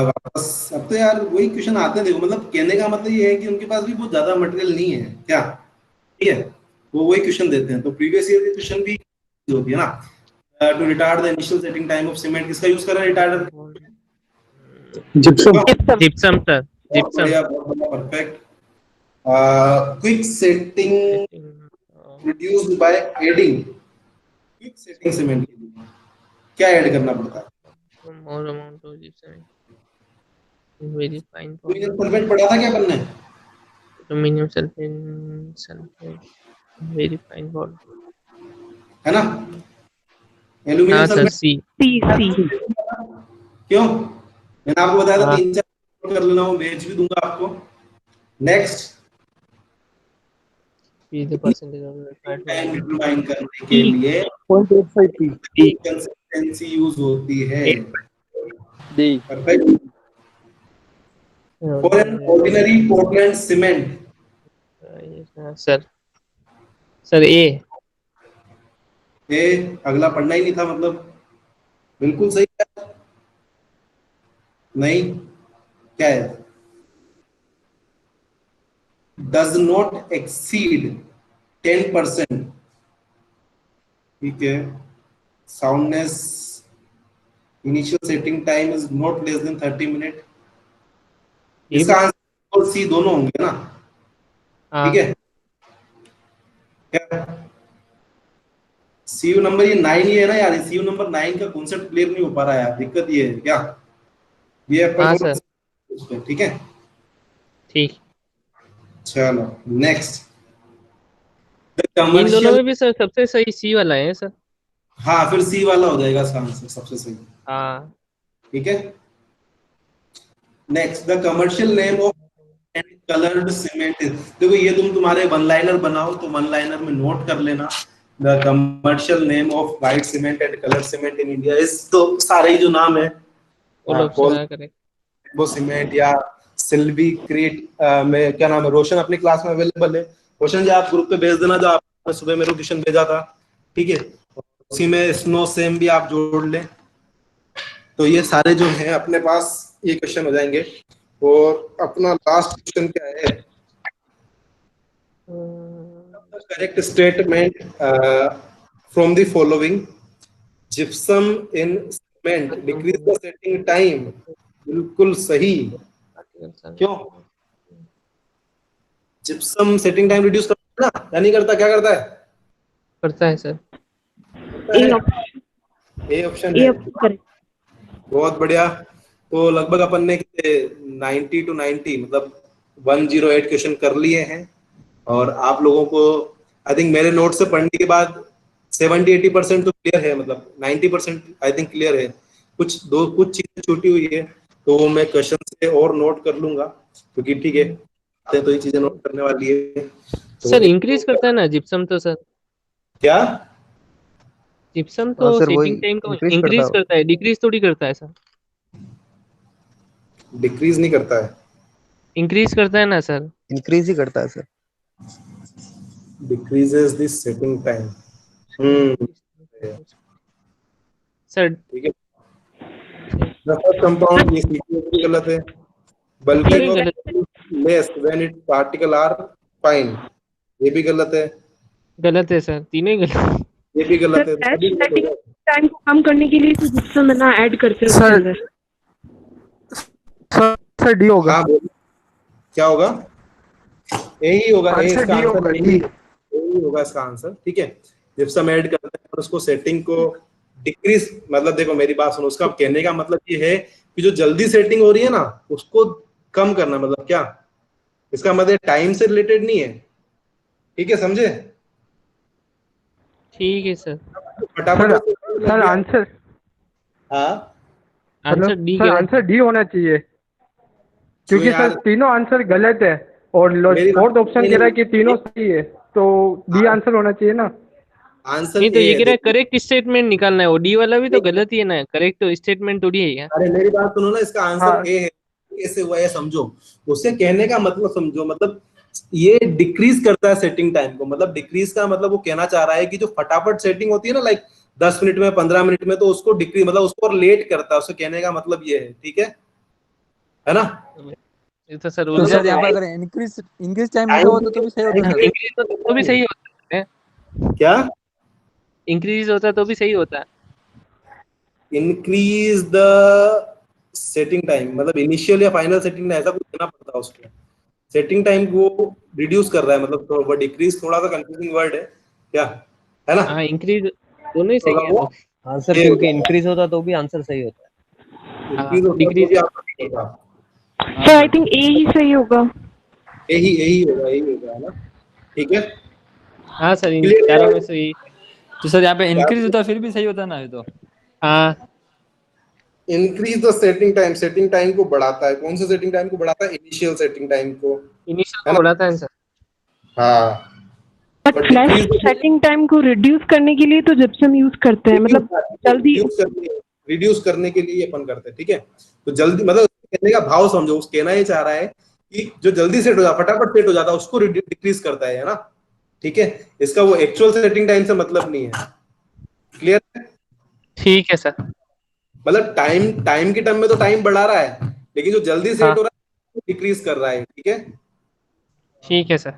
S1: वापस अब तो यार वही क्वेश्चन आते हैं। देखो, मतलब कहने का मतलब ये है कि उनके पास भी बहुत ज्यादा मटेरियल नहीं है क्या? ठीक है, वो वही क्वेश्चन देते हैं। तो प्रीवियस ईयर के क्वेश्चन भी होती है ना। To retard the initial setting time of cement, किसका यूज कर रहा है retarder?
S6: Gypsum.
S7: Gypsum sir, gypsum.
S1: Perfect. Quick setting produced by adding. Quick setting cement के लिए क्या ऐड करना पड़ता है?
S7: more amount of gypsum, very fine
S1: sulphate पढ़ा था क्या अपन ने?
S7: aluminium sulfate very fine powder,
S1: है ना? Aluminium sulphate.
S7: सी।
S1: क्यों? मैंने आपको बताया था 3-4 कर लेना, वो भेज भी दूंगा आपको। Next,
S7: the percentage of
S1: determine करने के लिए
S6: 0.85
S1: पी कंसिस्टेंसी यूज होती है।
S4: D.
S1: Perfect. For an ordinary Portland cement,
S7: sir A.
S1: अगला पढ़ना ही नहीं था, मतलब बिल्कुल सही है। नहीं, क्या है? Does not exceed 10%। ठीक है। Soundness, initial setting time is not less than 30 minute. इसका आंसर और सी दोनों होंगे ना? ठीक है। क्या सीयू नंबर ये 9 ही है ना यार, सीयू नंबर 9 का कॉन्सेप्ट क्लियर नहीं हो पा रहा है यार, दिक्कत ये है क्या, ये अपन
S7: हाँ
S1: थोड़ा
S7: सर,
S1: उस पे, ठीक है।
S7: ठीक।
S1: चलो नेक्स्ट,
S7: इन दोनों
S1: कमर्शियल।
S7: में भी सर सबसे सही सी वाला है सर।
S1: हाँ फिर सी वाला हो जाएगा इसका आंसर सबसे सही,
S7: हाँ
S1: ठीक है। Next, the commercial name of coloured cement is, देखो ये तुम्हारे वन लाइनर बनाओ तो वन लाइनर में नोट कर लेना, the commercial name of white cement and coloured cement in India is, तो सारे ही जो नाम है
S7: ऑल ऑप्शन आ करें।
S1: वो सीमेंट या सिल्वी क्रीट में क्या नाम है, रोशन अपनी क्लास में अवेलेबल है, रोशन जी आप ग्रुप पे भेज देना जो आपने सुबह मेरे को क्वेश्चन भेजा था, ठीक है। उसी में स्नो सेम भी आप जोड़ लें, तो ये सारे जो हैं अपने पास ये क्वेश्चन हो जाएंगे। और अपना लास्ट क्वेश्चन क्या है, correct statement from the following, gypsum in cement decrease the setting time, बिल्कुल सही। क्यों, जिप्सम सेटिंग टाइम रिड्यूस करता है ना या नहीं करता, क्या करता है?
S7: करता है सर।
S1: ए ऑप्शन है, बहुत बढ़िया। तो लगभग अपन ने 90 to 90 मतलब 108 क्वेश्चन कर लिए हैं, और आप लोगों को आई थिंक मेरे नोट से पढ़ने के बाद 70-80% तो क्लियर है, मतलब 90% आई थिंक क्लियर है। कुछ चीजें छूटी हुई है तो वो मैं क्वेश्चन से और नोट कर लूंगा, क्योंकि ठीक है तो ये चीजें नोट करने वाली है। तो
S7: सर इंक्रीज करता है ना जिप्सम तो सर?
S1: क्या
S7: जिप्सम
S11: हाँ
S7: तो
S11: सर, वही
S7: सेटिंग टाइम को
S11: increase
S7: इंक्रीज
S11: करता
S7: करता है, डिक्रीज थोड़ी करता है सर।
S1: डिक्रीज नहीं करता है,
S7: इंक्रीज करता है ना सर?
S11: इंक्रीज ही करता है sir.
S1: Decreases the setting time.
S7: Sir
S1: ठीक है, फर्स्ट कंपाउंड ये सीक्वेंस गलत है, बल्किंग
S7: तीनों
S1: of less when it particle are fine, ये भी गलत है,
S7: गलत है सर, तीनों ही गलत।
S1: ये भी गलत है, सभी गलत हो गए।
S12: टाइम को कम करने के लिए तो जिप्सम ना ऐड करते हैं उसके
S5: सर
S12: अंदर।
S5: सर डी होगा।
S1: हाँ बोलिए, क्या होगा? यही होगा, ए
S5: आंसर
S1: इसका
S5: डी होगा,
S1: आंसर
S5: डी।
S1: यही होगा इसका आंसर, ठीक है। जिप्सम ऐड करते हैं और उसको सेटिंग को डिक्रीज, मतलब देखो मेरी बात सुनो, उसका कहने का मतलब ये है कि जो जल्दी सेटिंग हो रही है ना उसको कम करना, मतलब क्या, इसका मतलब टाइम से रिलेटेड नहीं है, ठीक है, समझे?
S7: ठीक है सर।
S1: फटाफट
S5: सर आंसर,
S1: हाँ
S7: answer D
S5: sir answer D होना चाहिए, क्योंकि
S1: यार,
S5: सर तीनों आंसर गलत है और
S1: मेरी
S5: फोर्थ ऑप्शन
S1: नहीं,
S5: कह रहा है कि तीनों सही है, तो डी आंसर होना चाहिए ना।
S1: आंसर
S7: नहीं तो
S1: ए
S7: ये
S1: है,
S7: कह रहा है
S1: देखो।
S7: करेक्ट स्टेटमेंट निकालना है, वो डी वाला भी तो गलत ही है ना, करेक्ट तो स्टेटमेंट थोड़ी है यार।
S1: अरे मेरी बात सुनो ना, इसका आंसर
S5: हाँ।
S1: ए है, कैसे हुआ ये समझो, उससे कहने का मतलब समझो, मतलब ये डिक्रीज करता है सेटिंग टाइम को, मतलब डिक्रीज का मतलब वो कहना चाह रहा है कि जो फटाफट सेटिंग होती है ना, लाइक 10 मिनट में 15 मिनट में, तो उसको डिक्रीज मतलब उसको लेट करता है, उससे कहने का मतलब ये है, ठीक है ना?
S7: ये तो सर
S4: तो
S7: उधर
S4: सर यहाँ पर अगर इंक्रीज टाइम लिखा होता तो भी सही होता सर।
S7: इंक्रीज तो भी सही होता है,
S1: क्या
S7: इंक्रीज होता तो भी सही होता है।
S1: इंक्रीज द सेटिंग टाइम, मतलब इनिशियल या फाइनल सेटिंग ऐसा कुछ देना पड़ता है उसको, सेटिंग टाइम को रिड्यूस कर रहा है, मतलब तो वो डिक्रीज थोड़ा सा कंफ्यूजिंग वर्ड है क्या, है ना?
S7: हाँ इंक्रीज दोनों ही सही है।
S1: वो
S11: आंसर क्योंकि इंक्रीज होता तो भी आंसर सही होता है।
S1: डिक्रीज होता
S7: डिक्रीज
S1: तो भी आपका होता,
S12: सर आई थिंक ए ही सही होगा।
S1: यही होगा, है ना? ठीक है,
S7: हाँ सर इन
S1: Clear है?
S7: चारों में से
S4: तो सर यहाँ पे इंक्रीज होता फिर भी सही होता ना ये तो।
S7: हाँ
S1: इंक्रीज द सेटिंग टाइम को बढ़ाता है, कौन सा सेटिंग टाइम को बढ़ाता है? इनिशियल सेटिंग टाइम को,
S7: इनिशियल को बढ़ाता है सर।
S1: हाँ,
S12: बट फ्लैश सेटिंग टाइम को रिड्यूस करने के लिए तो जिप्सम यूज करते हैं, मतलब जल्दी
S1: रिड्यूस करने के लिए अपन करते हैं, ठीक है। तो जल्दी मतलब कहने का भाव समझो, उस कहना ये चाह रहा है कि जो जल्दी सेट हो जाता, फटाफट सेट हो जाता है, उसको डिक्रीज करता है ना, ठीक है। इसका वो एक्चुअल सेटिंग टाइम से मतलब नहीं है, क्लियर है?
S7: ठीक है सर।
S1: मतलब टाइम के टर्म में तो टाइम बढ़ा रहा है, लेकिन जो जल्दी सेट
S7: हाँ।
S1: हो रहा है डिक्रीज कर रहा है, ठीक है।
S7: ठीक है सर।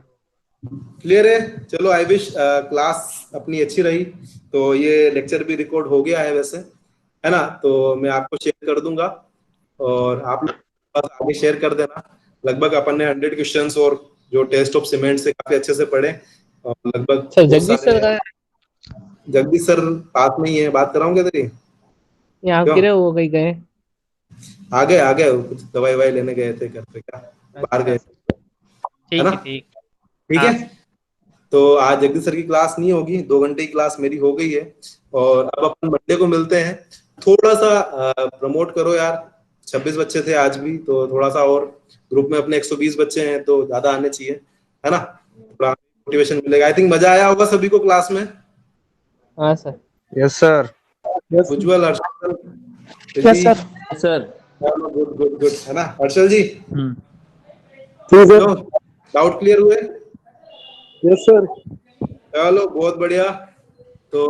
S1: क्लियर है? चलो आई विश क्लास अपनी अच्छी रही, तो ये लेक्चर भी रिकॉर्ड हो गया है वैसे, है ना? तो मैं आपको शेयर कर दूंगा और आप लोग आगे शेयर कर देना। लगभग अपन ने 100 क्वेश्चंस और जो टेस्ट ऑफ सीमेंट से काफी अच्छे से पढ़े, और लगभग
S7: सर
S1: बहुत
S7: जगदीश
S1: सारे
S7: सर का
S1: जगदीश सर पास में ही है, बात कराऊं क्या तेरी?
S7: ये आप
S1: क्यों?
S7: गिरे वो कहीं गए?
S1: आ गए कुछ दवाई ववाई लेने गए थे घर पे, क्या बाहर
S7: अच्छा
S1: गए थे, है
S7: ठीक
S1: ना?
S7: है ठीक।
S1: ठीक
S7: हाँ
S1: है, तो आज जगदीश सर की क्लास नहीं होगी, 2 घंटे की क्लास मेरी हो गई है। और अब अपन मंडे को मिलते हैं। थोड़ा सा प्रमोट करो यार, 26 बच्चे थे आज भी, तो थोड़ा सा और, ग्रुप में अपने 120 बच्चे हैं तो ज्यादा आने चाहिए, है ना? थोड़ा मोटिवेशन मिलेगा। आई थिंक मजा आया होगा सभी को क्लास में।
S7: हाँ सर।
S11: Yes sir.
S1: Ujjwal, Harshal,
S6: yes sir.
S11: Sir
S1: good good good, है ना हर्षल जी?
S6: ठीक है।
S1: डाउट क्लियर हुए?
S6: Yes sir.
S1: चलो बहुत बढ़िया। तो